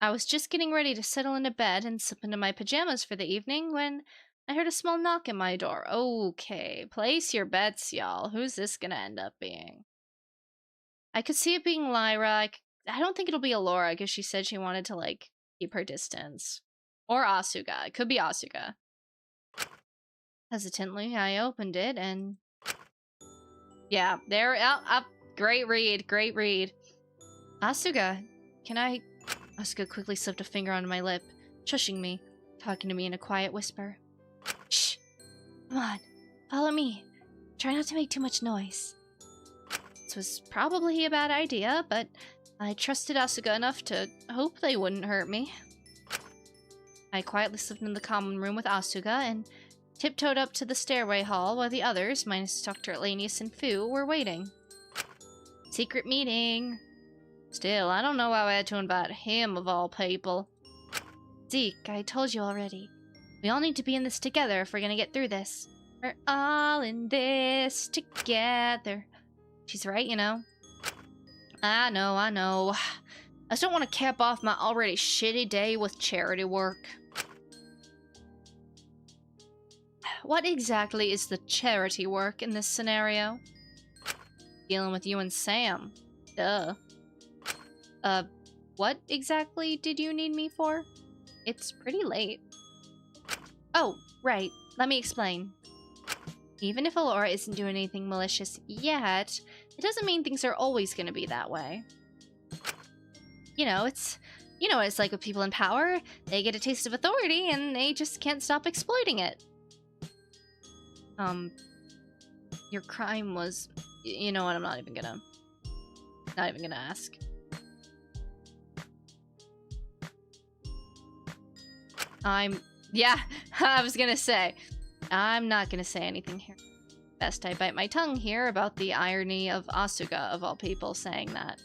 I was just getting ready to settle into bed and slip into my pajamas for the evening when I heard a small knock at my door. Okay, place your bets, y'all. Who's this gonna end up being? I could see it being Lyra. I don't think it'll be Alora because she said she wanted to, like, keep her distance. Or Asuka. It could be Asuka. Hesitantly, I opened it and... yeah, there... great read, great read. Asuka, can I... Asuka quickly slipped a finger onto my lip, shushing me, talking to me in a quiet whisper. Shh! Come on, follow me. Try not to make too much noise. This was probably a bad idea, but I trusted Asuka enough to hope they wouldn't hurt me. I quietly slipped into the common room with Asuka and tiptoed up to the stairway hall while the others, minus Dr. Elanius and Fu, were waiting. Secret meeting. Still, I don't know why I had to invite him of all people. Zeke, I told you already. We all need to be in this together if we're gonna get through this. We're all in this together. She's right, you know. I know. I just don't want to cap off my already shitty day with charity work. What exactly is the charity work in this scenario? Dealing with you and Sam. Duh. What exactly did you need me for? It's pretty late. Oh, right. Let me explain. Even if Alora isn't doing anything malicious yet, it doesn't mean things are always going to be that way. You know what it's like with people in power. They get a taste of authority and they just can't stop exploiting it. Your crime was... you know what, I'm not even gonna ask. Yeah, I was gonna say. I'm not gonna say anything here. Best I bite my tongue here about the irony of Asuka, of all people, saying that.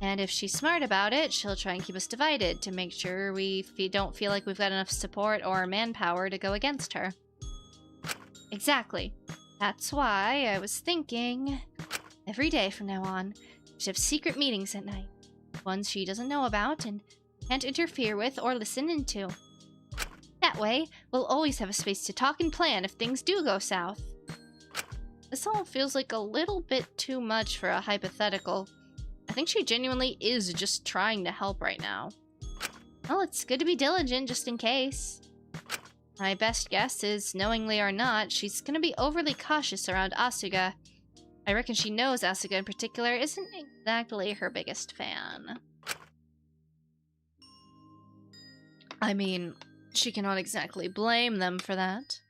And if she's smart about it, she'll try and keep us divided to make sure we don't feel like we've got enough support or manpower to go against her. Exactly. That's why I was thinking, every day from now on, we should have secret meetings at night. Ones she doesn't know about and can't interfere with or listen into. That way, we'll always have a space to talk and plan if things do go south. This all feels like a little bit too much for a hypothetical. I think she genuinely is just trying to help right now. Well, it's good to be diligent just in case. My best guess is, knowingly or not, she's gonna be overly cautious around Asuka. I reckon she knows Asuka in particular isn't exactly her biggest fan. I mean, she cannot exactly blame them for that.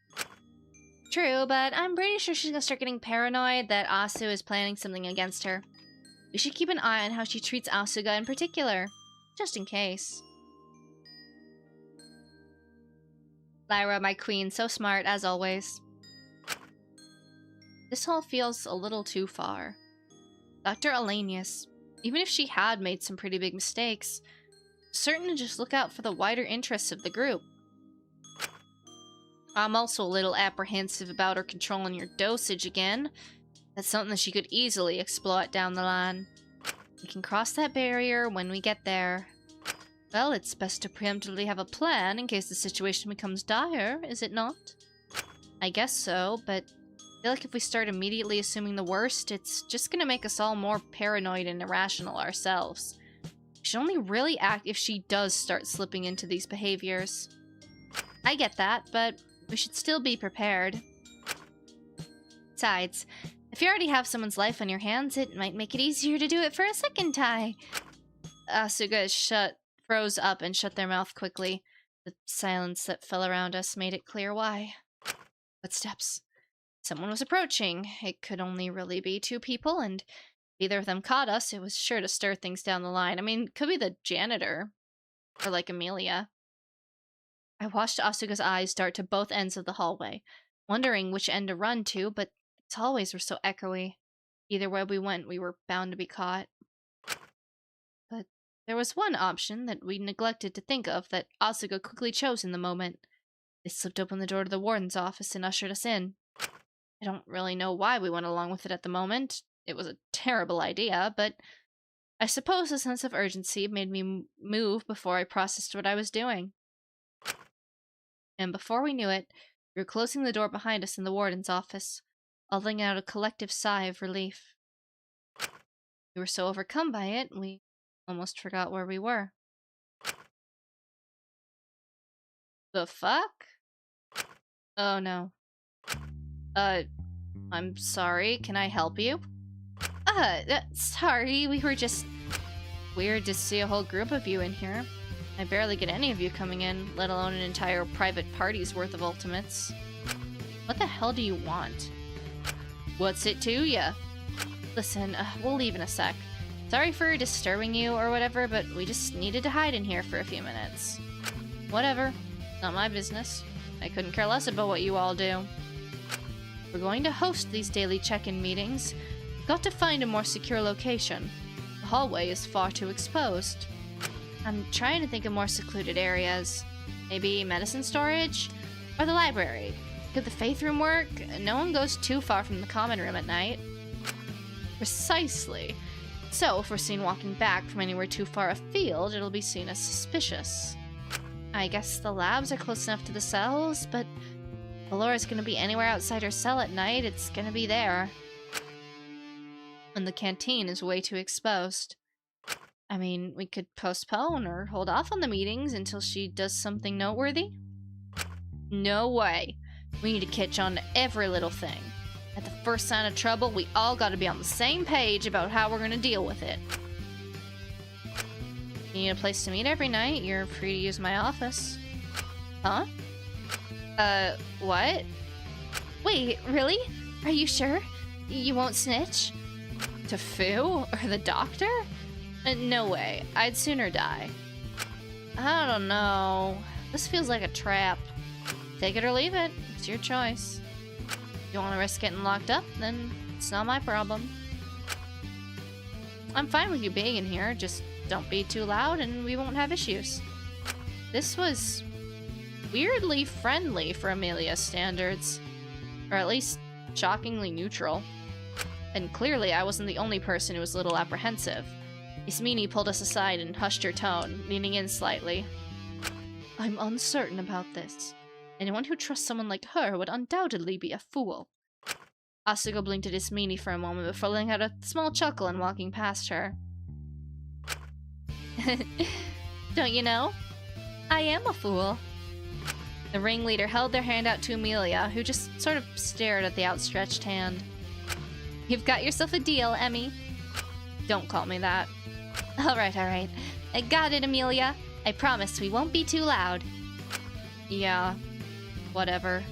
True, but I'm pretty sure she's gonna start getting paranoid that Asu is planning something against her. We should keep an eye on how she treats Asuka in particular, just in case. Lyra, my queen, so smart as always. This all feels a little too far. Dr. Elanius, even if she had made some pretty big mistakes, certain to just look out for the wider interests of the group. I'm also a little apprehensive about her controlling your dosage again. That's something that she could easily exploit down the line. We can cross that barrier when we get there. Well, it's best to preemptively have a plan in case the situation becomes dire, is it not? I guess so, but I feel like if we start immediately assuming the worst, it's just gonna make us all more paranoid and irrational ourselves. We should only really act if she does start slipping into these behaviors. I get that, but we should still be prepared. Besides, if you already have someone's life on your hands, it might make it easier to do it for a second time. Asuka froze up and shut their mouth quickly. The silence that fell around us made it clear why. Footsteps. Someone was approaching. It could only really be two people, and if either of them caught us, it was sure to stir things down the line. I mean, could be the janitor. Or like Amelia. I watched Asuka's eyes dart to both ends of the hallway, wondering which end to run to, but these hallways were so echoey. Either way we went, we were bound to be caught. But there was one option that we neglected to think of that Asuka quickly chose in the moment. They slipped open the door to the warden's office and ushered us in. I don't really know why we went along with it at the moment. It was a terrible idea, but I suppose a sense of urgency made me move before I processed what I was doing. And before we knew it, we were closing the door behind us in the warden's office, all letting out a collective sigh of relief. We were so overcome by it, we almost forgot where we were. The fuck? Oh no. I'm sorry, can I help you? Sorry, we were just... Weird to see a whole group of you in here. I barely get any of you coming in, let alone an entire private party's worth of ultimates. What the hell do you want? What's it to ya? Listen, we'll leave in a sec. Sorry for disturbing you or whatever, but we just needed to hide in here for a few minutes. Whatever. Not my business. I couldn't care less about what you all do. We're going to host these daily check-in meetings. Got to find a more secure location. The hallway is far too exposed. I'm trying to think of more secluded areas. Maybe medicine storage? Or the library? Could the faith room work? No one goes too far from the common room at night. Precisely. So, if we're seen walking back from anywhere too far afield, it'll be seen as suspicious. I guess the labs are close enough to the cells, but if Alora's gonna be anywhere outside her cell at night, it's gonna be there. And the canteen is way too exposed. I mean, we could postpone or hold off on the meetings until she does something noteworthy. No way. We need to catch on to every little thing. At the first sign of trouble, we all gotta be on the same page about how we're gonna deal with it. You need a place to meet every night, you're free to use my office. Huh? What? Wait, really? Are you sure? You won't snitch? To Fu? Or the doctor? No way. I'd sooner die. I don't know. This feels like a trap. Take it or leave it. It's your choice. If you want to risk getting locked up, then it's not my problem. I'm fine with you being in here, just don't be too loud and we won't have issues. This was weirdly friendly for Amelia's standards. Or at least shockingly neutral. And clearly I wasn't the only person who was a little apprehensive. Ismini pulled us aside and hushed her tone, leaning in slightly. I'm uncertain about this. Anyone who trusts someone like her would undoubtedly be a fool. Asuko blinked at Ismini for a moment before letting out a small chuckle and walking past her. Don't you know? I am a fool. The ringleader held their hand out to Amelia, who just sort of stared at the outstretched hand. You've got yourself a deal, Emmy. Don't call me that. Alright. I got it, Amelia. I promise we won't be too loud. Yeah, whatever.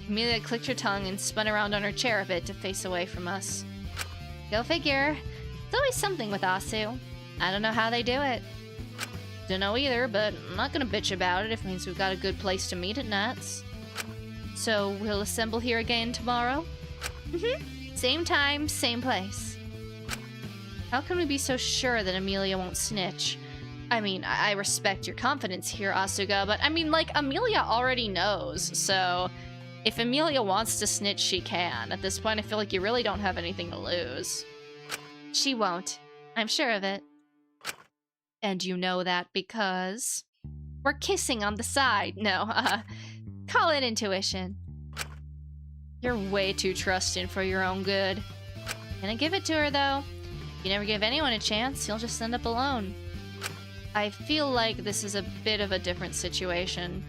Amelia clicked her tongue and spun around on her chair a bit to face away from us. Go figure. It's always something with Asu. I don't know how they do it. Don't know either, but I'm not gonna bitch about it if it means we've got a good place to meet at Nats. So we'll assemble here again tomorrow? Same time, same place. How can we be so sure that Amelia won't snitch? I mean, I respect your confidence here, Asuga, but I mean, like, Amelia already knows, so if Amelia wants to snitch, she can. At this point, I feel like you really don't have anything to lose. She won't. I'm sure of it. And you know that because we're kissing on the side. No, call it intuition. You're way too trusting for your own good. Gonna give it to her, though. If you never give anyone a chance, you'll just end up alone. I feel like this is a bit of a different situation.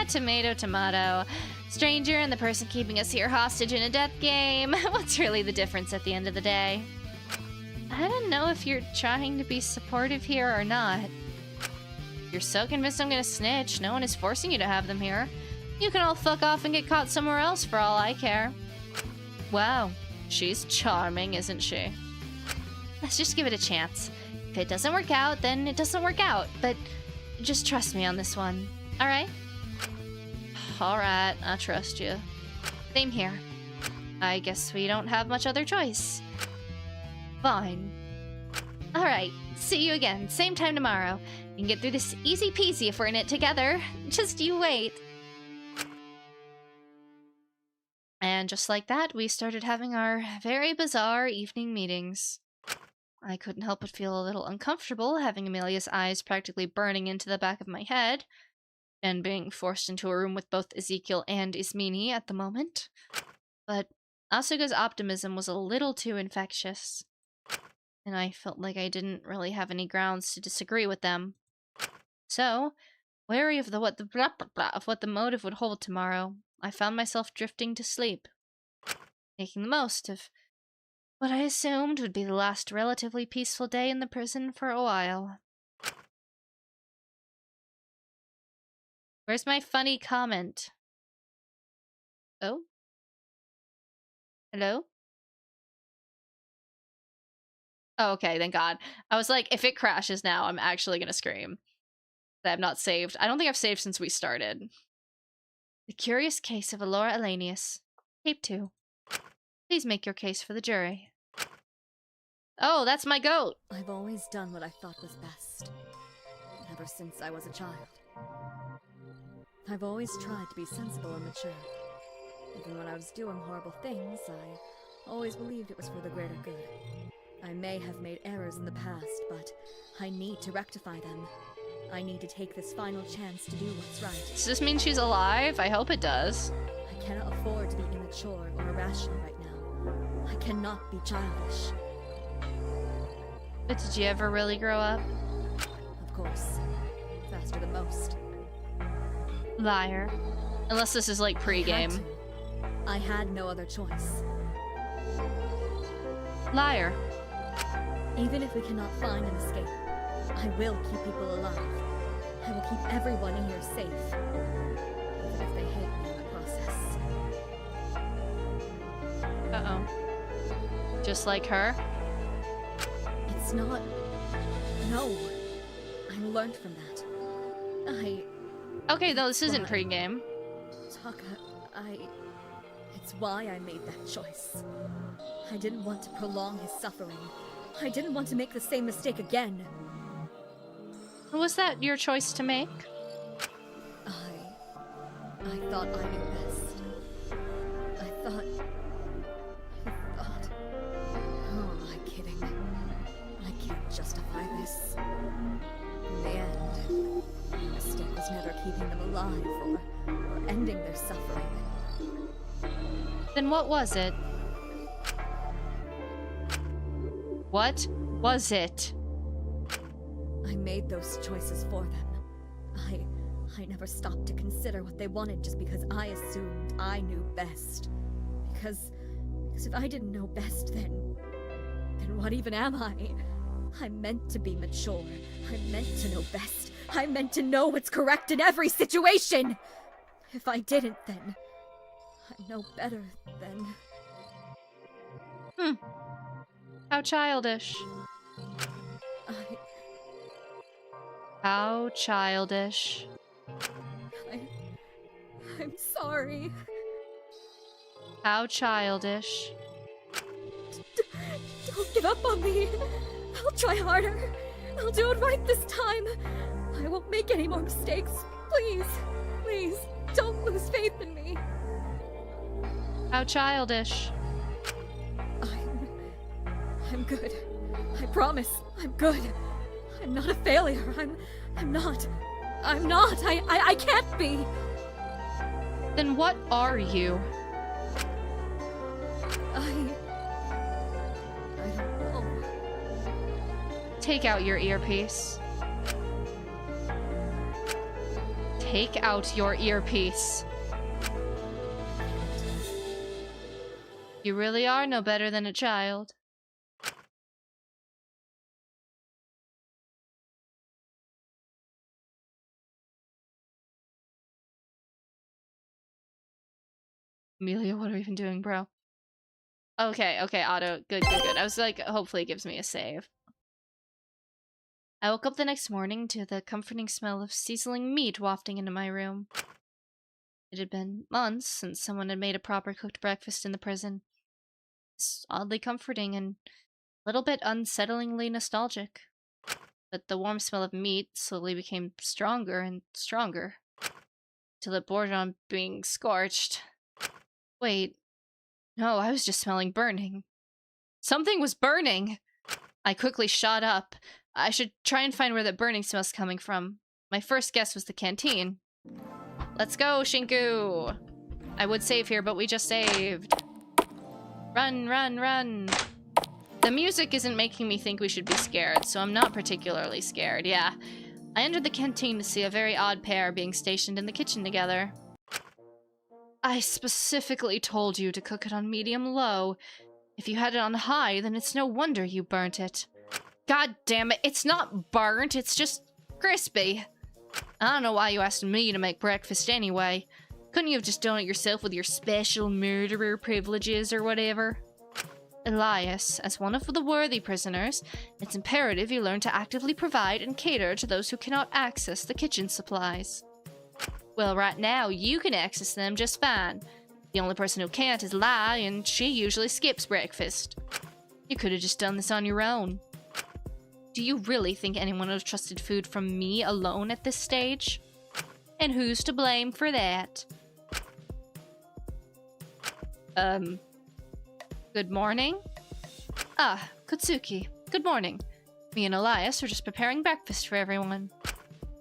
Tomato, tomato. Stranger and the person keeping us here hostage in a death game. What's really the difference at the end of the day? I don't know if you're trying to be supportive here or not. You're so convinced I'm gonna snitch, no one is forcing you to have them here. You can all fuck off and get caught somewhere else for all I care. Wow, she's charming, isn't she? Let's just give it a chance. If it doesn't work out, then it doesn't work out. But just trust me on this one, alright? Alright, I trust you. Same here. I guess we don't have much other choice. Fine. Alright, see you again, same time tomorrow. You can get through this easy peasy if we're in it together. Just you wait. And just like that, we started having our very bizarre evening meetings. I couldn't help but feel a little uncomfortable having Amelia's eyes practically burning into the back of my head, and being forced into a room with both Ezekiel and Ismini at the moment. But Asuka's optimism was a little too infectious, and I felt like I didn't really have any grounds to disagree with them. So, wary of what the motive would hold tomorrow, I found myself drifting to sleep, making the most of what I assumed would be the last relatively peaceful day in the prison for a while. Where's my funny comment? Oh? Hello? Oh, okay, thank God. I was like, if it crashes now, I'm actually gonna scream. I have not saved. I don't think I've saved since we started. The Curious Case of Alora Elanius. Tape 2. Please make your case for the jury. Oh, that's my goat! I've always done what I thought was best. Ever since I was a child. I've always tried to be sensible and mature. Even when I was doing horrible things, I always believed it was for the greater good. I may have made errors in the past, but I need to rectify them. I need to take this final chance to do what's right. Does this mean she's alive? I hope it does. I cannot afford to be immature or irrational right now. I cannot be childish. But did you ever really grow up? Of course. Faster than most. Liar. Unless this is like pre-game. I had no other choice. Liar. Even if we cannot find an escape, I will keep people alive. I will keep everyone in here safe. Even if they hate me in the process. Uh-oh. Just like her? It's not... No. I learned from that. Okay, no, this isn't pre-game. Taka, It's why I made that choice. I didn't want to prolong his suffering. I didn't want to make the same mistake again. Was that your choice to make? I thought I knew best. I thought... Oh, am I kidding? I can't justify this. In the end, the mistake was never keeping them alive or ending their suffering. Then what was it? What was it? I made those choices for them. I never stopped to consider what they wanted just because I assumed I knew best. Because if I didn't know best, then what even am I? I'm meant to be mature. I'm meant to know best. I'm meant to know what's correct in every situation! If I didn't, then I know better than... How childish. How childish. I'm sorry. How childish. Don't give up on me. I'll try harder. I'll do it right this time. I won't make any more mistakes. Please, please, don't lose faith in me. How childish. I'm good. I promise. I'm good. I'm not a failure. I'm not. I can't be. Then what are you? I don't know. Take out your earpiece. Take out your earpiece. You really are no better than a child. Amelia, what are we even doing, bro? Okay, Otto. Good. I was like, hopefully it gives me a save. I woke up the next morning to the comforting smell of sizzling meat wafting into my room. It had been months since someone had made a proper cooked breakfast in the prison. It's oddly comforting and little bit unsettlingly nostalgic. But the warm smell of meat slowly became stronger and stronger, till it bordered on being scorched. Wait, no, I was just smelling burning. Something was burning! I quickly shot up. I should try and find where that burning smell's coming from. My first guess was the canteen. Let's go, Shinku! I would save here, but we just saved. Run, run, run! The music isn't making me think we should be scared, so I'm not particularly scared, yeah. I entered the canteen to see a very odd pair being stationed in the kitchen together. I specifically told you to cook it on medium-low. If you had it on high, then it's no wonder you burnt it. God damn it, it's not burnt, it's just crispy. I don't know why you asked me to make breakfast anyway. Couldn't you have just done it yourself with your special murderer privileges or whatever? Elias, as one of the worthy prisoners, it's imperative you learn to actively provide and cater to those who cannot access the kitchen supplies. Well, right now, you can access them just fine. The only person who can't is Lai, and she usually skips breakfast. You could have just done this on your own. Do you really think anyone would have trusted food from me alone at this stage? And who's to blame for that? Good morning? Ah, Kotsuki. Good morning. Me and Elias are just preparing breakfast for everyone.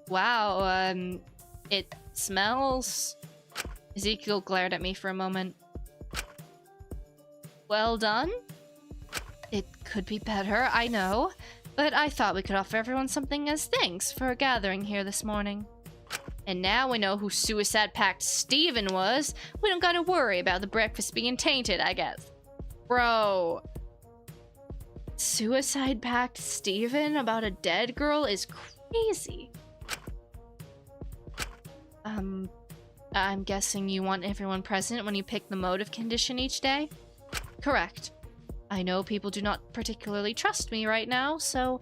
Wow, it smells... Ezekiel glared at me for a moment. Well done? It could be better, I know, but I thought we could offer everyone something as thanks for gathering here this morning. And now we know who Suicide Pact Steven was, we don't gotta worry about the breakfast being tainted, I guess. Bro. Suicide Pact Steven about a dead girl is crazy. I'm guessing you want everyone present when you pick the mode of condition each day? Correct. I know people do not particularly trust me right now, so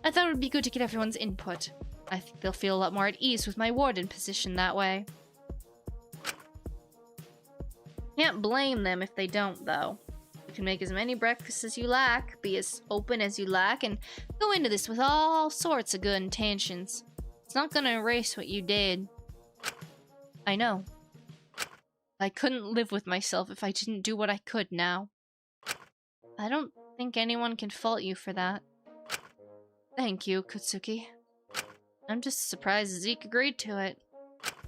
I thought it would be good to get everyone's input. I think they'll feel a lot more at ease with my warden position that way. Can't blame them if they don't, though. You can make as many breakfasts as you like, be as open as you like, and go into this with all sorts of good intentions. It's not gonna erase what you did. I know. I couldn't live with myself if I didn't do what I could now. I don't think anyone can fault you for that. Thank you, Kotsuki. I'm just surprised Zeke agreed to it.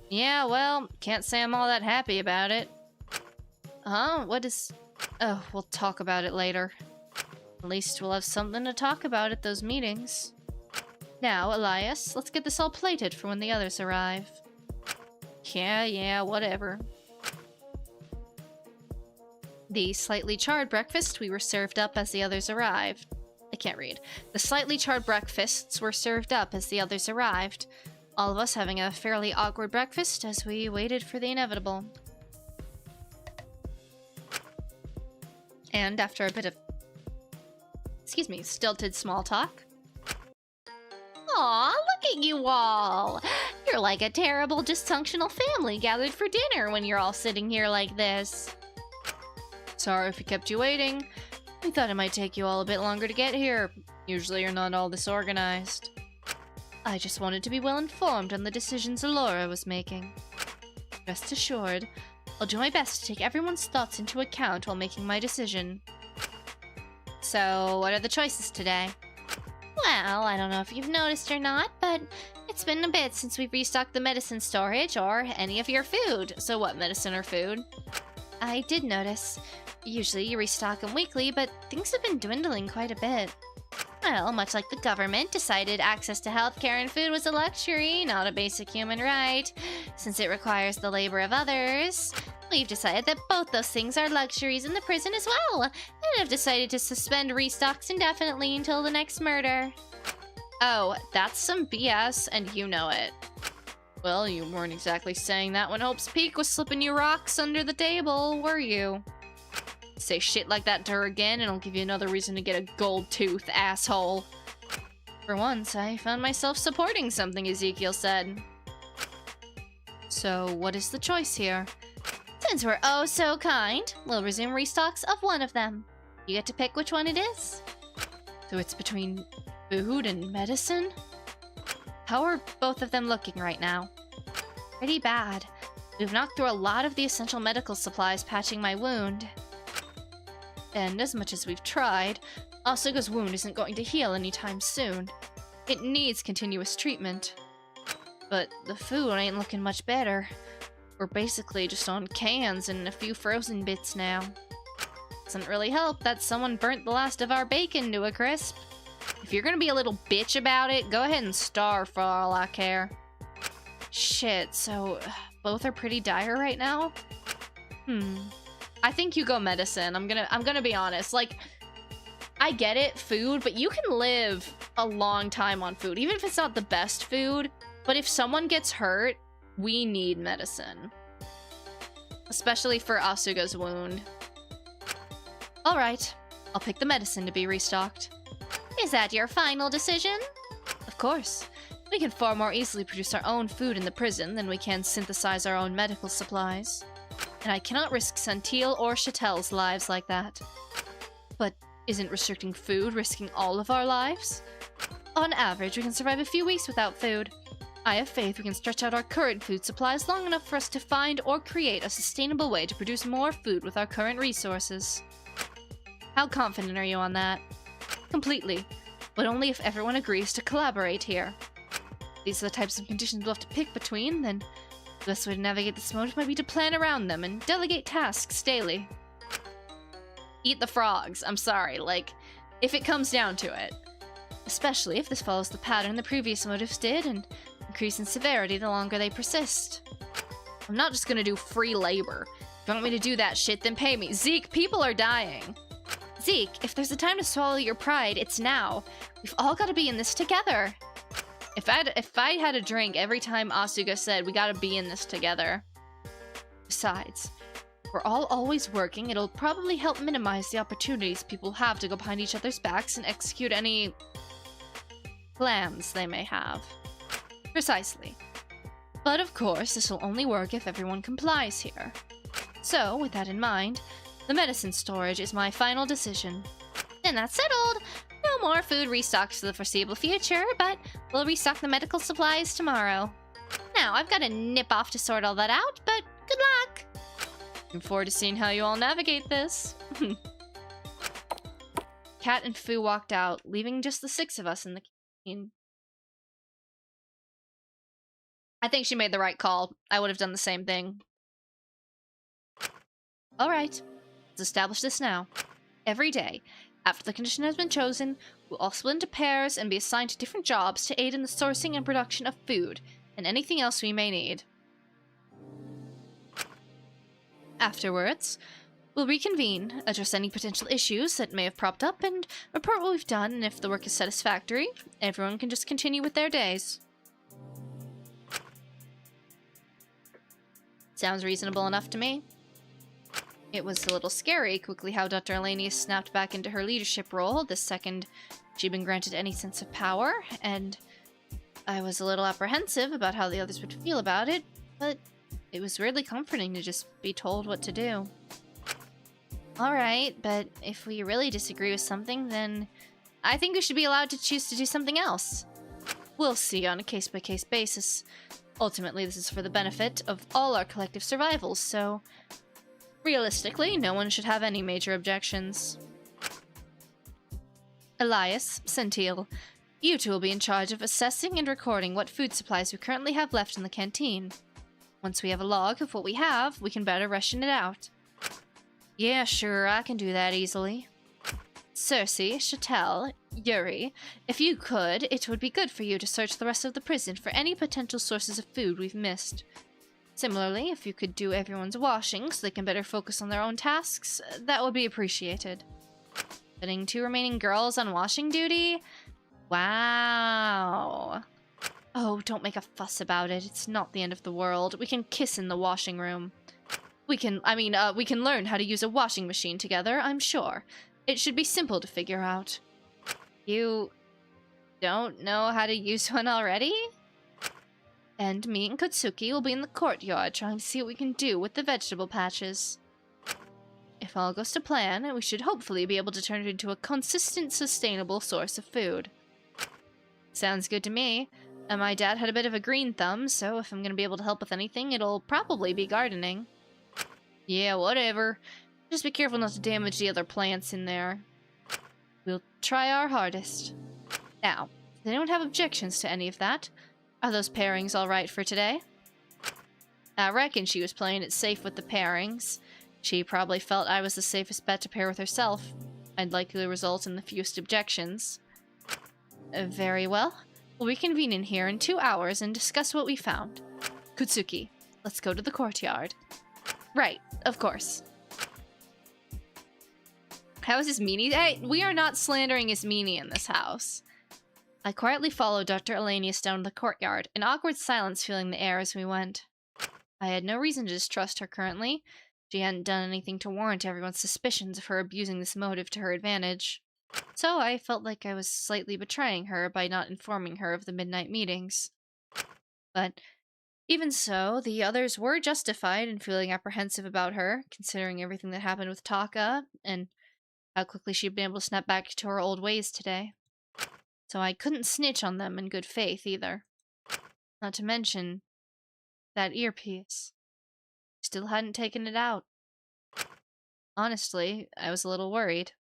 Yeah, well, can't say I'm all that happy about it. Huh? What is... Oh, we'll talk about it later. At least we'll have something to talk about at those meetings. Now, Elias, let's get this all plated for when the others arrive. Yeah, whatever. The slightly charred breakfast we were served up as the others arrived. I can't read. The slightly charred breakfasts were served up as the others arrived, all of us having a fairly awkward breakfast as we waited for the inevitable. And after a bit of, stilted small talk. Aw, look at you all! You're like a terrible, dysfunctional family gathered for dinner when you're all sitting here like this. Sorry if we kept you waiting. We thought it might take you all a bit longer to get here. Usually you're not all this organized. I just wanted to be well informed on the decisions Alora was making. Rest assured, I'll do my best to take everyone's thoughts into account while making my decision. So, what are the choices today? Well, I don't know if you've noticed or not, but it's been a bit since we've restocked the medicine storage or any of your food. So what medicine or food? I did notice. Usually you restock them weekly, but things have been dwindling quite a bit. Well, much like the government decided access to healthcare and food was a luxury, not a basic human right, since it requires the labor of others, we've decided that both those things are luxuries in the prison as well, and have decided to suspend restocks indefinitely until the next murder. Oh, that's some BS, and you know it. Well, you weren't exactly saying that when Hope's Peak was slipping you rocks under the table, were you? Say shit like that to her again, and I'll give you another reason to get a gold tooth, asshole. For once, I found myself supporting something Ezekiel said. So, what is the choice here? Since we're oh so kind, we'll resume restocks of one of them. You get to pick which one it is. So it's between food and medicine? How are both of them looking right now? Pretty bad. We've knocked through a lot of the essential medical supplies patching my wound. And as much as we've tried, Asuka's wound isn't going to heal anytime soon. It needs continuous treatment. But the food ain't looking much better. We're basically just on cans and a few frozen bits now. Doesn't really help that someone burnt the last of our bacon to a crisp. If you're gonna be a little bitch about it, go ahead and starve for all I care. Shit, so both are pretty dire right now? I think you go medicine. I'm gonna be honest. Like, I get it, food, but you can live a long time on food, even if it's not the best food. But if someone gets hurt, we need medicine. Especially for Asuka's wound. Alright, I'll pick the medicine to be restocked. Is that your final decision? Of course. We can far more easily produce our own food in the prison than we can synthesize our own medical supplies. And I cannot risk Santil or Chatel's lives like that. But isn't restricting food risking all of our lives? On average, we can survive a few weeks without food. I have faith we can stretch out our current food supplies long enough for us to find or create a sustainable way to produce more food with our current resources. How confident are you on that? Completely, but only if everyone agrees to collaborate here. These are the types of conditions we'll have to pick between, then the best way to navigate this motive might be to plan around them and delegate tasks daily. Eat the frogs, I'm sorry, like, if it comes down to it. Especially if this follows the pattern the previous motives did and increase in severity the longer they persist. I'm not just gonna do free labor. If you want me to do that shit, then pay me. Zeke, people are dying. Zeke, if there's a time to swallow your pride, it's now. We've all got to be in this together. If I had a drink every time Asuka said we gotta be in this together. Besides, if we're all always working, it'll probably help minimize the opportunities people have to go behind each other's backs and execute any plans they may have. Precisely. But of course, this will only work if everyone complies here. So, with that in mind, the medicine storage is my final decision. And that's settled! No more food restocks for the foreseeable future, but we'll restock the medical supplies tomorrow. Now, I've got to nip off to sort all that out, but good luck! Looking forward to seeing how you all navigate this. Kat and Fu walked out, leaving just the 6 of us in the canteen. I think she made the right call. I would have done the same thing. Alright, let's establish this now. Every day, after the condition has been chosen, we'll all split into pairs and be assigned to different jobs to aid in the sourcing and production of food, and anything else we may need. Afterwards, we'll reconvene, address any potential issues that may have propped up, and report what we've done, and if the work is satisfactory, everyone can just continue with their days. Sounds reasonable enough to me. It was a little scary quickly how Dr. Elenius snapped back into her leadership role the second she'd been granted any sense of power, and I was a little apprehensive about how the others would feel about it, but it was weirdly comforting to just be told what to do. Alright, but if we really disagree with something, then I think we should be allowed to choose to do something else. We'll see on a case-by-case basis. Ultimately, this is for the benefit of all our collective survivals, so realistically, no one should have any major objections. Elias, Santil, you two will be in charge of assessing and recording what food supplies we currently have left in the canteen. Once we have a log of what we have, we can better ration it out. Yeah, sure, I can do that easily. Cersei, Chatel, Yuri, if you could, it would be good for you to search the rest of the prison for any potential sources of food we've missed. Similarly, if you could do everyone's washing so they can better focus on their own tasks, that would be appreciated. Putting 2 remaining girls on washing duty? Wow. Oh, don't make a fuss about it. It's not the end of the world. We can kiss in the washing room. We can learn how to use a washing machine together, I'm sure. It should be simple to figure out. You don't know how to use one already? And me and Kotsuki will be in the courtyard trying to see what we can do with the vegetable patches. If all goes to plan, we should hopefully be able to turn it into a consistent, sustainable source of food. Sounds good to me. And my dad had a bit of a green thumb, so if I'm gonna be able to help with anything, it'll probably be gardening. Yeah, whatever. Just be careful not to damage the other plants in there. We'll try our hardest. Now, does anyone have objections to any of that? Are those pairings alright for today? I reckon she was playing it safe with the pairings. She probably felt I was the safest bet to pair with herself. I'd likely result in the fewest objections. Very well. We'll reconvene in here in 2 hours and discuss what we found. Kutsuki, let's go to the courtyard. Right, of course. How is his meanie? Hey, we are not slandering his meanie in this house. I quietly followed Dr. Elenius down to the courtyard, an awkward silence filling the air as we went. I had no reason to distrust her currently. She hadn't done anything to warrant everyone's suspicions of her abusing this motive to her advantage. So I felt like I was slightly betraying her by not informing her of the midnight meetings. But even so, the others were justified in feeling apprehensive about her, considering everything that happened with Taka, and how quickly she'd been able to snap back to her old ways today. So I couldn't snitch on them in good faith, either. Not to mention that earpiece. Still hadn't taken it out. Honestly, I was a little worried.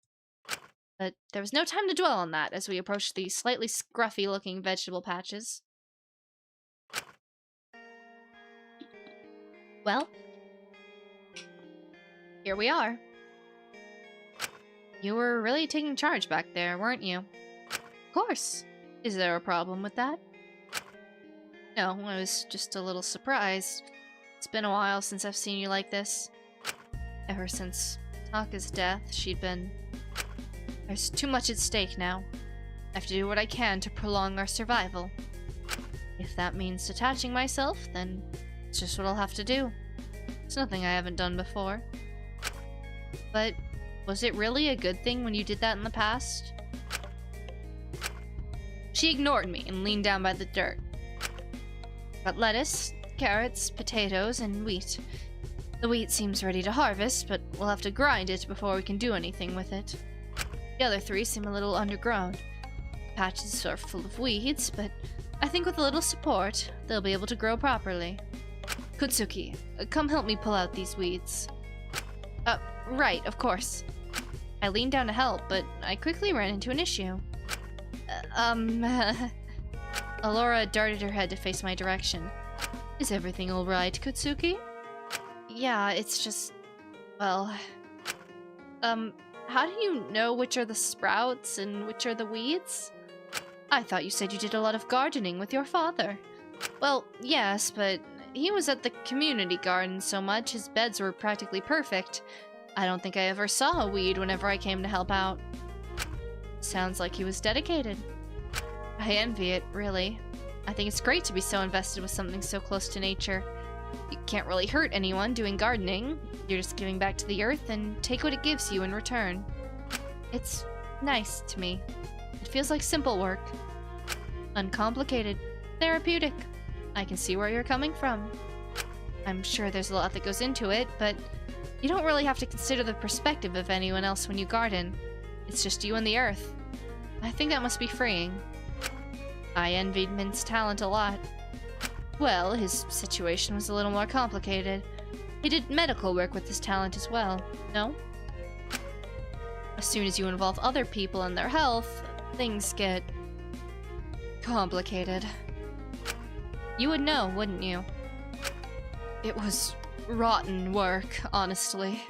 But there was no time to dwell on that as we approached the slightly scruffy-looking vegetable patches. Well, here we are. You were really taking charge back there, weren't you? Of course. Is there a problem with that? No, I was just a little surprised. It's been a while since I've seen you like this. Ever since Taka's death, she'd been... There's too much at stake now. I have to do what I can to prolong our survival. If that means detaching myself, then it's just what I'll have to do. It's nothing I haven't done before. But was it really a good thing when you did that in the past? She ignored me and leaned down by the dirt. Got lettuce, carrots, potatoes, and wheat. The wheat seems ready to harvest, but we'll have to grind it before we can do anything with it. The other 3 seem a little underground. Patches are full of weeds, but I think with a little support, they'll be able to grow properly. Kutsuki, come help me pull out these weeds. Right, of course. I leaned down to help, but I quickly ran into an issue. Alora darted her head to face my direction. Is everything alright, Kutsuki? Yeah, it's just... well... how do you know which are the sprouts and which are the weeds? I thought you said you did a lot of gardening with your father. Well, yes, but he was at the community garden so much his beds were practically perfect. I don't think I ever saw a weed whenever I came to help out. Sounds like he was dedicated. I envy it, really. I think it's great to be so invested with something so close to nature. You can't really hurt anyone doing gardening. You're just giving back to the earth and take what it gives you in return. It's nice to me. It feels like simple work. Uncomplicated. Therapeutic. I can see where you're coming from. I'm sure there's a lot that goes into it, but you don't really have to consider the perspective of anyone else when you garden. It's just you and the earth. I think that must be freeing. I envied Min's talent a lot. Well, his situation was a little more complicated. He did medical work with his talent as well, no? As soon as you involve other people and their health, things get... complicated. You would know, wouldn't you? It was rotten work, honestly.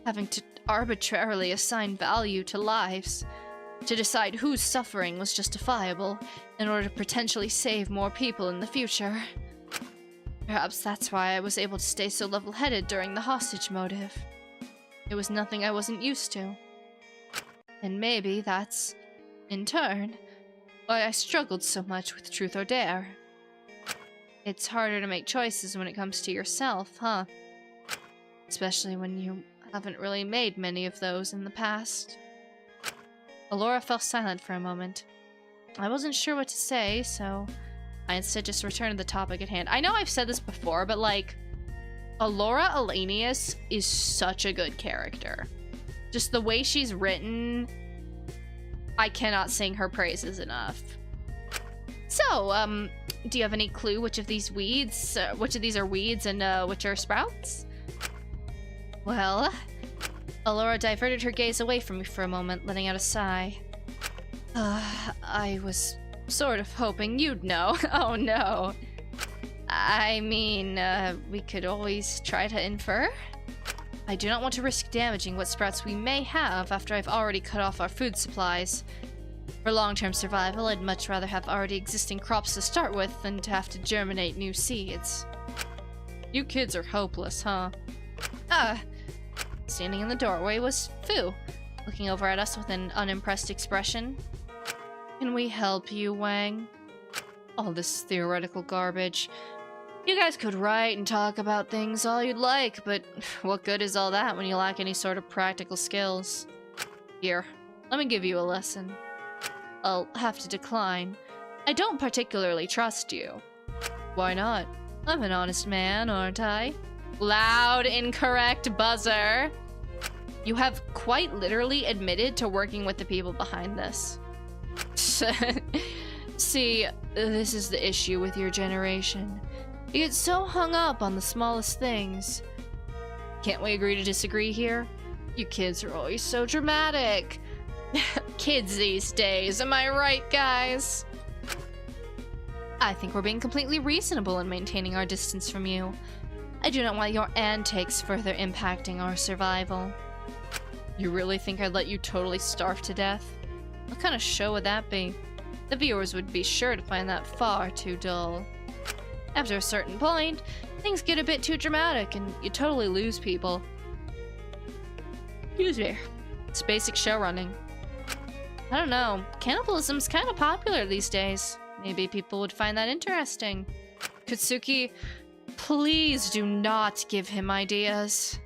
Having to arbitrarily assign value to lives, to decide whose suffering was justifiable in order to potentially save more people in the future. Perhaps that's why I was able to stay so level-headed during the hostage motive. It was nothing I wasn't used to. And maybe that's, in turn, why I struggled so much with Truth or Dare. It's harder to make choices when it comes to yourself, huh? Especially when you haven't really made many of those in the past. Alora fell silent for a moment. I wasn't sure what to say, so I instead just returned to the topic at hand. I know I've said this before, but like, Alora Elanius is such a good character. Just the way she's written, I cannot sing her praises enough. So, do you have any clue which of these are weeds and which are sprouts? Well, Alora diverted her gaze away from me for a moment, letting out a sigh. I was sort of hoping you'd know. Oh no. I mean, we could always try to infer. I do not want to risk damaging what sprouts we may have after I've already cut off our food supplies. For long-term survival, I'd much rather have already existing crops to start with than to have to germinate new seeds. You kids are hopeless, huh? Standing in the doorway was Fu, looking over at us with an unimpressed expression. Can we help you, Wang? All this theoretical garbage. You guys could write and talk about things all you'd like, but what good is all that when you lack any sort of practical skills? Here, let me give you a lesson. I'll have to decline. I don't particularly trust you. Why not? I'm an honest man, aren't I? Loud, incorrect buzzer. You have quite literally admitted to working with the people behind this. See, this is the issue with your generation. You get so hung up on the smallest things. Can't we agree to disagree here? You kids are always so dramatic. Kids these days, am I right, guys? I think we're being completely reasonable in maintaining our distance from you. I do not want your antics further impacting our survival. You really think I'd let you totally starve to death? What kind of show would that be? The viewers would be sure to find that far too dull. After a certain point, things get a bit too dramatic and you totally lose people. Excuse me. It's basic show running. I don't know, cannibalism's kind of popular these days. Maybe people would find that interesting. Kutsuki, please do not give him ideas.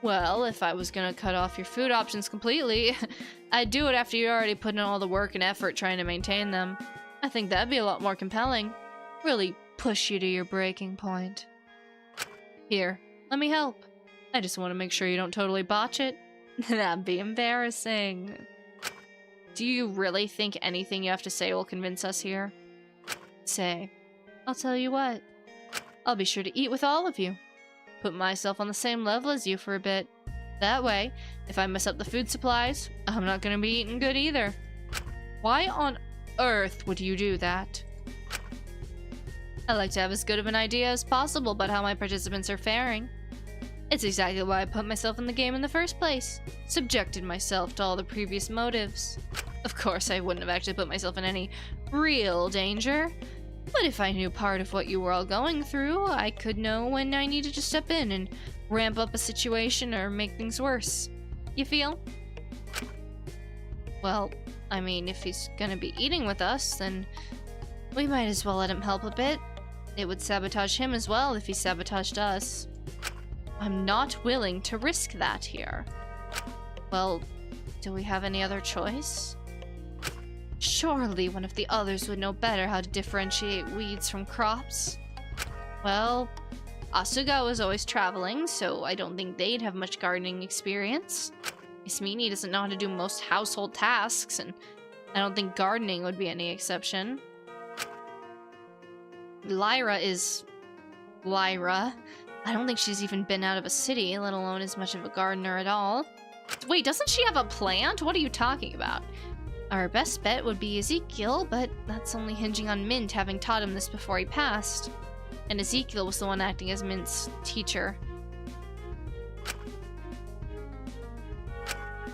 Well, if I was gonna cut off your food options completely, I'd do it after you already put in all the work and effort trying to maintain them. I think that'd be a lot more compelling. Really push you to your breaking point. Here, let me help. I just want to make sure you don't totally botch it. That'd be embarrassing. Do you really think anything you have to say will convince us here? Say, I'll tell you what. I'll be sure to eat with all of you. Put myself on the same level as you for a bit. That way, if I mess up the food supplies, I'm not gonna be eating good either. Why on earth would you do that? I like to have as good of an idea as possible about how my participants are faring. It's exactly why I put myself in the game in the first place. Subjected myself to all the previous motives. Of course, I wouldn't have actually put myself in any real danger. But if I knew part of what you were all going through, I could know when I needed to step in and ramp up a situation or make things worse. You feel? Well, I mean, if he's gonna be eating with us, then we might as well let him help a bit. It would sabotage him as well if he sabotaged us. I'm not willing to risk that here. Well, do we have any other choice? Surely one of the others would know better how to differentiate weeds from crops. Well, Asuga was always traveling, so I don't think they'd have much gardening experience. Ismini doesn't know how to do most household tasks, and I don't think gardening would be any exception. Lyra is... Lyra. I don't think she's even been out of a city, let alone as much of a gardener at all. Wait, doesn't she have a plant? What are you talking about? Our best bet would be Ezekiel, but that's only hinging on Mint having taught him this before he passed. And Ezekiel was the one acting as Mint's teacher.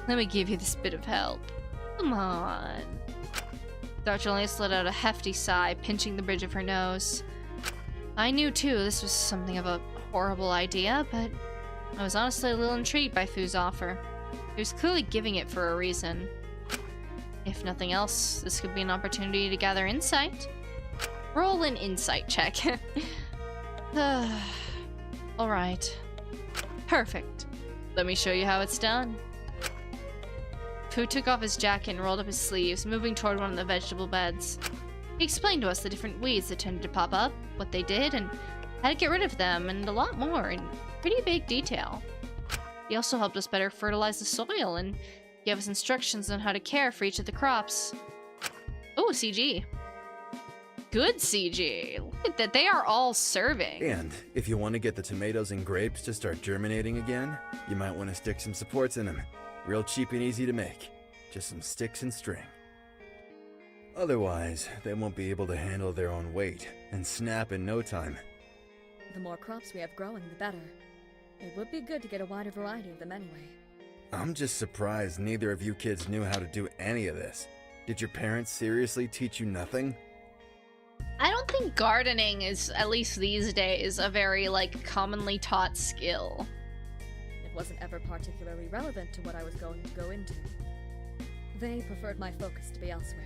Let me give you this bit of help. Come on. Darjeeling let out a hefty sigh, pinching the bridge of her nose. I knew too this was something of a horrible idea, but I was honestly a little intrigued by Fu's offer. He was clearly giving it for a reason. If nothing else, this could be an opportunity to gather insight. Roll an insight check. Alright. Perfect. Let me show you how it's done. Fu took off his jacket and rolled up his sleeves, moving toward one of the vegetable beds. He explained to us the different weeds that tended to pop up, what they did, and how to get rid of them, and a lot more in pretty big detail. He also helped us better fertilize the soil and gave us instructions on how to care for each of the crops. Oh, CG. Good CG. Look at that, they are all serving. And if you want to get the tomatoes and grapes to start germinating again, you might want to stick some supports in them. Real cheap and easy to make. Just some sticks and string. Otherwise, they won't be able to handle their own weight and snap in no time. The more crops we have growing, the better. It would be good to get a wider variety of them anyway. I'm just surprised neither of you kids knew how to do any of this. Did your parents seriously teach you nothing? I don't think gardening is, at least these days, a very, commonly taught skill. It wasn't ever particularly relevant to what I was going to go into. They preferred my focus to be elsewhere.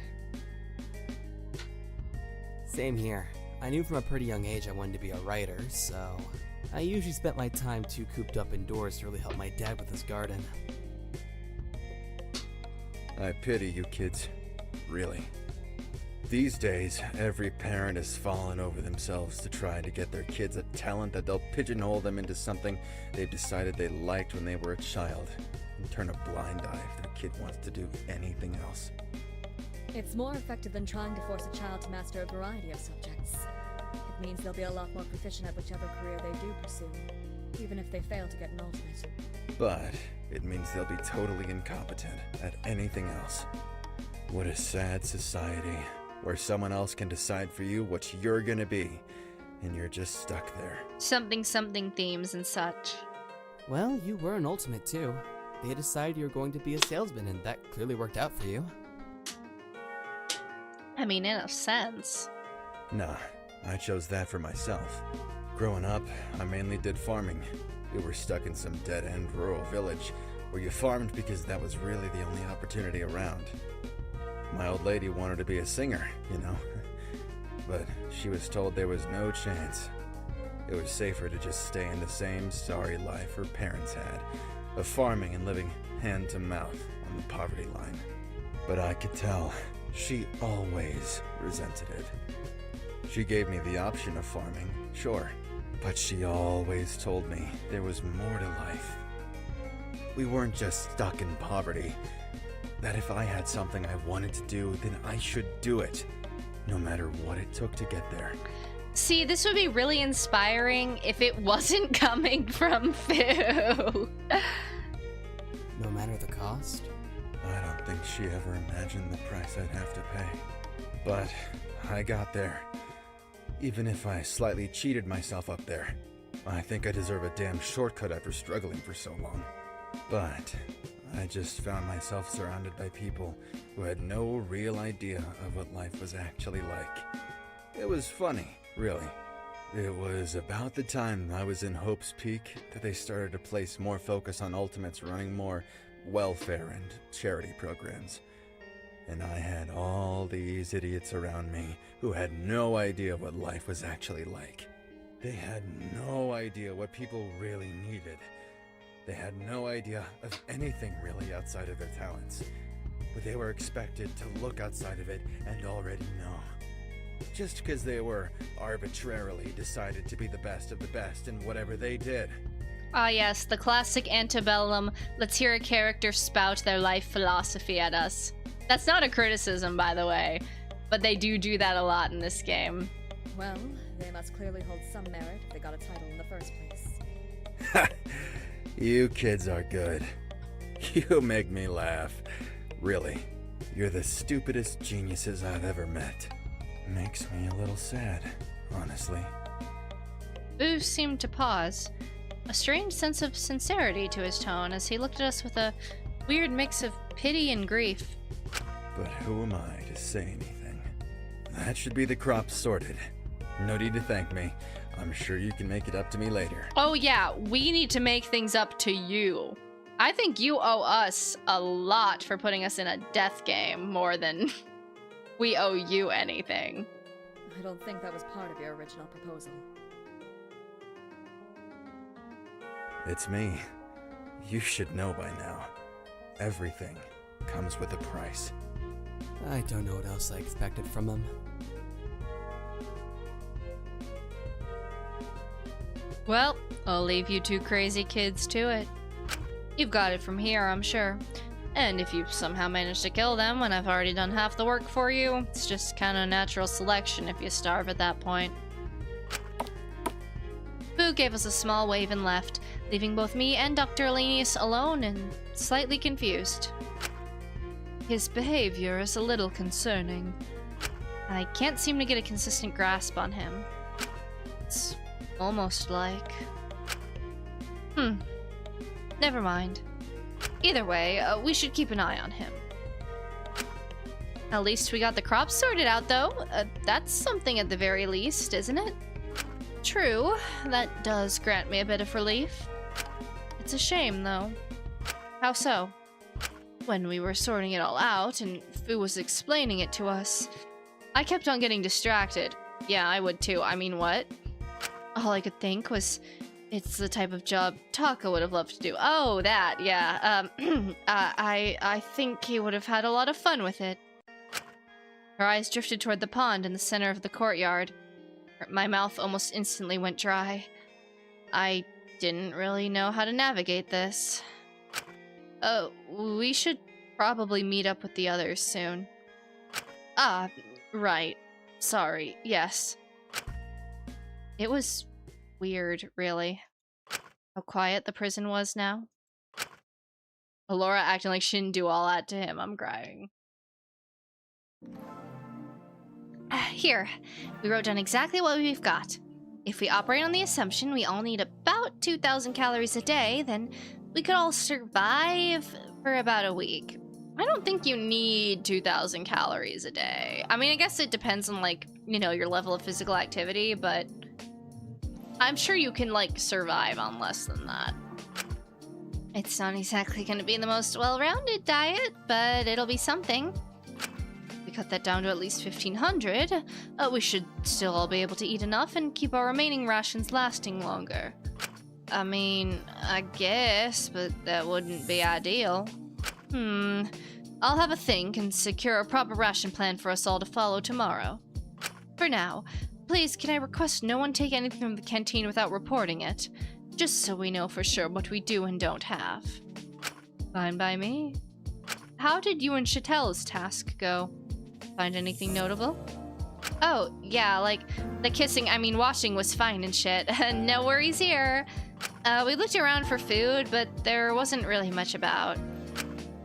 Same here. I knew from a pretty young age I wanted to be a writer, so I usually spent my time too cooped up indoors to really help my dad with his garden. I pity you kids. Really. These days, every parent has fallen over themselves to try to get their kids a talent that they'll pigeonhole them into something they've decided they liked when they were a child, and turn a blind eye if their kid wants to do anything else. It's more effective than trying to force a child to master a variety of subjects. It means they'll be a lot more proficient at whichever career they do pursue, even if they fail to get an ultimate. But it means they'll be totally incompetent at anything else. What a sad society, where someone else can decide for you what you're gonna be, and you're just stuck there. Something themes and such. Well, you were an ultimate too. They decided you were going to be a salesman, and that clearly worked out for you. I mean, in a sense. Nah, I chose that for myself. Growing up, I mainly did farming. We were stuck in some dead-end rural village where you farmed because that was really the only opportunity around. My old lady wanted to be a singer, you know, but she was told there was no chance. It was safer to just stay in the same sorry life her parents had, of farming and living hand to mouth on the poverty line. But I could tell she always resented it. She gave me the option of farming, sure, but she always told me there was more to life. We weren't just stuck in poverty. That if I had something I wanted to do, then I should do it, no matter what it took to get there. See, this would be really inspiring if it wasn't coming from Fu. No matter the cost? I don't think she ever imagined the price I'd have to pay. But I got there. Even if I slightly cheated myself up there, I think I deserve a damn shortcut after struggling for so long. But I just found myself surrounded by people who had no real idea of what life was actually like. It was funny, really. It was about the time I was in Hope's Peak that they started to place more focus on Ultimates running more welfare and charity programs. And I had all these idiots around me who had no idea what life was actually like. They had no idea what people really needed. They had no idea of anything really outside of their talents. But they were expected to look outside of it and already know. Just because they were arbitrarily decided to be the best of the best in whatever they did. Ah yes, the classic Antebellum, let's hear a character spout their life philosophy at us. That's not a criticism, by the way, but they do that a lot in this game. Well, they must clearly hold some merit if they got a title in the first place. You kids are good. You make me laugh. Really, you're the stupidest geniuses I've ever met. Makes me a little sad, honestly. Boo seemed to pause, a strange sense of sincerity to his tone as he looked at us with a weird mix of pity and grief. But who am I to say anything? That should be the crop sorted. No need to thank me. I'm sure you can make it up to me later. Oh yeah, we need to make things up to you. I think you owe us a lot for putting us in a death game more than we owe you anything. I don't think that was part of your original proposal. It's me. You should know by now. Everything comes with a price. I don't know what else I expected from him. Well, I'll leave you two crazy kids to it. You've got it from here, I'm sure. And if you somehow manage to kill them when I've already done half the work for you, it's just kind of natural selection if you starve at that point. Boo gave us a small wave and left, leaving both me and Dr. Elenius alone and slightly confused. His behavior is a little concerning. I can't seem to get a consistent grasp on him. It's almost like... Never mind. Either way, we should keep an eye on him. At least we got the crops sorted out, though. That's something at the very least, isn't it? True, that does grant me a bit of relief. It's a shame, though. How so? When we were sorting it all out, and Fu was explaining it to us, I kept on getting distracted. Yeah, I would too. I mean, what? All I could think was, it's the type of job Taka would have loved to do. Oh, that, yeah. I think he would have had a lot of fun with it. Her eyes drifted toward the pond in the center of the courtyard. My mouth almost instantly went dry. I didn't really know how to navigate this. We should probably meet up with the others soon. Ah, right. Sorry, yes. It was weird, really. How quiet the prison was now. Alora acting like she didn't do all that to him. I'm crying. Here, we wrote down exactly what we've got. If we operate on the assumption we all need about 2,000 calories a day, then we could all survive for about a week. I don't think you need 2,000 calories a day. I mean, I guess it depends on, like, you know, your level of physical activity, but I'm sure you can, like, survive on less than that. It's not exactly going to be the most well-rounded diet, but it'll be something. We cut that down to at least 1,500. We should still all be able to eat enough and keep our remaining rations lasting longer. I mean, I guess, but that wouldn't be ideal. I'll have a think and secure a proper ration plan for us all to follow tomorrow. For now, please, can I request no one take anything from the canteen without reporting it? Just so we know for sure what we do and don't have. Fine by me. How did you and Chatel's task go? Find anything notable? Oh, yeah, like, the washing was fine and shit. No worries here. We looked around for food, but there wasn't really much about.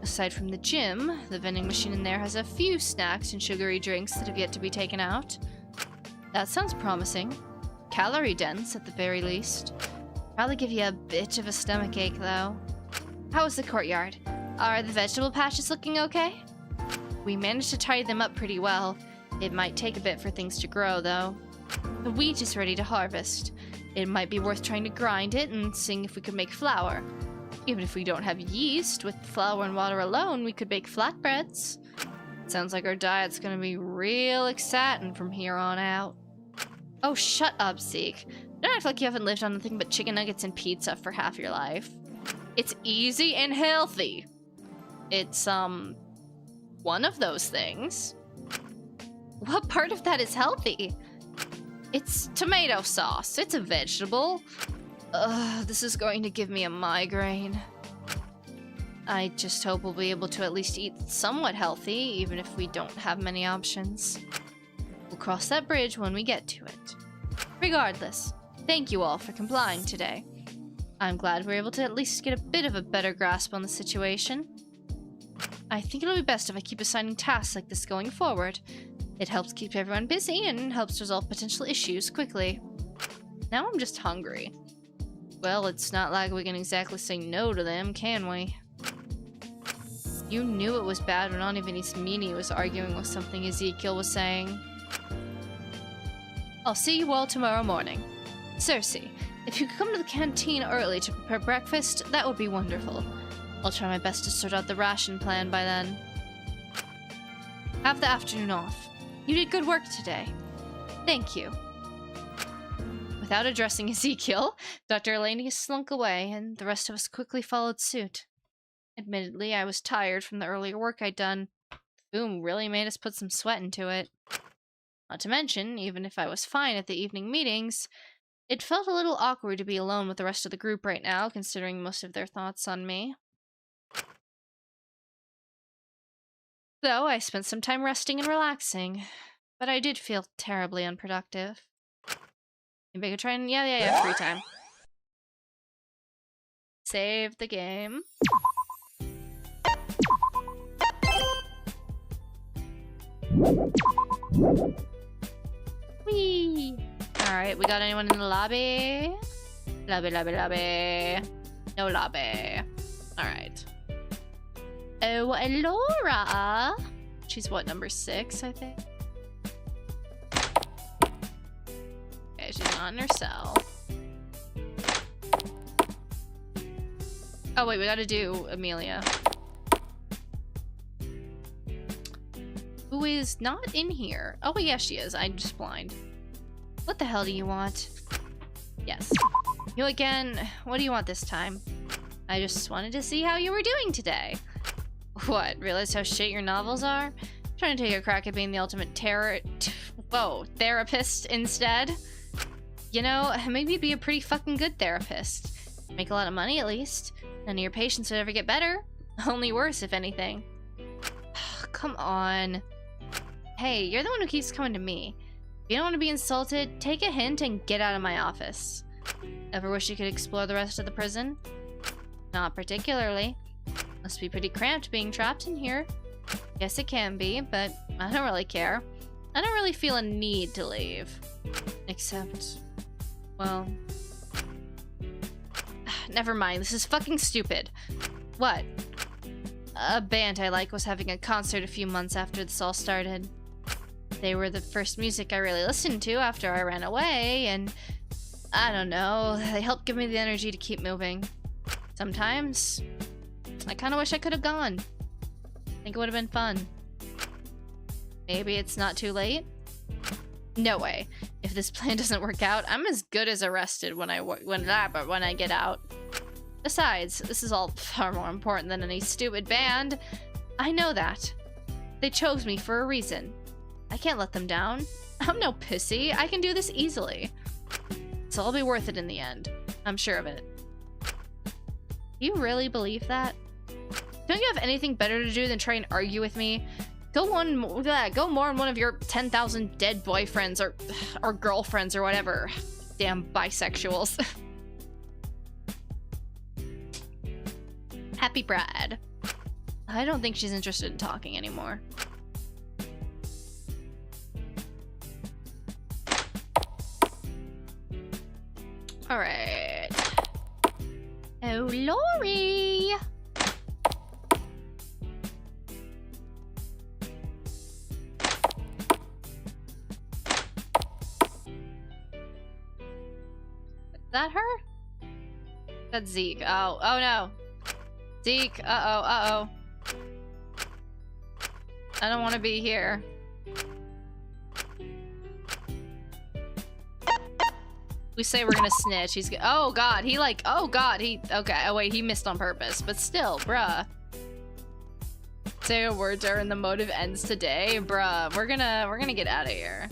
Aside from the gym, the vending machine in there has a few snacks and sugary drinks that have yet to be taken out. That sounds promising. Calorie dense, at the very least. Probably give you a bit of a stomachache, though. How was the courtyard? Are the vegetable patches looking okay? We managed to tidy them up pretty well. It might take a bit for things to grow, though. The wheat is ready to harvest. It might be worth trying to grind it and seeing if we could make flour. Even if we don't have yeast, with flour and water alone, we could bake flatbreads. Sounds like our diet's gonna be real exciting from here on out. Oh, shut up, Zeke. Don't act like you haven't lived on nothing but chicken nuggets and pizza for half your life. It's easy and healthy. It's, one of those things. What part of that is healthy? It's tomato sauce. It's a vegetable. Ugh, this is going to give me a migraine. I just hope we'll be able to at least eat somewhat healthy, even if we don't have many options. We'll cross that bridge when we get to it. Regardless, thank you all for complying today. I'm glad we're able to at least get a bit of a better grasp on the situation. I think it'll be best if I keep assigning tasks like this going forward. It helps keep everyone busy and helps resolve potential issues quickly. Now I'm just hungry. Well, it's not like we can exactly say no to them, can we? You knew it was bad when Onivinis Mini was arguing with something Ezekiel was saying. I'll see you all tomorrow morning. Cersei, if you could come to the canteen early to prepare breakfast, that would be wonderful. I'll try my best to sort out the ration plan by then. Have the afternoon off. You did good work today. Thank you. Without addressing Ezekiel, Dr. Eleni slunk away, and the rest of us quickly followed suit. Admittedly, I was tired from the earlier work I'd done. Boom really made us put some sweat into it. Not to mention, even if I was fine at the evening meetings, It felt a little awkward to be alone with the rest of the group right now, considering most of their thoughts on me. So I spent some time resting and relaxing, but I did feel terribly unproductive. Maybe I could try and yeah, free time. Save the game. Whee! Alright, we got anyone in the lobby? Lobby. No lobby. Alright. Oh, Alora! She's what, number 6, I think? Okay, she's not in her cell. Oh wait, we gotta do Amelia. Who is not in here? Oh yeah, she is. I'm just blind. What the hell do you want? Yes. You again. What do you want this time? I just wanted to see how you were doing today. What? Realize how shit your novels are? Trying to take a crack at being the ultimate therapist instead? You know, maybe you'd be a pretty fucking good therapist. Make a lot of money at least. None of your patients would ever get better. Only worse, if anything. Come on. Hey, you're the one who keeps coming to me. If you don't want to be insulted, take a hint and get out of my office. Ever wish you could explore the rest of the prison? Not particularly. Must be pretty cramped being trapped in here. Yes, it can be, but I don't really care. I don't really feel a need to leave. Except, well... Never mind, this is fucking stupid. What? A band I like was having a concert a few months after this all started. They were the first music I really listened to after I ran away, and I don't know, they helped give me the energy to keep moving. Sometimes, I kind of wish I could have gone. I think it would have been fun. Maybe it's not too late? No way. If this plan doesn't work out, I'm as good as arrested when I get out. Besides, this is all far more important than any stupid band. I know that. They chose me for a reason. I can't let them down. I'm no pussy. I can do this easily. So it'll be worth it in the end. I'm sure of it. You really believe that? Don't you have anything better to do than try and argue with me? Go more on one of your 10,000 dead boyfriends or girlfriends or whatever. Damn bisexuals. Happy Brad. I don't think she's interested in talking anymore. Alright. Oh, Lori! Is that her? That's Zeke. Oh no. Zeke, uh-oh. I don't want to be here. We say we're gonna snitch. He's oh god, okay, oh wait, he missed on purpose, but still, bruh. Say a word to her and the motive ends today, bruh. We're gonna get out of here.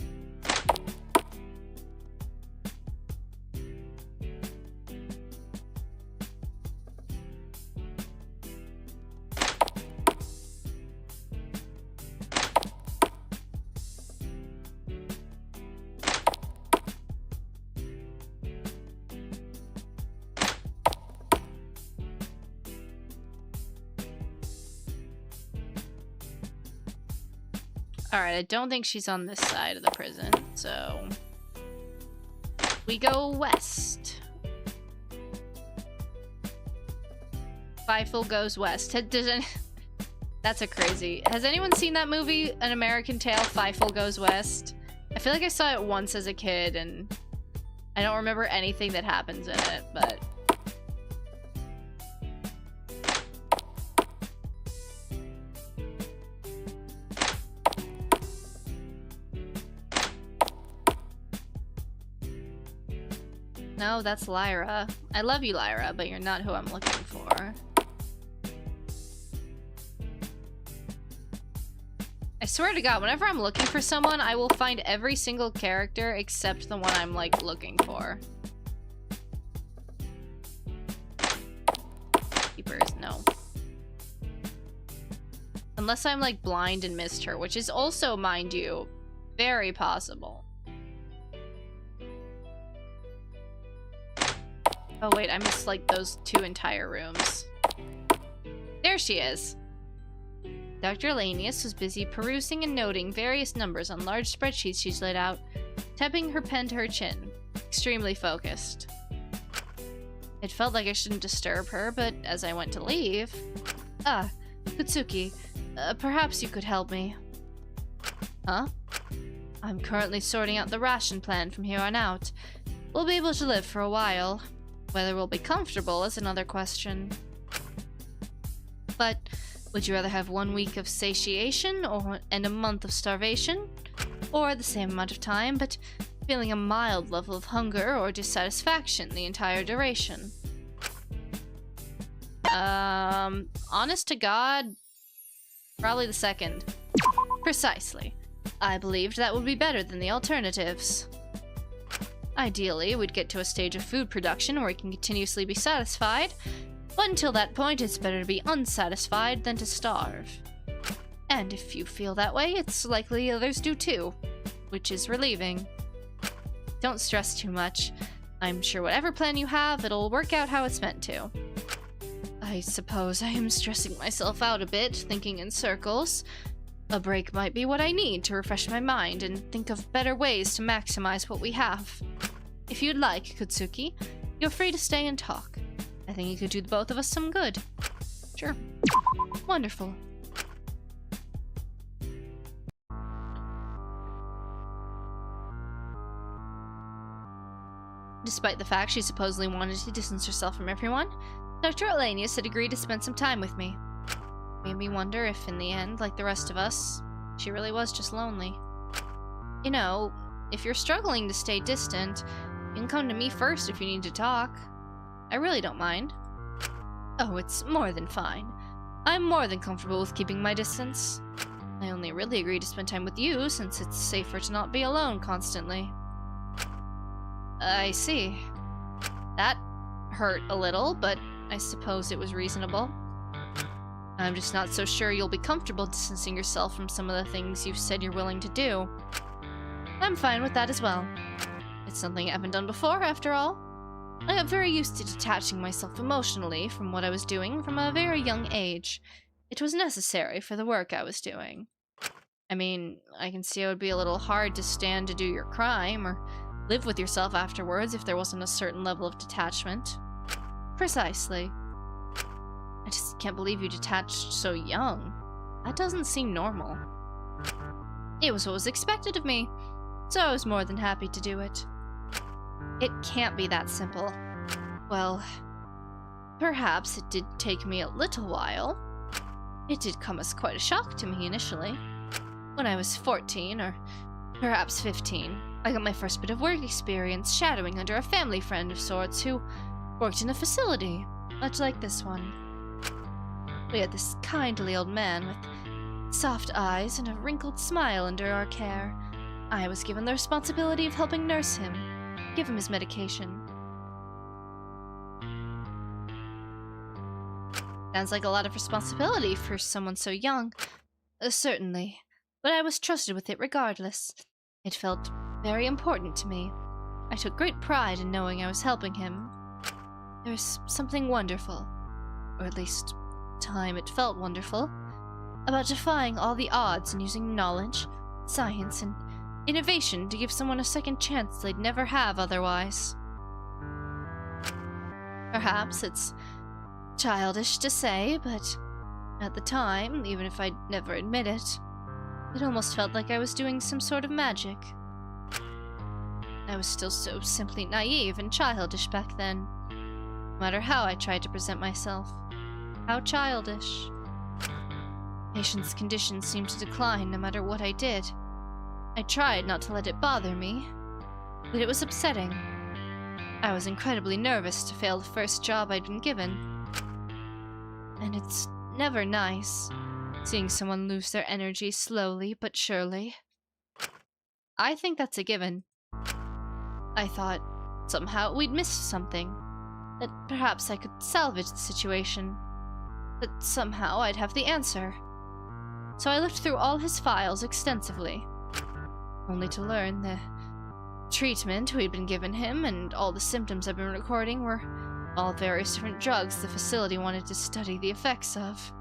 Alright, I don't think she's on this side of the prison, so... we go west. Fievel goes west. That's a crazy... Has anyone seen that movie, An American Tale, Fievel Goes West? I feel like I saw it once as a kid, and I don't remember anything that happens in it, but... No, that's Lyra. I love you, Lyra, but you're not who I'm looking for. I swear to God, whenever I'm looking for someone, I will find every single character except the one I'm, like, looking for. Keepers, no. Unless I'm, like, blind and missed her, which is also, mind you, very possible. Oh, wait, I missed, like, those 2 entire rooms. There she is. Dr. Lanius was busy perusing and noting various numbers on large spreadsheets she's laid out, tapping her pen to her chin, extremely focused. It felt like I shouldn't disturb her, but as I went to leave... Ah, Kutsuki, perhaps you could help me. Huh? I'm currently sorting out the ration plan from here on out. We'll be able to live for a while. Whether we'll be comfortable is another question. But... would you rather have 1 week of satiation and a month of starvation? Or the same amount of time, but feeling a mild level of hunger or dissatisfaction the entire duration? Honest to God, probably the second. Precisely. I believed that would be better than the alternatives. Ideally, we'd get to a stage of food production where we can continuously be satisfied, but until that point, it's better to be unsatisfied than to starve. And if you feel that way, it's likely others do too, which is relieving. Don't stress too much. I'm sure whatever plan you have, it'll work out how it's meant to. I suppose I am stressing myself out a bit, thinking in circles. A break might be what I need to refresh my mind and think of better ways to maximize what we have. If you'd like, Kutsuki, you're free to stay and talk. I think it could do the both of us some good. Sure. Wonderful. Despite the fact she supposedly wanted to distance herself from everyone, Dr. Elanius had agreed to spend some time with me. Made me wonder if, in the end, like the rest of us, she really was just lonely. You know, if you're struggling to stay distant, you can come to me first if you need to talk. I really don't mind. Oh, it's more than fine. I'm more than comfortable with keeping my distance. I only really agreed to spend time with you since it's safer to not be alone constantly. I see. That hurt a little, but I suppose it was reasonable. I'm just not so sure you'll be comfortable distancing yourself from some of the things you've said you're willing to do. I'm fine with that as well. It's something I haven't done before, after all. I got very used to detaching myself emotionally from what I was doing from a very young age. It was necessary for the work I was doing. I mean, I can see it would be a little hard to stand to do your crime, or live with yourself afterwards if there wasn't a certain level of detachment. Precisely. I just can't believe you detached so young. That doesn't seem normal. It was what was expected of me, so I was more than happy to do it. It can't be that simple. Well, perhaps it did take me a little while. It did come as quite a shock to me initially. When I was 14, or perhaps 15, I got my first bit of work experience shadowing under a family friend of sorts who worked in a facility, much like this one. We had this kindly old man with soft eyes and a wrinkled smile under our care. I was given the responsibility of helping nurse him, give him his medication. Sounds like a lot of responsibility for someone so young. Certainly, but I was trusted with it regardless. It felt very important to me. I took great pride in knowing I was helping him. There's something wonderful, or at least, at the time it felt wonderful, about defying all the odds and using knowledge, science, and innovation to give someone a second chance they'd never have otherwise. Perhaps it's childish to say, but at the time, even if I'd never admit it, it almost felt like I was doing some sort of magic. I was still so simply naive and childish back then. No matter how I tried to present myself. How childish. Patient's condition seemed to decline no matter what I did. I tried not to let it bother me, but it was upsetting. I was incredibly nervous to fail the first job I'd been given. And it's never nice, Seeing someone lose their energy slowly but surely. I think that's a given. I thought somehow we'd missed something. That perhaps I could salvage the situation. That somehow I'd have the answer. So I looked through all his files extensively, only to learn the treatment we'd been given him and all the symptoms I've been recording were all various different drugs the facility wanted to study the effects of.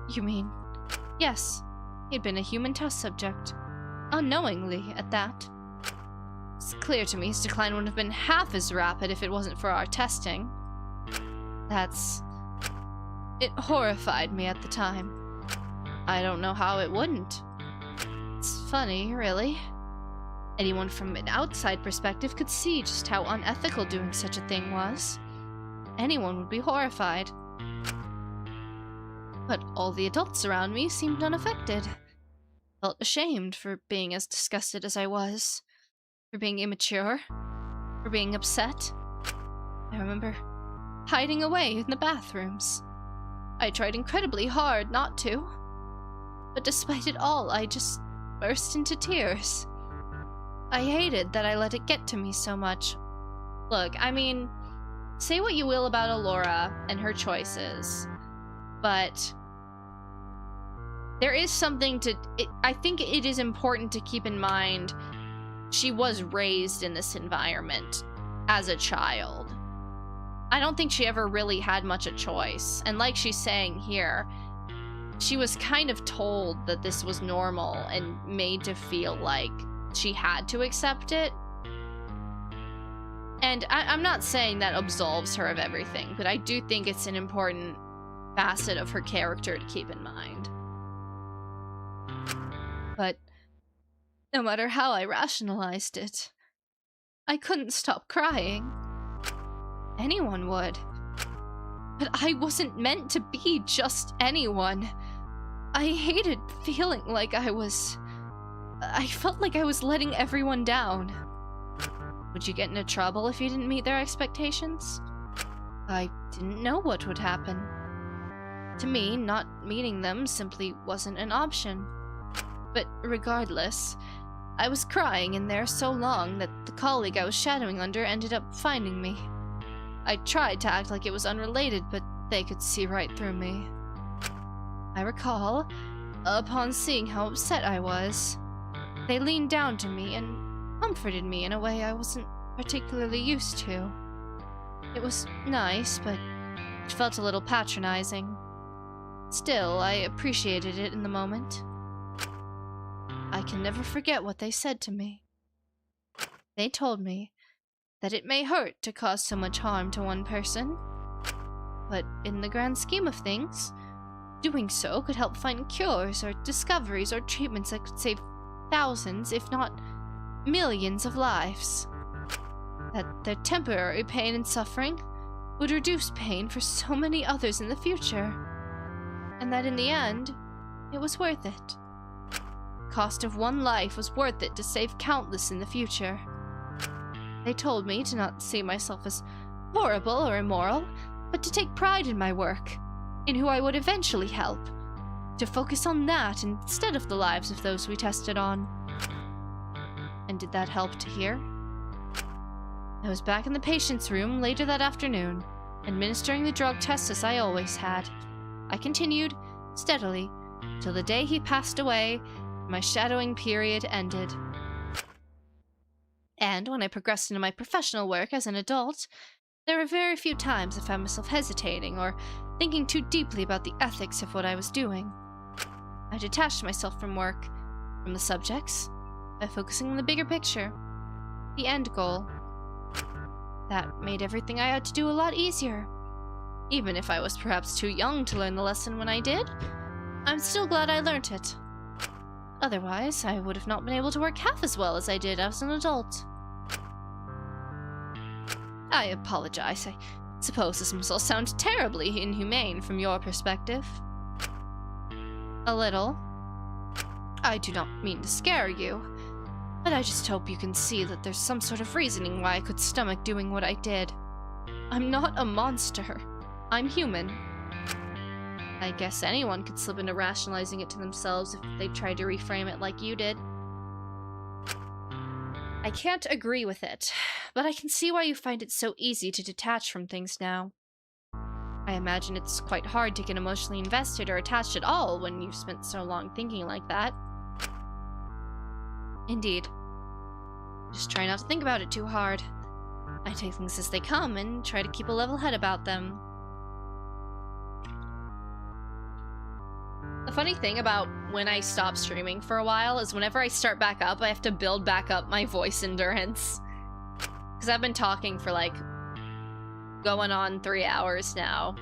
You mean, yes, he'd been a human test subject. Unknowingly, at that. It's clear to me his decline wouldn't have been half as rapid if it wasn't for our testing. It horrified me at the time. I don't know how it wouldn't. It's funny, really. Anyone from an outside perspective could see just how unethical doing such a thing was. Anyone would be horrified. But all the adults around me seemed unaffected. Felt ashamed for being as disgusted as I was. For being immature. For being upset. I remember hiding away in the bathrooms. I tried incredibly hard not to. But despite it all, I just burst into tears. I hated that I let it get to me so much. Look, I mean, say what you will about Alora and her choices, but there is something to... I think it is important to keep in mind she was raised in this environment as a child. I don't think she ever really had much a choice. And like she's saying here, she was kind of told that this was normal and made to feel like she had to accept it. And I'm not saying that absolves her of everything, but I do think it's an important facet of her character to keep in mind. But no matter how I rationalized it, I couldn't stop crying. Anyone would. But I wasn't meant to be just anyone. I hated feeling like I felt like I was letting everyone down. Would you get into trouble if you didn't meet their expectations? I didn't know what would happen. To me, not meeting them simply wasn't an option. But regardless, I was crying in there so long that the colleague I was shadowing under ended up finding me. I tried to act like it was unrelated, but they could see right through me. I recall, upon seeing how upset I was, they leaned down to me and comforted me in a way I wasn't particularly used to. It was nice, but it felt a little patronizing. Still, I appreciated it in the moment. I can never forget what they said to me. They told me that it may hurt to cause so much harm to one person, but in the grand scheme of things, doing so could help find cures or discoveries or treatments that could save thousands, if not millions of lives. That their temporary pain and suffering would reduce pain for so many others in the future. And that in the end, it was worth it. The cost of one life was worth it to save countless in the future. They told me to not see myself as horrible or immoral, but to take pride in my work, in who I would eventually help, to focus on that instead of the lives of those we tested on. And did that help to hear? I was back in the patient's room later that afternoon, administering the drug tests as I always had. I continued, steadily, till the day he passed away, and my shadowing period ended. And when I progressed into my professional work as an adult, there were very few times I found myself hesitating or thinking too deeply about the ethics of what I was doing. I detached myself from work, from the subjects, by focusing on the bigger picture, the end goal. That made everything I had to do a lot easier. Even if I was perhaps too young to learn the lesson when I did, I'm still glad I learnt it. Otherwise, I would have not been able to work half as well as I did as an adult. I apologize. I suppose this must all sound terribly inhumane from your perspective. A little. I do not mean to scare you, but I just hope you can see that there's some sort of reasoning why I could stomach doing what I did. I'm not a monster. I'm human. I guess anyone could slip into rationalizing it to themselves if they tried to reframe it like you did. I can't agree with it, but I can see why you find it so easy to detach from things now. I imagine it's quite hard to get emotionally invested or attached at all when you've spent so long thinking like that. Indeed. Just try not to think about it too hard. I take things as they come and try to keep a level head about them. The funny thing about when I stop streaming for a while is whenever I start back up, I have to build back up my voice endurance. Because I've been talking for like going on 3 hours now.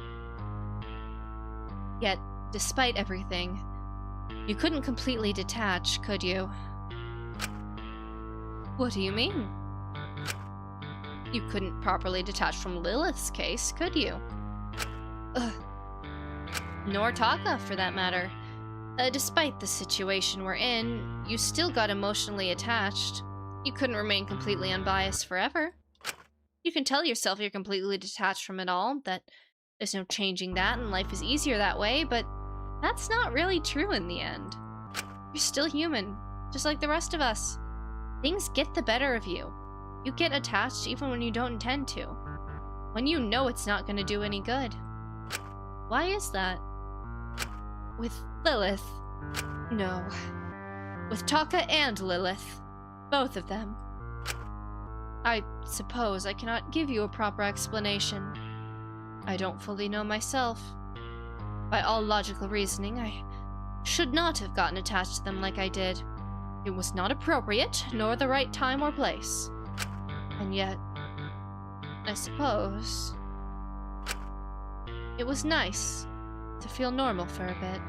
Yet, despite everything, you couldn't completely detach, could you? What do you mean? You couldn't properly detach from Lilith's case, could you? Ugh. Nor Taka, for that matter. Despite the situation we're in, you still got emotionally attached. You couldn't remain completely unbiased forever. You can tell yourself you're completely detached from it all, that there's no changing that and life is easier that way, but that's not really true in the end. You're still human, just like the rest of us. Things get the better of you. You get attached even when you don't intend to. When you know it's not going to do any good. Why is that? With Lilith? No. With Taka and Lilith. Both of them. I suppose I cannot give you a proper explanation. I don't fully know myself. By all logical reasoning, I should not have gotten attached to them like I did. It was not appropriate, nor the right time or place. And yet, I suppose, it was nice to feel normal for a bit.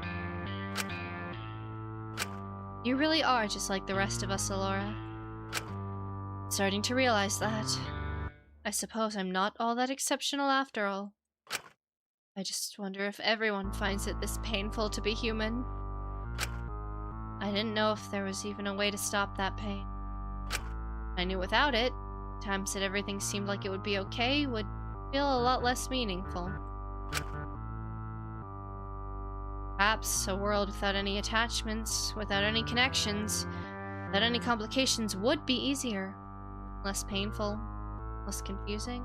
You really are just like the rest of us, Alora. Starting to realize that. I suppose I'm not all that exceptional after all. I just wonder if everyone finds it this painful to be human. I didn't know if there was even a way to stop that pain. I knew without it, times that everything seemed like it would be okay would feel a lot less meaningful. Perhaps a world without any attachments, without any connections, without any complications would be easier. Less painful, less confusing.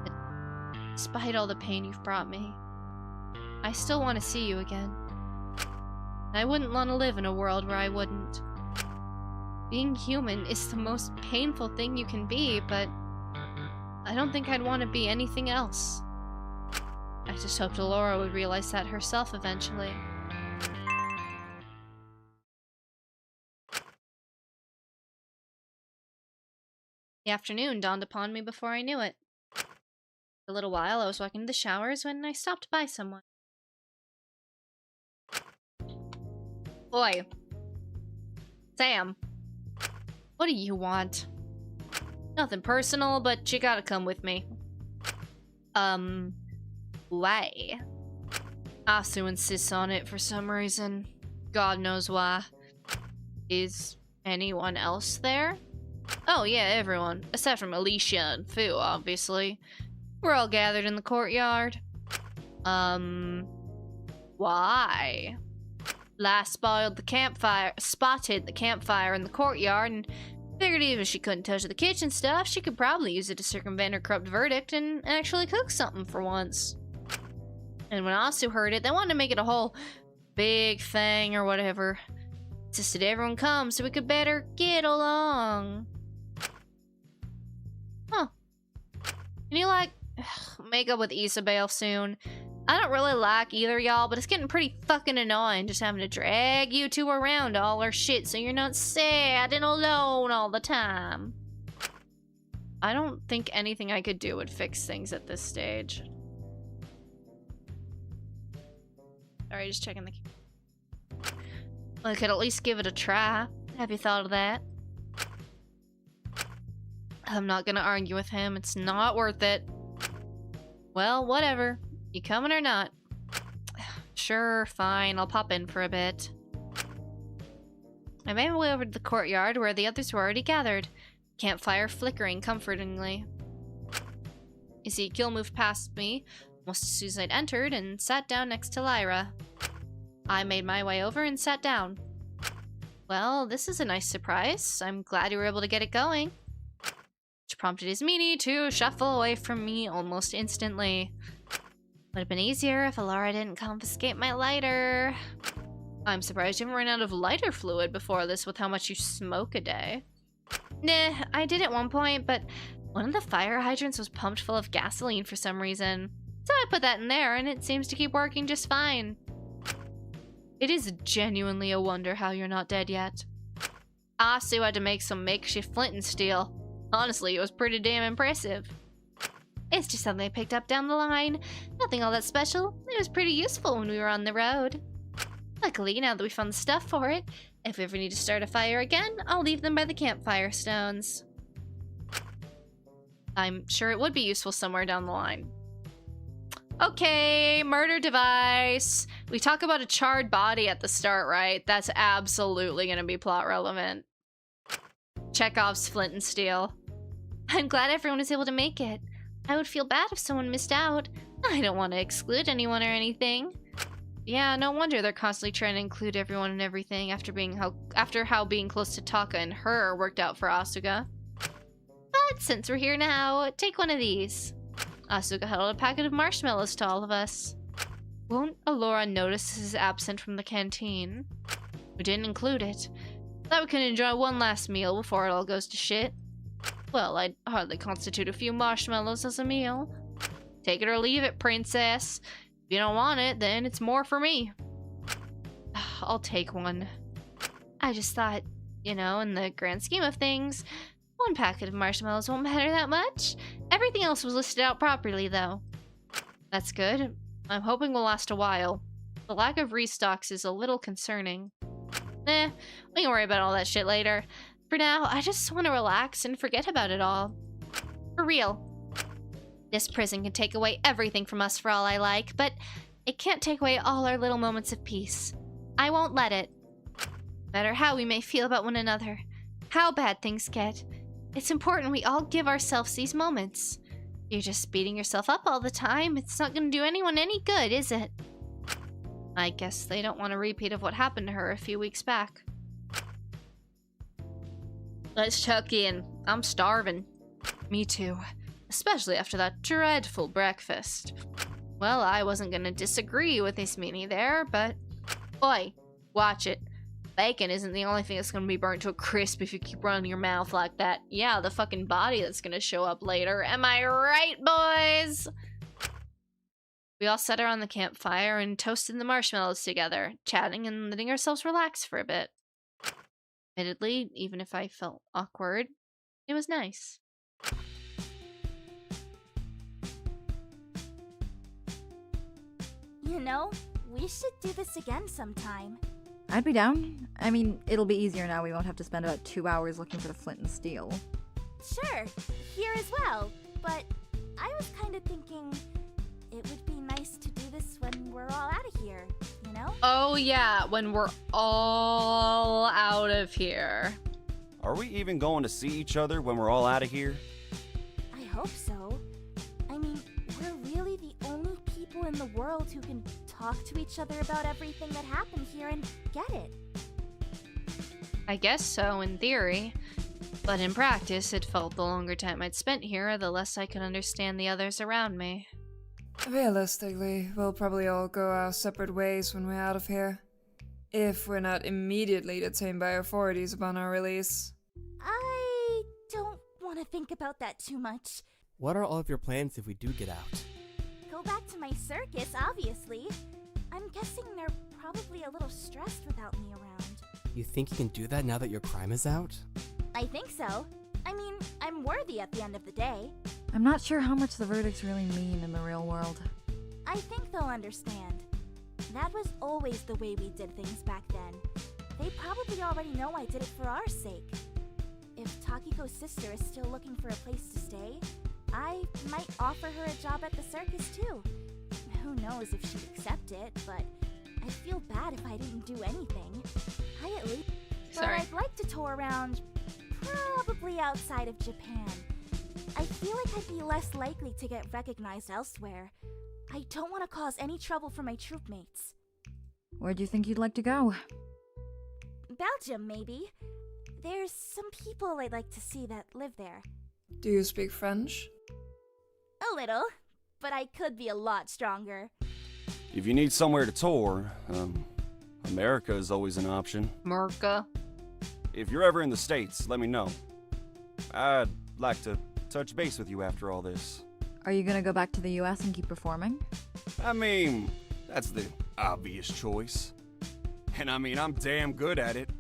But despite all the pain you've brought me, I still want to see you again. I wouldn't want to live in a world where I wouldn't. Being human is the most painful thing you can be, but I don't think I'd want to be anything else. I just hoped Alora would realize that herself eventually. The afternoon dawned upon me before I knew it. For a little while I was walking to the showers when I stopped by someone. Oi. Sam. What do you want? Nothing personal, but you gotta come with me. Why? Asu insists on it for some reason. God knows why. Is anyone else there? Oh yeah, everyone. Aside from Alicia and Fu, obviously. We're all gathered in the courtyard. Why? Last spotted the campfire in the courtyard and figured even if she couldn't touch the kitchen stuff, she could probably use it to circumvent her corrupt verdict and actually cook something for once. And when Asu heard it, they wanted to make it a whole big thing or whatever. Insisted everyone come so we could better get along. Huh. Can you, like, make up with Isabel soon? I don't really like either y'all, but it's getting pretty fucking annoying just having to drag you two around all our shit so you're not sad and alone all the time. I don't think anything I could do would fix things at this stage. Sorry, just checking the... I could at least give it a try. Have you thought of that? I'm not gonna argue with him. It's not worth it. Well, whatever. You coming or not? Sure, fine. I'll pop in for a bit. I made my way over to the courtyard where the others were already gathered. Campfire flickering comfortingly. Ezekiel moved past me, almost as soon as I'd entered, and sat down next to Lyra. I made my way over and sat down. Well, this is a nice surprise. I'm glad you were able to get it going. Which prompted his meanie to shuffle away from me almost instantly. Would have been easier if Alora didn't confiscate my lighter. I'm surprised you haven't run out of lighter fluid before this with how much you smoke a day. Nah, I did at one point, but one of the fire hydrants was pumped full of gasoline for some reason. So I put that in there, and it seems to keep working just fine. It is genuinely a wonder how you're not dead yet. Asu had to make some makeshift flint and steel. Honestly, it was pretty damn impressive. It's just something I picked up down the line. Nothing all that special. It was pretty useful when we were on the road. Luckily, now that we found the stuff for it, if we ever need to start a fire again, I'll leave them by the campfire stones. I'm sure it would be useful somewhere down the line. Okay, murder device. We talk about a charred body at the start, right? That's absolutely gonna be plot relevant. Chekhov's flint and steel. I'm glad everyone was able to make it. I would feel bad if someone missed out. I don't want to exclude anyone or anything. Yeah, no wonder they're constantly trying to include everyone and everything after how being close to Taka and her worked out for Asuka. But since we're here now, take one of these. Asuka held a packet of marshmallows to all of us. Won't Alora notice this is absent from the canteen? We didn't include it. Thought we could enjoy one last meal before it all goes to shit. Well, I'd hardly constitute a few marshmallows as a meal. Take it or leave it, princess. If you don't want it, then it's more for me. I'll take one. I just thought, you know, in the grand scheme of things, one packet of marshmallows won't matter that much. Everything else was listed out properly, though. That's good. I'm hoping we'll last a while. The lack of restocks is a little concerning. We can worry about all that shit later. For now, I just want to relax and forget about it all. For real. This prison can take away everything from us for all I like, but it can't take away all our little moments of peace. I won't let it. No matter how we may feel about one another, how bad things get, it's important we all give ourselves these moments. You're just beating yourself up all the time. It's not going to do anyone any good, is it? I guess they don't want a repeat of what happened to her a few weeks back. Let's tuck in. I'm starving. Me too. Especially after that dreadful breakfast. Well, I wasn't gonna disagree with this meanie there, but... Oi, watch it. Bacon isn't the only thing that's gonna be burnt to a crisp if you keep running your mouth like that. Yeah, the fucking body that's gonna show up later. Am I right, boys? We all sat around the campfire and toasted the marshmallows together, chatting and letting ourselves relax for a bit. Admittedly, even if I felt awkward, it was nice. You know, we should do this again sometime. I'd be down. I mean, it'll be easier now. We won't have to spend about 2 hours looking for the flint and steel. Sure, here as well. But I was kind of thinking it would be nice to do this when we're all out of here, you know? Oh yeah, when we're all out of here. Are we even going to see each other when we're all out of here? I hope so. I mean, we're really the only people in the world who can talk to each other about everything that happened here and get it. I guess so, in theory. But in practice, it felt the longer time I'd spent here, the less I could understand the others around me. Realistically, we'll probably all go our separate ways when we're out of here. If we're not immediately detained by authorities upon our release. I don't want to think about that too much. What are all of your plans if we do get out? Go back to my circus, obviously. I'm guessing they're probably a little stressed without me around. You think you can do that now that your crime is out? I think so. I mean, I'm worthy at the end of the day. I'm not sure how much the verdicts really mean in the real world. I think they'll understand. That was always the way we did things back then. They probably already know I did it for our sake. If Takiko's sister is still looking for a place to stay, I might offer her a job at the circus too. Who knows if she'd accept it, but I'd feel bad if I didn't do anything. I at least... Sorry. But I'd like to tour around, probably outside of Japan. I feel like I'd be less likely to get recognized elsewhere. I don't want to cause any trouble for my troopmates. Where do you think you'd like to go? Belgium, maybe. There's some people I'd like to see that live there. Do you speak French? A little, but I could be a lot stronger. If you need somewhere to tour, America is always an option. Merca. If you're ever in the States, let me know. I'd like to touch base with you after all this. Are you gonna go back to the US and keep performing? I mean, that's the obvious choice. And I mean, I'm damn good at it.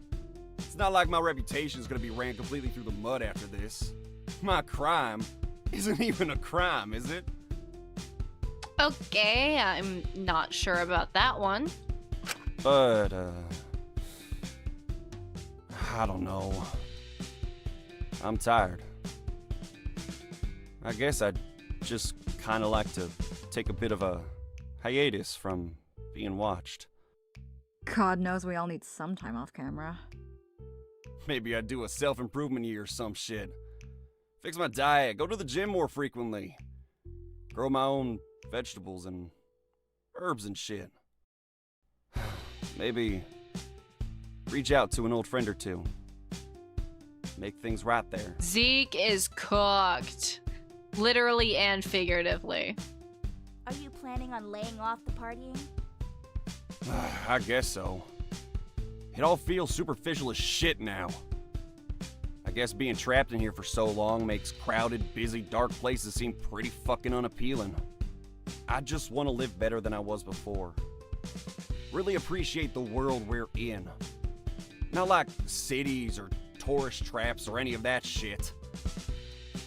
It's not like my reputation's gonna be ran completely through the mud after this. My crime isn't even a crime, is it? Okay, I'm not sure about that one. But, I don't know. I'm tired. I guess I'd just kind of like to take a bit of a hiatus from being watched. God knows we all need some time off camera. Maybe I'd do a self-improvement year or some shit. Fix my diet, go to the gym more frequently. Grow my own vegetables and herbs and shit. Maybe reach out to an old friend or two. Make things right there. Zeke is cooked. Literally and figuratively. Are you planning on laying off the partying? I guess so. It all feels superficial as shit now. I guess being trapped in here for so long makes crowded, busy, dark places seem pretty fucking unappealing. I just want to live better than I was before. Really appreciate the world we're in. Not like cities or tourist traps or any of that shit.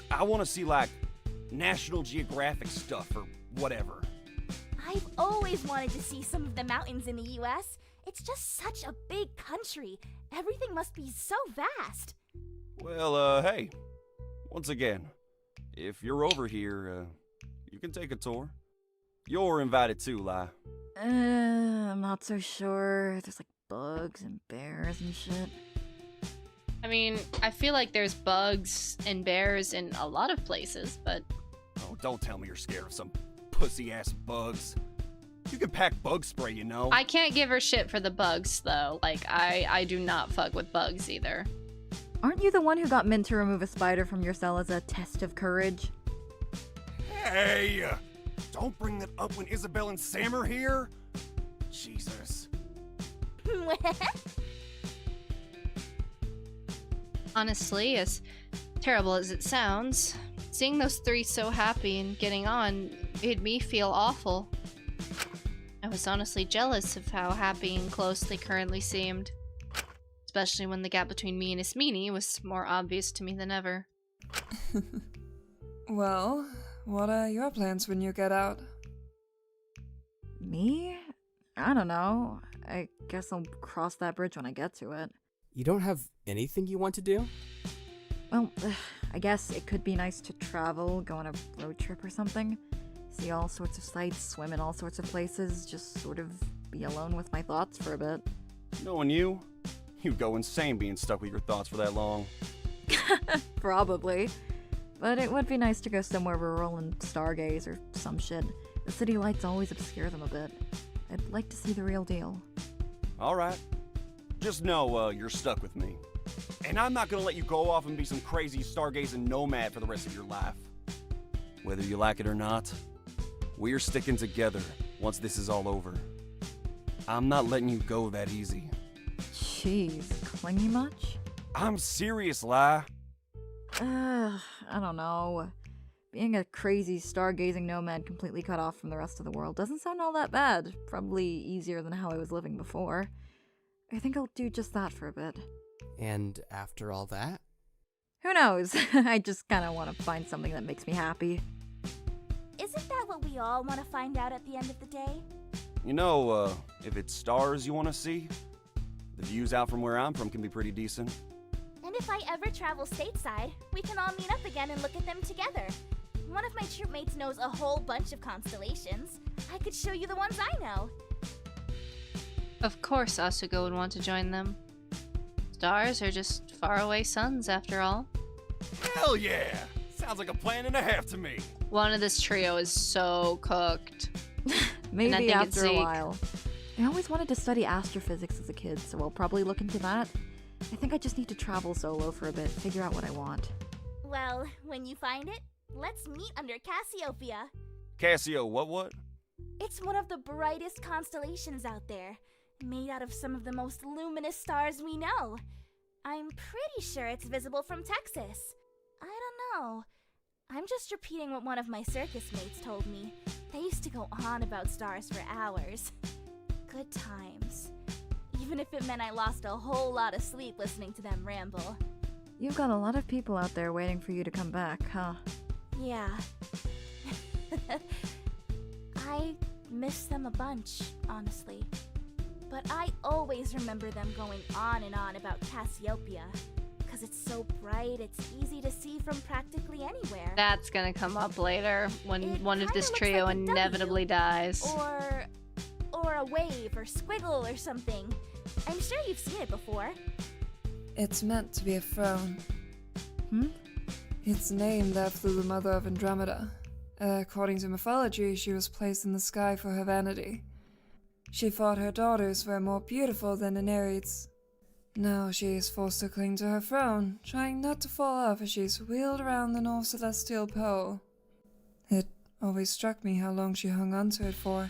I want to see like National Geographic stuff or whatever. I've always wanted to see some of the mountains in the US. It's just such a big country. Everything must be so vast. Well, hey, once again, if you're over here, you can take a tour. You're invited too, Lai. I'm not so sure. There's like bugs and bears and shit. I mean, I feel like there's bugs and bears in a lot of places, but... Oh, don't tell me you're scared of some pussy-ass bugs. You can pack bug spray, you know. I can't give her shit for the bugs, though. Like, I do not fuck with bugs either. Aren't you the one who got Mint to remove a spider from your cell as a test of courage? Hey! Don't bring that up when Isabel and Sam are here! Jesus. Honestly, as terrible as it sounds, seeing those three so happy and getting on made me feel awful. I was honestly jealous of how happy and close they currently seemed. Especially when the gap between me and Ismini was more obvious to me than ever. Well, what are your plans when you get out? Me? I don't know. I guess I'll cross that bridge when I get to it. You don't have anything you want to do? Well, I guess it could be nice to travel, go on a road trip or something. See all sorts of sights, swim in all sorts of places, just sort of be alone with my thoughts for a bit. Knowing you, you'd go insane being stuck with your thoughts for that long. Probably. But it would be nice to go somewhere rural and stargaze or some shit. The city lights always obscure them a bit. I'd like to see the real deal. Alright. Just know, you're stuck with me. And I'm not gonna let you go off and be some crazy stargazing nomad for the rest of your life. Whether you like it or not, we're sticking together once this is all over. I'm not letting you go that easy. Jeez, clingy much? I'm serious, Lai. I don't know. Being a crazy stargazing nomad completely cut off from the rest of the world doesn't sound all that bad. Probably easier than how I was living before. I think I'll do just that for a bit. And after all that? Who knows? I just kind of want to find something that makes me happy. Isn't that what we all want to find out at the end of the day? You know, if it's stars you want to see, the views out from where I'm from can be pretty decent. And if I ever travel stateside, we can all meet up again and look at them together. One of my troopmates knows a whole bunch of constellations. I could show you the ones I know. Of course Asuko would want to join them. Stars are just faraway suns, after all. Hell yeah! Sounds like a plan and a half to me. One of this trio is so cooked. Maybe think it's after a Zeke. while. I always wanted to study astrophysics as a kid, so I'll probably look into that. I think I just need to travel solo for a bit, figure out what I want. Well, when you find it, let's meet under Cassiopeia. Cassio, what? It's one of the brightest constellations out there, made out of some of the most luminous stars we know. I'm pretty sure it's visible from Texas. I don't know. I'm just repeating what one of my circus mates told me. They used to go on about stars for hours. Good times. Even if it meant I lost a whole lot of sleep listening to them ramble. You've got a lot of people out there waiting for you to come back, huh? Yeah. I miss them a bunch, honestly. But I always remember them going on and on about Cassiopeia. Because it's so bright, it's easy to see from practically anywhere. That's gonna come up later when It one of kinda this looks trio like a W. inevitably dies. Or a wave or squiggle or something. I'm sure you've seen it before. It's meant to be a throne. Hmm? It's named after the mother of Andromeda. According to mythology, she was placed in the sky for her vanity. She thought her daughters were more beautiful than the Nereids. Now she is forced to cling to her throne, trying not to fall off as she is wheeled around the North Celestial Pole. It always struck me how long she hung onto it for.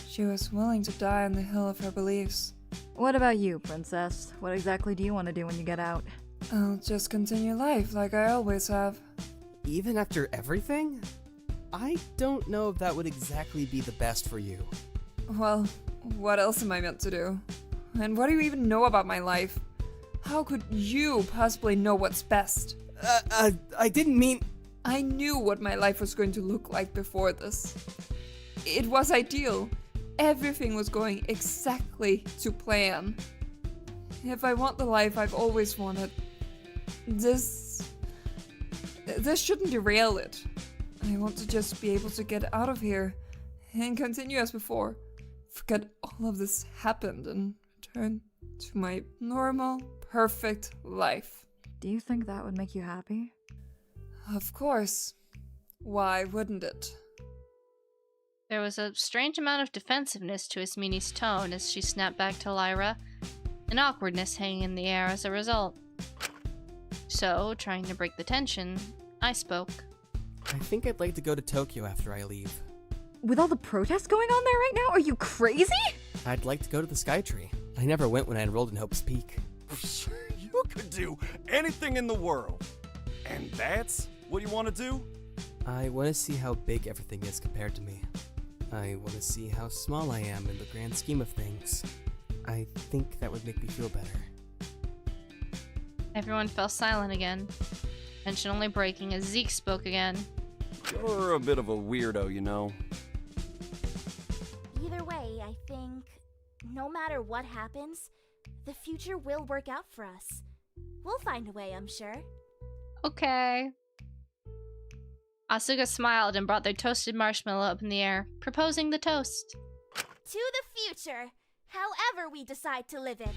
She was willing to die on the hill of her beliefs. What about you, Princess? What exactly do you want to do when you get out? I'll just continue life like I always have. Even after everything? I don't know if that would exactly be the best for you. Well, what else am I meant to do? And what do you even know about my life? How could you possibly know what's best? I didn't mean... I knew what my life was going to look like before this. It was ideal. Everything was going exactly to plan. If I want the life I've always wanted, this shouldn't derail it. I want to just be able to get out of here and continue as before. Forget all of this happened and return to my normal, perfect life. Do you think that would make you happy? Of course. Why wouldn't it? There was a strange amount of defensiveness to Ismini's tone as she snapped back to Lyra, an awkwardness hanging in the air as a result. So, trying to break the tension, I spoke. I think I'd like to go to Tokyo after I leave. With all the protests going on there right now, are you crazy? I'd like to go to the Skytree. I never went when I enrolled in Hope's Peak. You could do anything in the world. And that's what you want to do? I want to see how big everything is compared to me. I want to see how small I am in the grand scheme of things. I think that would make me feel better. Everyone fell silent again, tension only breaking as Zeke spoke again. You're a bit of a weirdo, you know. Either way, I think no matter what happens, the future will work out for us. We'll find a way, I'm sure. Okay. Asuka smiled and brought their toasted marshmallow up in the air, proposing the toast. To the future, however we decide to live it.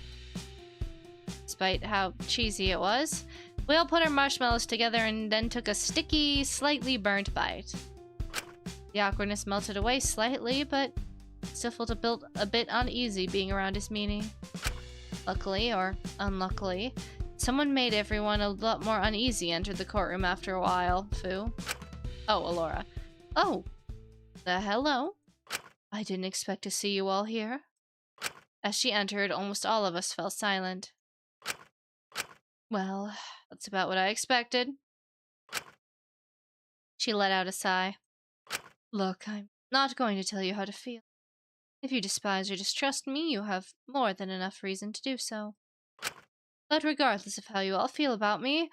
Despite how cheesy it was, we all put our marshmallows together and then took a sticky, slightly burnt bite. The awkwardness melted away slightly, but still felt a bit uneasy being around Ismini. Luckily, or unluckily, someone made everyone a lot more uneasy enter the courtroom after a while. Fu. Oh, Alora. Oh. Hello. I didn't expect to see you all here. As she entered, almost all of us fell silent. Well, that's about what I expected. She let out a sigh. Look, I'm not going to tell you how to feel. If you despise or distrust me, you have more than enough reason to do so. But regardless of how you all feel about me,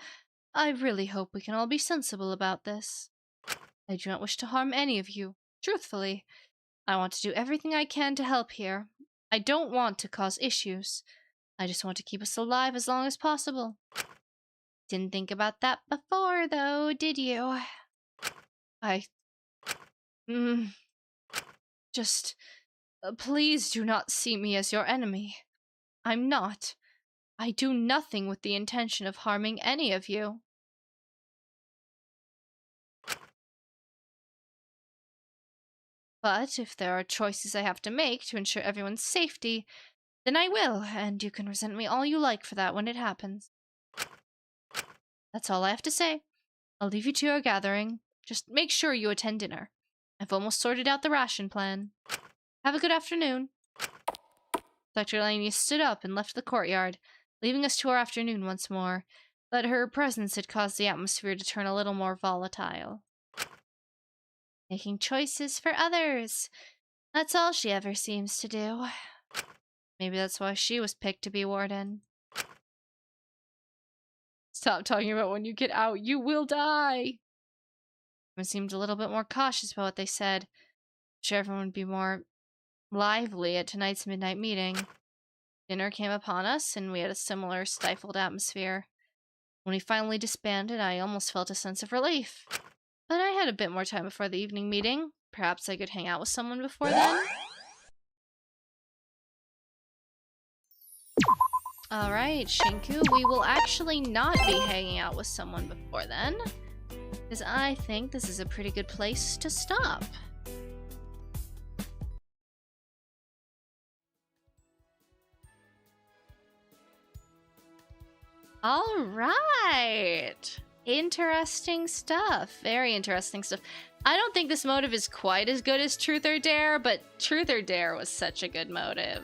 I really hope we can all be sensible about this. I do not wish to harm any of you, truthfully. I want to do everything I can to help here. I don't want to cause issues. I just want to keep us alive as long as possible. Didn't think about that before, though, did you? Please do not see me as your enemy. I'm not. I do nothing with the intention of harming any of you. But if there are choices I have to make to ensure everyone's safety, then I will, and you can resent me all you like for that when it happens. That's all I have to say. I'll leave you to your gathering. Just make sure you attend dinner. I've almost sorted out the ration plan. Have a good afternoon. Dr. Laney stood up and left the courtyard, leaving us to our afternoon once more, but her presence had caused the atmosphere to turn a little more volatile. Making choices for others. That's all she ever seems to do. Maybe that's why she was picked to be warden. Stop talking about when you get out, you will die! Everyone seemed a little bit more cautious about what they said. I'm sure everyone would be more lively at tonight's midnight meeting. Dinner came upon us, and we had a similar stifled atmosphere. When we finally disbanded, I almost felt a sense of relief. But I had a bit more time before the evening meeting. Perhaps I could hang out with someone before then? Alright, Shinku, we will actually not be hanging out with someone before then. Because I think this is a pretty good place to stop. Alright! Interesting stuff. Very interesting stuff. I don't think this motive is quite as good as Truth or Dare, but Truth or Dare was such a good motive.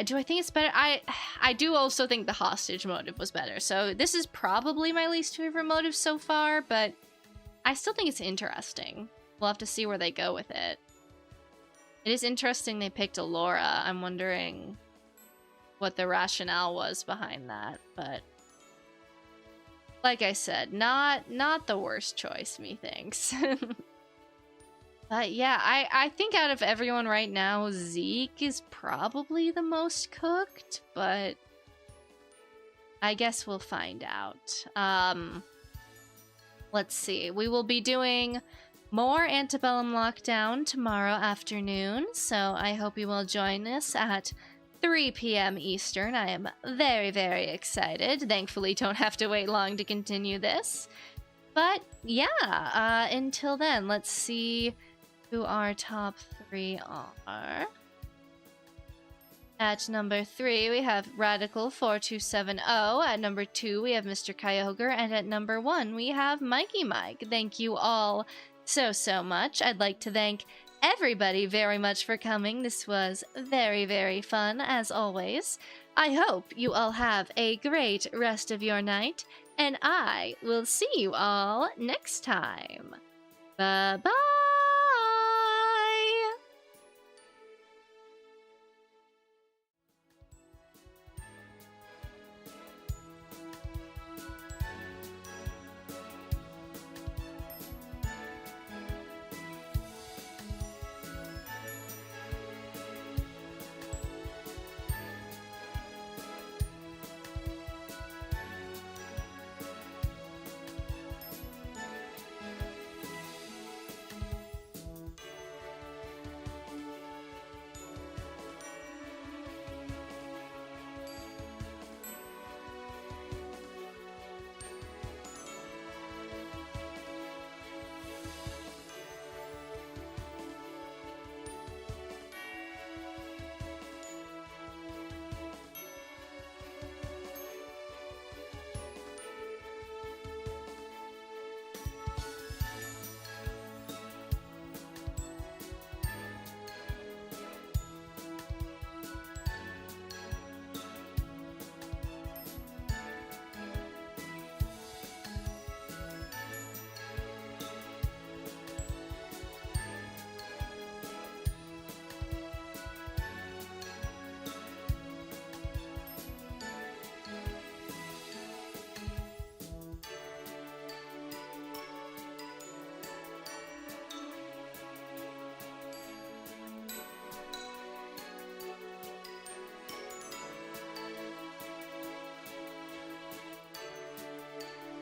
Do I think it's better? I do also think the hostage motive was better. So this is probably my least favorite motive so far, but I still think it's interesting. We'll have to see where they go with it. It is interesting they picked Alora. I'm wondering what the rationale was behind that, but like I said, not the worst choice, methinks. But yeah, I think out of everyone right now, Zeke is probably the most cooked, but I guess we'll find out. Let's see. We will be doing more Antebellum Lockdown tomorrow afternoon, so I hope you will join us at 3 p.m. Eastern. I am very, very excited. Thankfully, don't have to wait long to continue this. But yeah, until then, let's see who our top 3 are. At number 3, we have Radical4270. At number 2, we have Mr. Kyogre. And at number 1, we have Mikey Mike. Thank you all so much. I'd like to thank everybody very much for coming. This was very, very fun, as always. I hope you all have a great rest of your night, and I will see you all next time. Bye-bye!